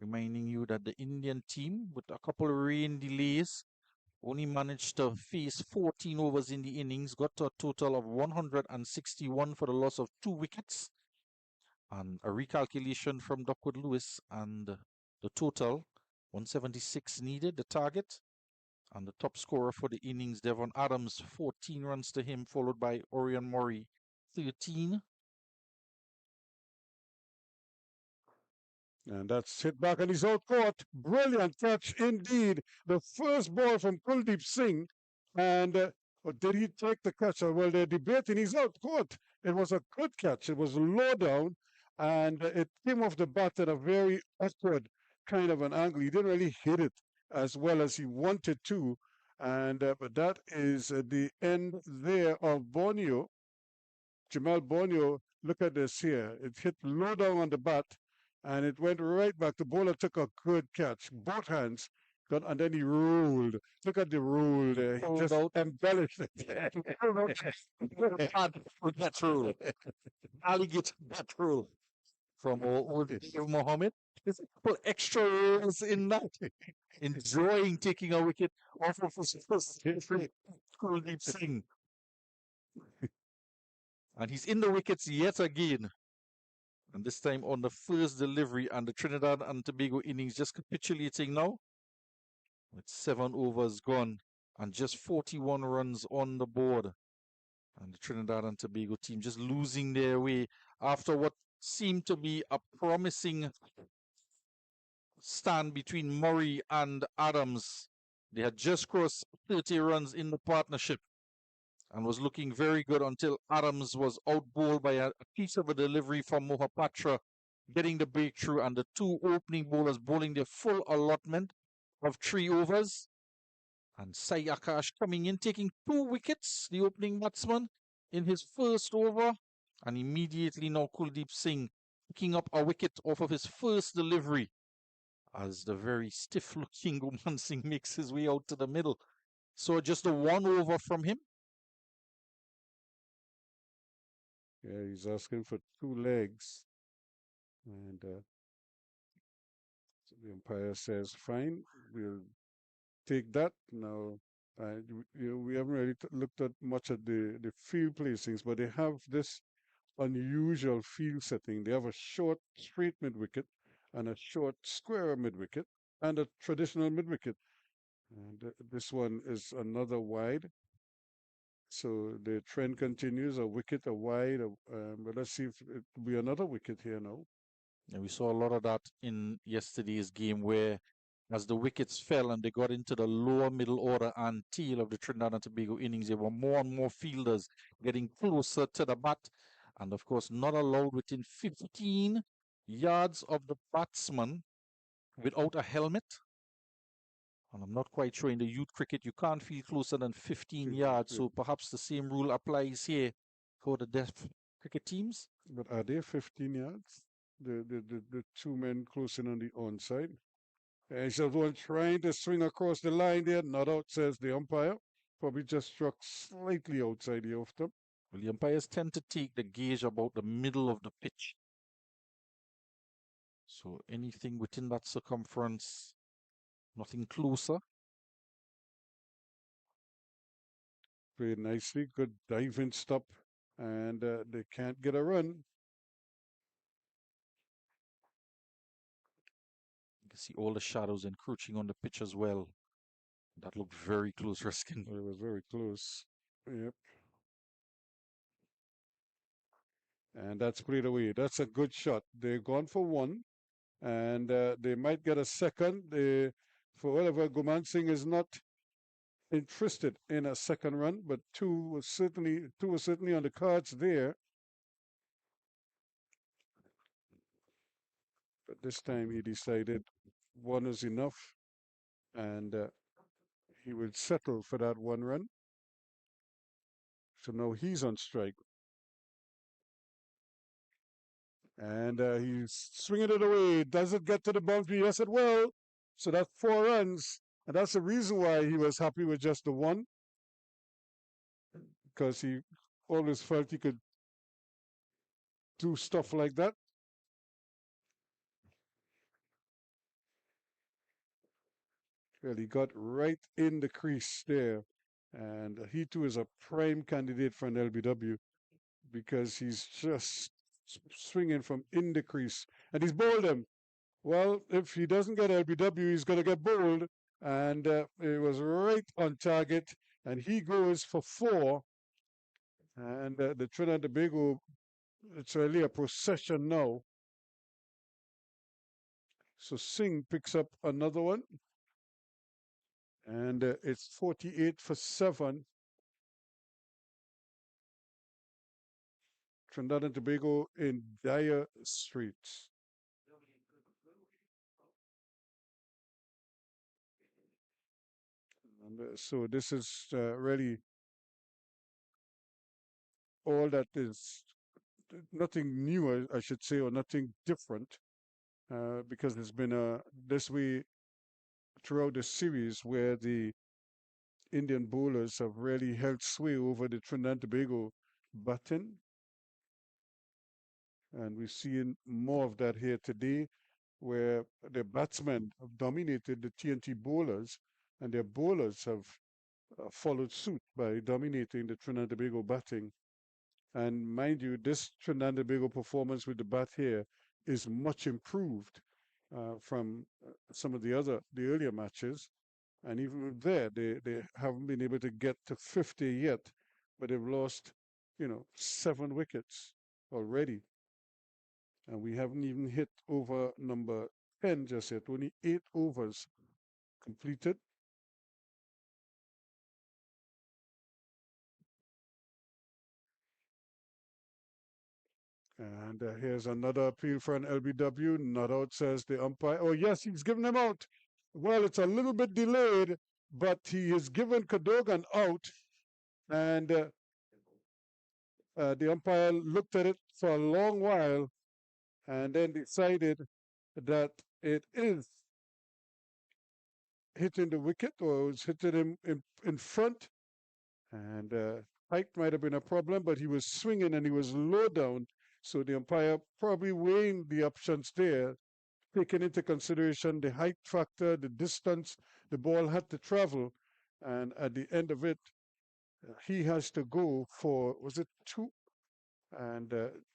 Reminding you that the Indian team, with a couple of rain delays, only managed to face 14 overs in the innings, got to a total of 161 for the loss of 2 wickets. And a recalculation from Duckwood Lewis, and the total 176 needed, the target. And the top scorer for the innings, Devon Adams, 14 runs to him, followed by Orion Murray, 13. And that's hit back and he's out caught. Brilliant catch indeed. The first ball from Kuldeep Singh. And did he take the catch? Well, they're debating. He's out caught. It was a good catch. It was low down and it came off the bat at a very awkward kind of an angle. He didn't really hit it as well as he wanted to. And but that is the end there of Borneo. Jamal Borneo, look at this here. It hit low down on the bat and it went right back. The bowler took a good catch, both hands, and then he rolled. Look at the roll there. He just embellished it. That rule. Alligator that rule from old Dave Mohammed. There's a couple extra rules in that. Enjoying taking a wicket off of his first Kuldeep Singh. And he's in the wickets yet again. And this time on the first delivery, and the Trinidad and Tobago innings just capitulating now. With 7 overs gone and just 41 runs on the board. And the Trinidad and Tobago team just losing their way after what seemed to be a promising stand between Murray and Adams. They had just crossed 30 runs in the partnership and was looking very good until Adams was outbowled by a piece of a delivery from Mohapatra, getting the breakthrough, and the 2 opening bowlers bowling their full allotment of 3 overs. And Sai Akash coming in, taking 2 wickets, the opening batsman, in his first over. And immediately now Kuldeep Singh picking up a wicket off of his first delivery as the very stiff-looking Guman Singh makes his way out to the middle. So just a 1 over from him. Yeah, he's asking for 2 legs. And so the umpire says, fine, we'll take that. Now, we haven't really looked at much at the field placings, but they have this unusual field setting. They have a short, straight mid-wicket and a short, square mid-wicket and a traditional mid-wicket. And this one is another wide. So the trend continues, a wicket, a wide, but let's see if it will be another wicket here now. And we saw a lot of that in yesterday's game where as the wickets fell and they got into the lower middle order and tail of the Trinidad and Tobago innings, there were more and more fielders getting closer to the bat. And of course, not allowed within 15 yards of the batsman without a helmet. And I'm not quite sure in the youth cricket, you can't field closer than 15 yards. So perhaps the same rule applies here for the deaf cricket teams. But are they 15 yards? The 2 men closing on the onside. And he's the one trying to swing across the line there. Not out, says the umpire. Probably just struck slightly outside the off them. Well, the umpires tend to take the gauge about the middle of the pitch. So anything within that circumference, nothing closer. Played nicely, good diving stop, and they can't get a run. You can see all the shadows encroaching on the pitch as well. That looked very close, Ruskin. It was very close. Yep. And that's played away. That's a good shot. They're gone for one, and they might get a second. For whatever, Guman Singh is not interested in a second run, but two was certainly on the cards there. But this time he decided one is enough, and he will settle for that one run. So now he's on strike. And he's swinging it away. Does it get to the boundary? Yes, it will. So that's 4 runs. And that's the reason why he was happy with just the one, because he always felt he could do stuff like that. Well, he got right in the crease there. And he too is a prime candidate for an LBW because he's just swinging from in the crease. And he's bowled him. Well, if he doesn't get LBW, he's going to get bowled. And it was right on target. And he goes for 4. And the Trinidad and Tobago, it's really a procession now. So Singh picks up another one. And it's 48 for 7. Trinidad and Tobago in dire straits. And so this is really all that is, nothing new, I should say, or nothing different, because it's been this way throughout the series where the Indian bowlers have really held sway over the Trinidad and Tobago batting. And we're seeing more of that here today, where the batsmen have dominated the T20 bowlers, and their bowlers have followed suit by dominating the Trinidad and Tobago batting. And mind you, this Trinidad and Tobago performance with the bat here is much improved from some of the earlier matches. And even there, they haven't been able to get to 50 yet, but they've lost, 7 wickets already. And we haven't even hit over number 10 just yet, only 8 overs completed. And here's another appeal for an LBW. Not out, says the umpire. Oh, yes, he's given him out. Well, it's a little bit delayed, but he has given Cadogan out. And the umpire looked at it for a long while and then decided that it is hitting the wicket, or it was hitting him in front. And height might have been a problem, but he was swinging and he was low down. So the umpire probably weighing the options there, taking into consideration the height factor, the distance the ball had to travel. And at the end of it, he has to go for, was it 2? And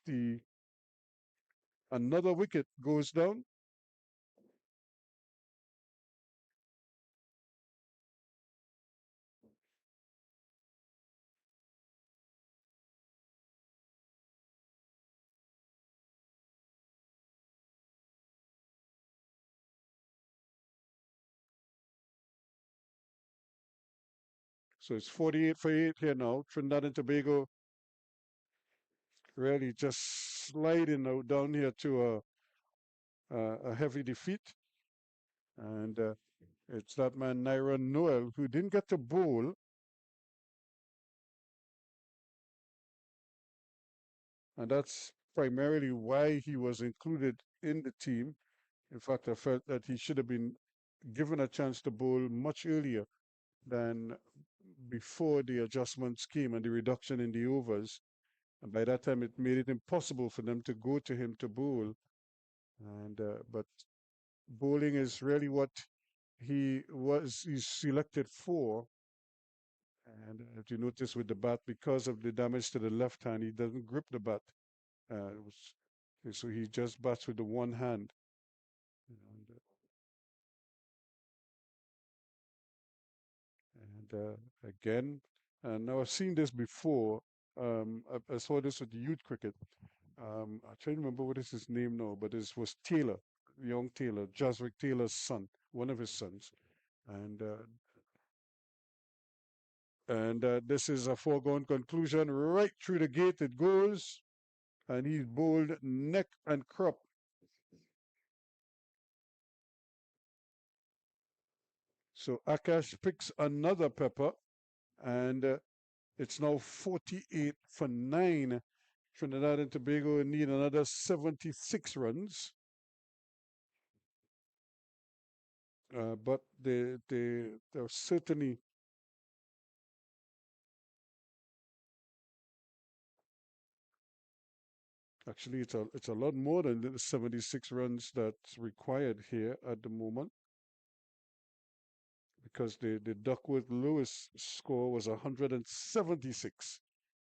the another wicket goes down. So it's 48 for 8 here now. Trinidad and Tobago really just sliding down here to a heavy defeat. And it's that man, Naira Noel, who didn't get to bowl. And that's primarily why he was included in the team. In fact, I felt that he should have been given a chance to bowl much earlier than before the adjustments came and the reduction in the overs. And by that time, it made it impossible for them to go to him to bowl. And but bowling is really what he's selected for. And if you notice with the bat, because of the damage to the left hand, he doesn't grip the bat. So he just bats with the one hand. And, again, and now I've seen this before. I saw this with the youth cricket. I try to remember what is his name now, but this was Taylor, young Taylor, Jaswick Taylor's son, one of his sons. And this is a foregone conclusion. Right through the gate it goes, and he's bowled neck and crop. So Akash picks another pepper, and it's now 48 for 9. Trinidad and Tobago need another 76 runs. But they're certainly actually it's a lot more than the 76 runs that's required here at the moment, because the Duckworth Lewis score was 176,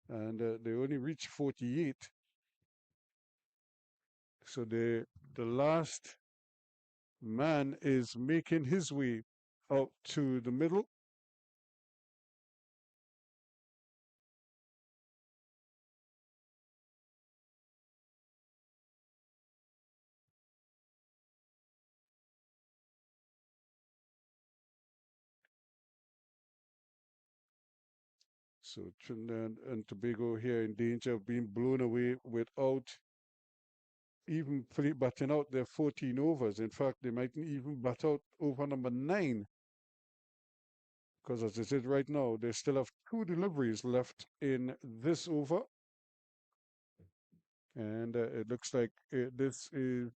and they only reached 48. So the last man is making his way out to the middle. So Trinidad and Tobago here in danger of being blown away without even batting out their 14 overs. In fact, they might even bat out over number 9, because as it is right now, they still have 2 deliveries left in this over. And it looks like this is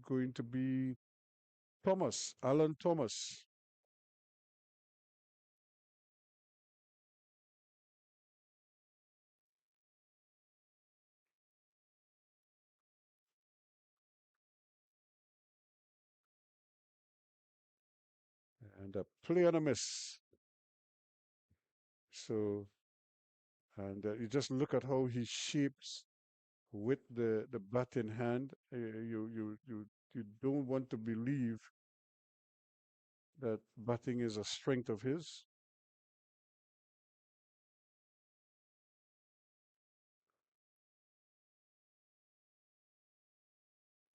going to be Alan Thomas. And a play and a miss. So, and you just look at how he shapes with the bat in hand. You don't want to believe that batting is a strength of his.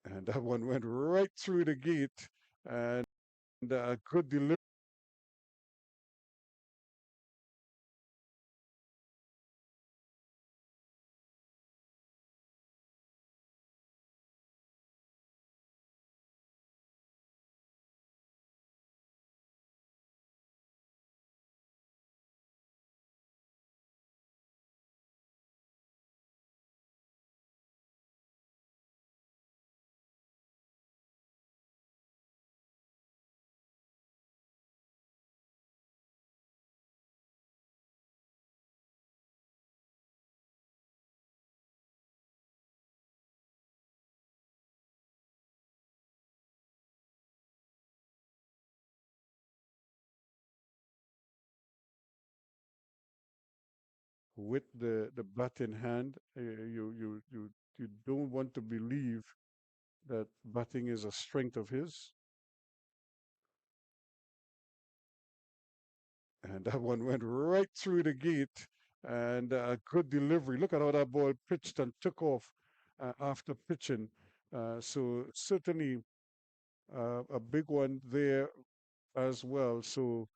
And that one went right through the gate, and a good delivery. With the bat in hand. You don't want to believe that batting is a strength of his. And that one went right through the gate, and a good delivery. Look at how that ball pitched and took off after pitching. So certainly a big one there as well. So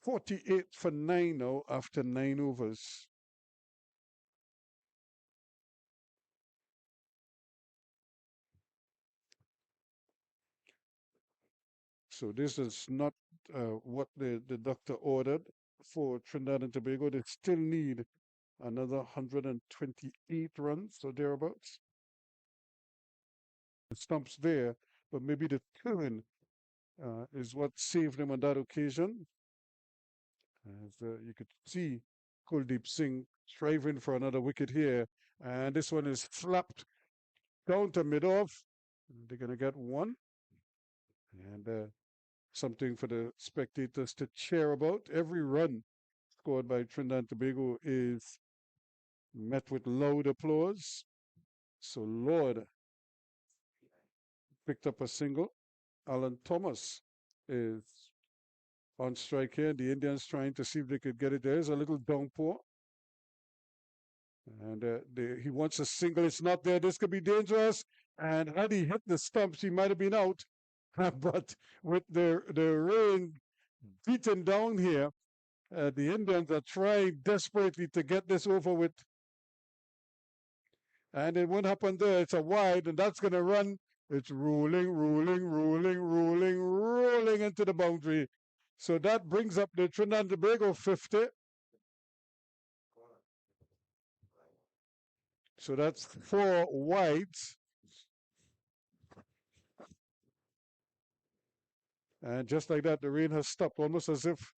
48 for 9 now after 9 overs. So this is not what the doctor ordered for Trinidad and Tobago. They still need another 128 runs or thereabouts. The stumps there, but maybe the turn is what saved them on that occasion. As you could see, Kuldeep Singh striving for another wicket here, and this one is slapped down to mid-off. They're going to get one. And something for the spectators to cheer about. Every run scored by Trinidad and Tobago is met with loud applause. So Lord picked up a single. Alan Thomas is on strike here. The Indians trying to see if they could get it. There's a little downpour. And he wants a single. It's not there. This could be dangerous. And had he hit the stumps, he might have been out. But with the rain beaten down here, the Indians are trying desperately to get this over with. And it won't happen there. It's a wide, and that's going to run. It's rolling, rolling, rolling, rolling, rolling into the boundary. So that brings up the Trinidad and Tobago 50. So that's 4 wides. And just like that, the rain has stopped, almost as if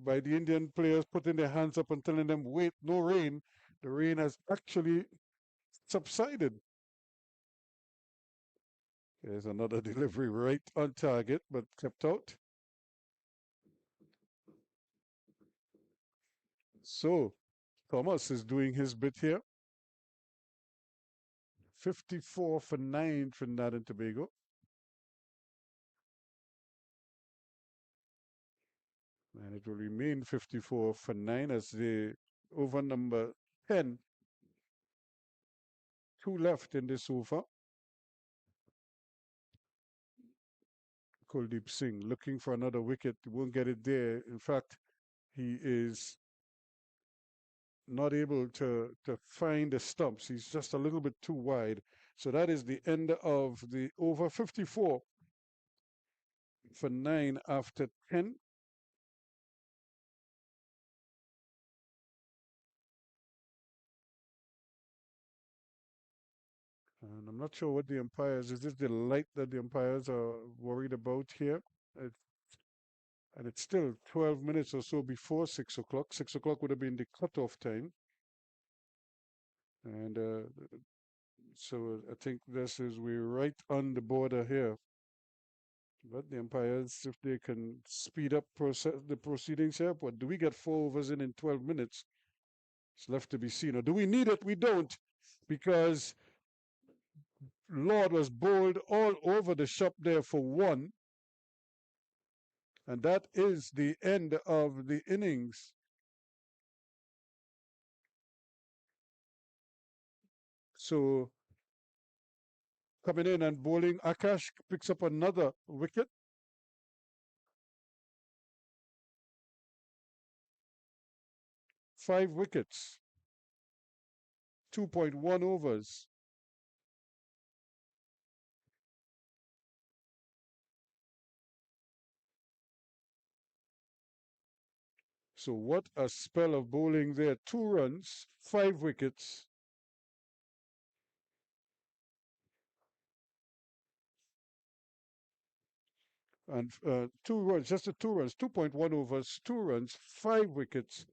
by the Indian players putting their hands up and telling them, wait, no rain. The rain has actually subsided. There's another delivery right on target, but kept out. So Thomas is doing his bit here. 54 for 9, Trinidad and Tobago. And it will remain 54 for 9 as the over number 10. 2 left in this over. Kuldeep Singh looking for another wicket. He won't get it there. In fact, he is not able to find the stumps. He's just a little bit too wide. So that is the end of the over. 54 for 9 after 10. And I'm not sure what the umpires, is this the light that the umpires are worried about here? And it's still 12 minutes or so before 6 o'clock. 6 o'clock would have been the cutoff time. And so I think we're right on the border here. But the umpires, if they can speed up the proceedings here, what do we get 4 overs in 12 minutes? It's left to be seen. Or do we need it? We don't, because Lord was bowled all over the shop there for 1. And that is the end of the innings. So coming in and bowling, Akash picks up another wicket. 5 wickets. 2.1 overs. So what a spell of bowling there. 2 runs, 5 wickets. And 2 runs, just the 2 runs, 2.1 overs, 2 runs, 5 wickets.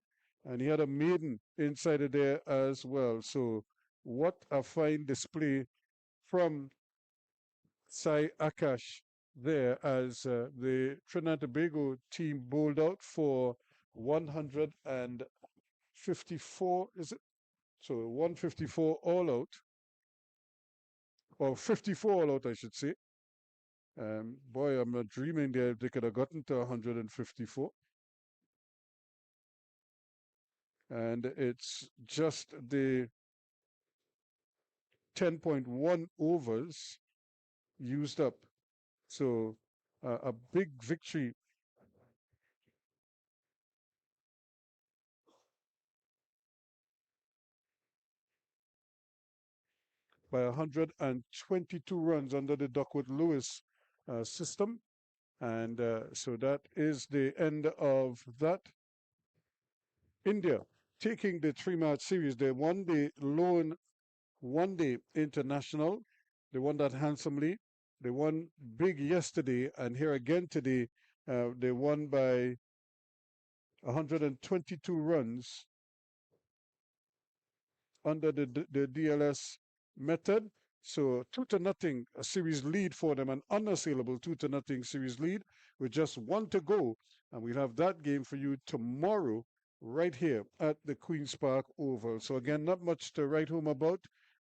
And he had a maiden inside of there as well. So what a fine display from Sai Akash there as the Trinidad and Tobago team bowled out for 154, is it? So 154 all out, or 54 all out, I should say. Boy, I'm not dreaming there. They could have gotten to 154. And it's just the 10.1 overs used up. So a big victory by 122 runs under the Duckworth-Lewis system. And so that is the end of that. India taking the 3-match series. They won the lone one-day international. They won that handsomely. They won big yesterday, and here again today, they won by 122 runs under the DLS method. So 2-0, a series lead for them, an unassailable 2-0 series lead with just one to go. And we'll have that game for you tomorrow right here at the Queen's Park Oval. So again, not much to write home about.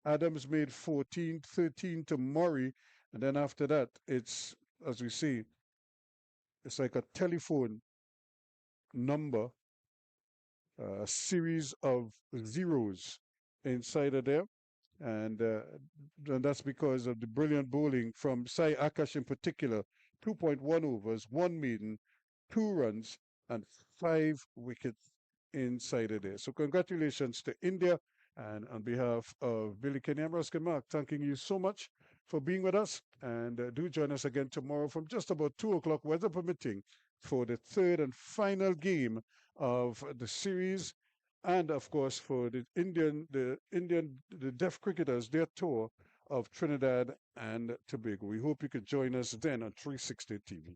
Adams made 14, 13 to Murray. And then after that, it's, as we see, it's like a telephone number, a series of zeros inside of there. And that's because of the brilliant bowling from Sai Akash in particular. 2.1 overs, one maiden, 2 runs, and 5 wickets inside of there. So congratulations to India. And on behalf of Billy Kenny, I'm Ruskin Mark, thanking you so much for being with us. And do join us again tomorrow from just about 2 o'clock, weather permitting, for the third and final game of the series, and of course for the deaf cricketers, their tour of Trinidad and Tobago. We hope you could join us then on 360 TV.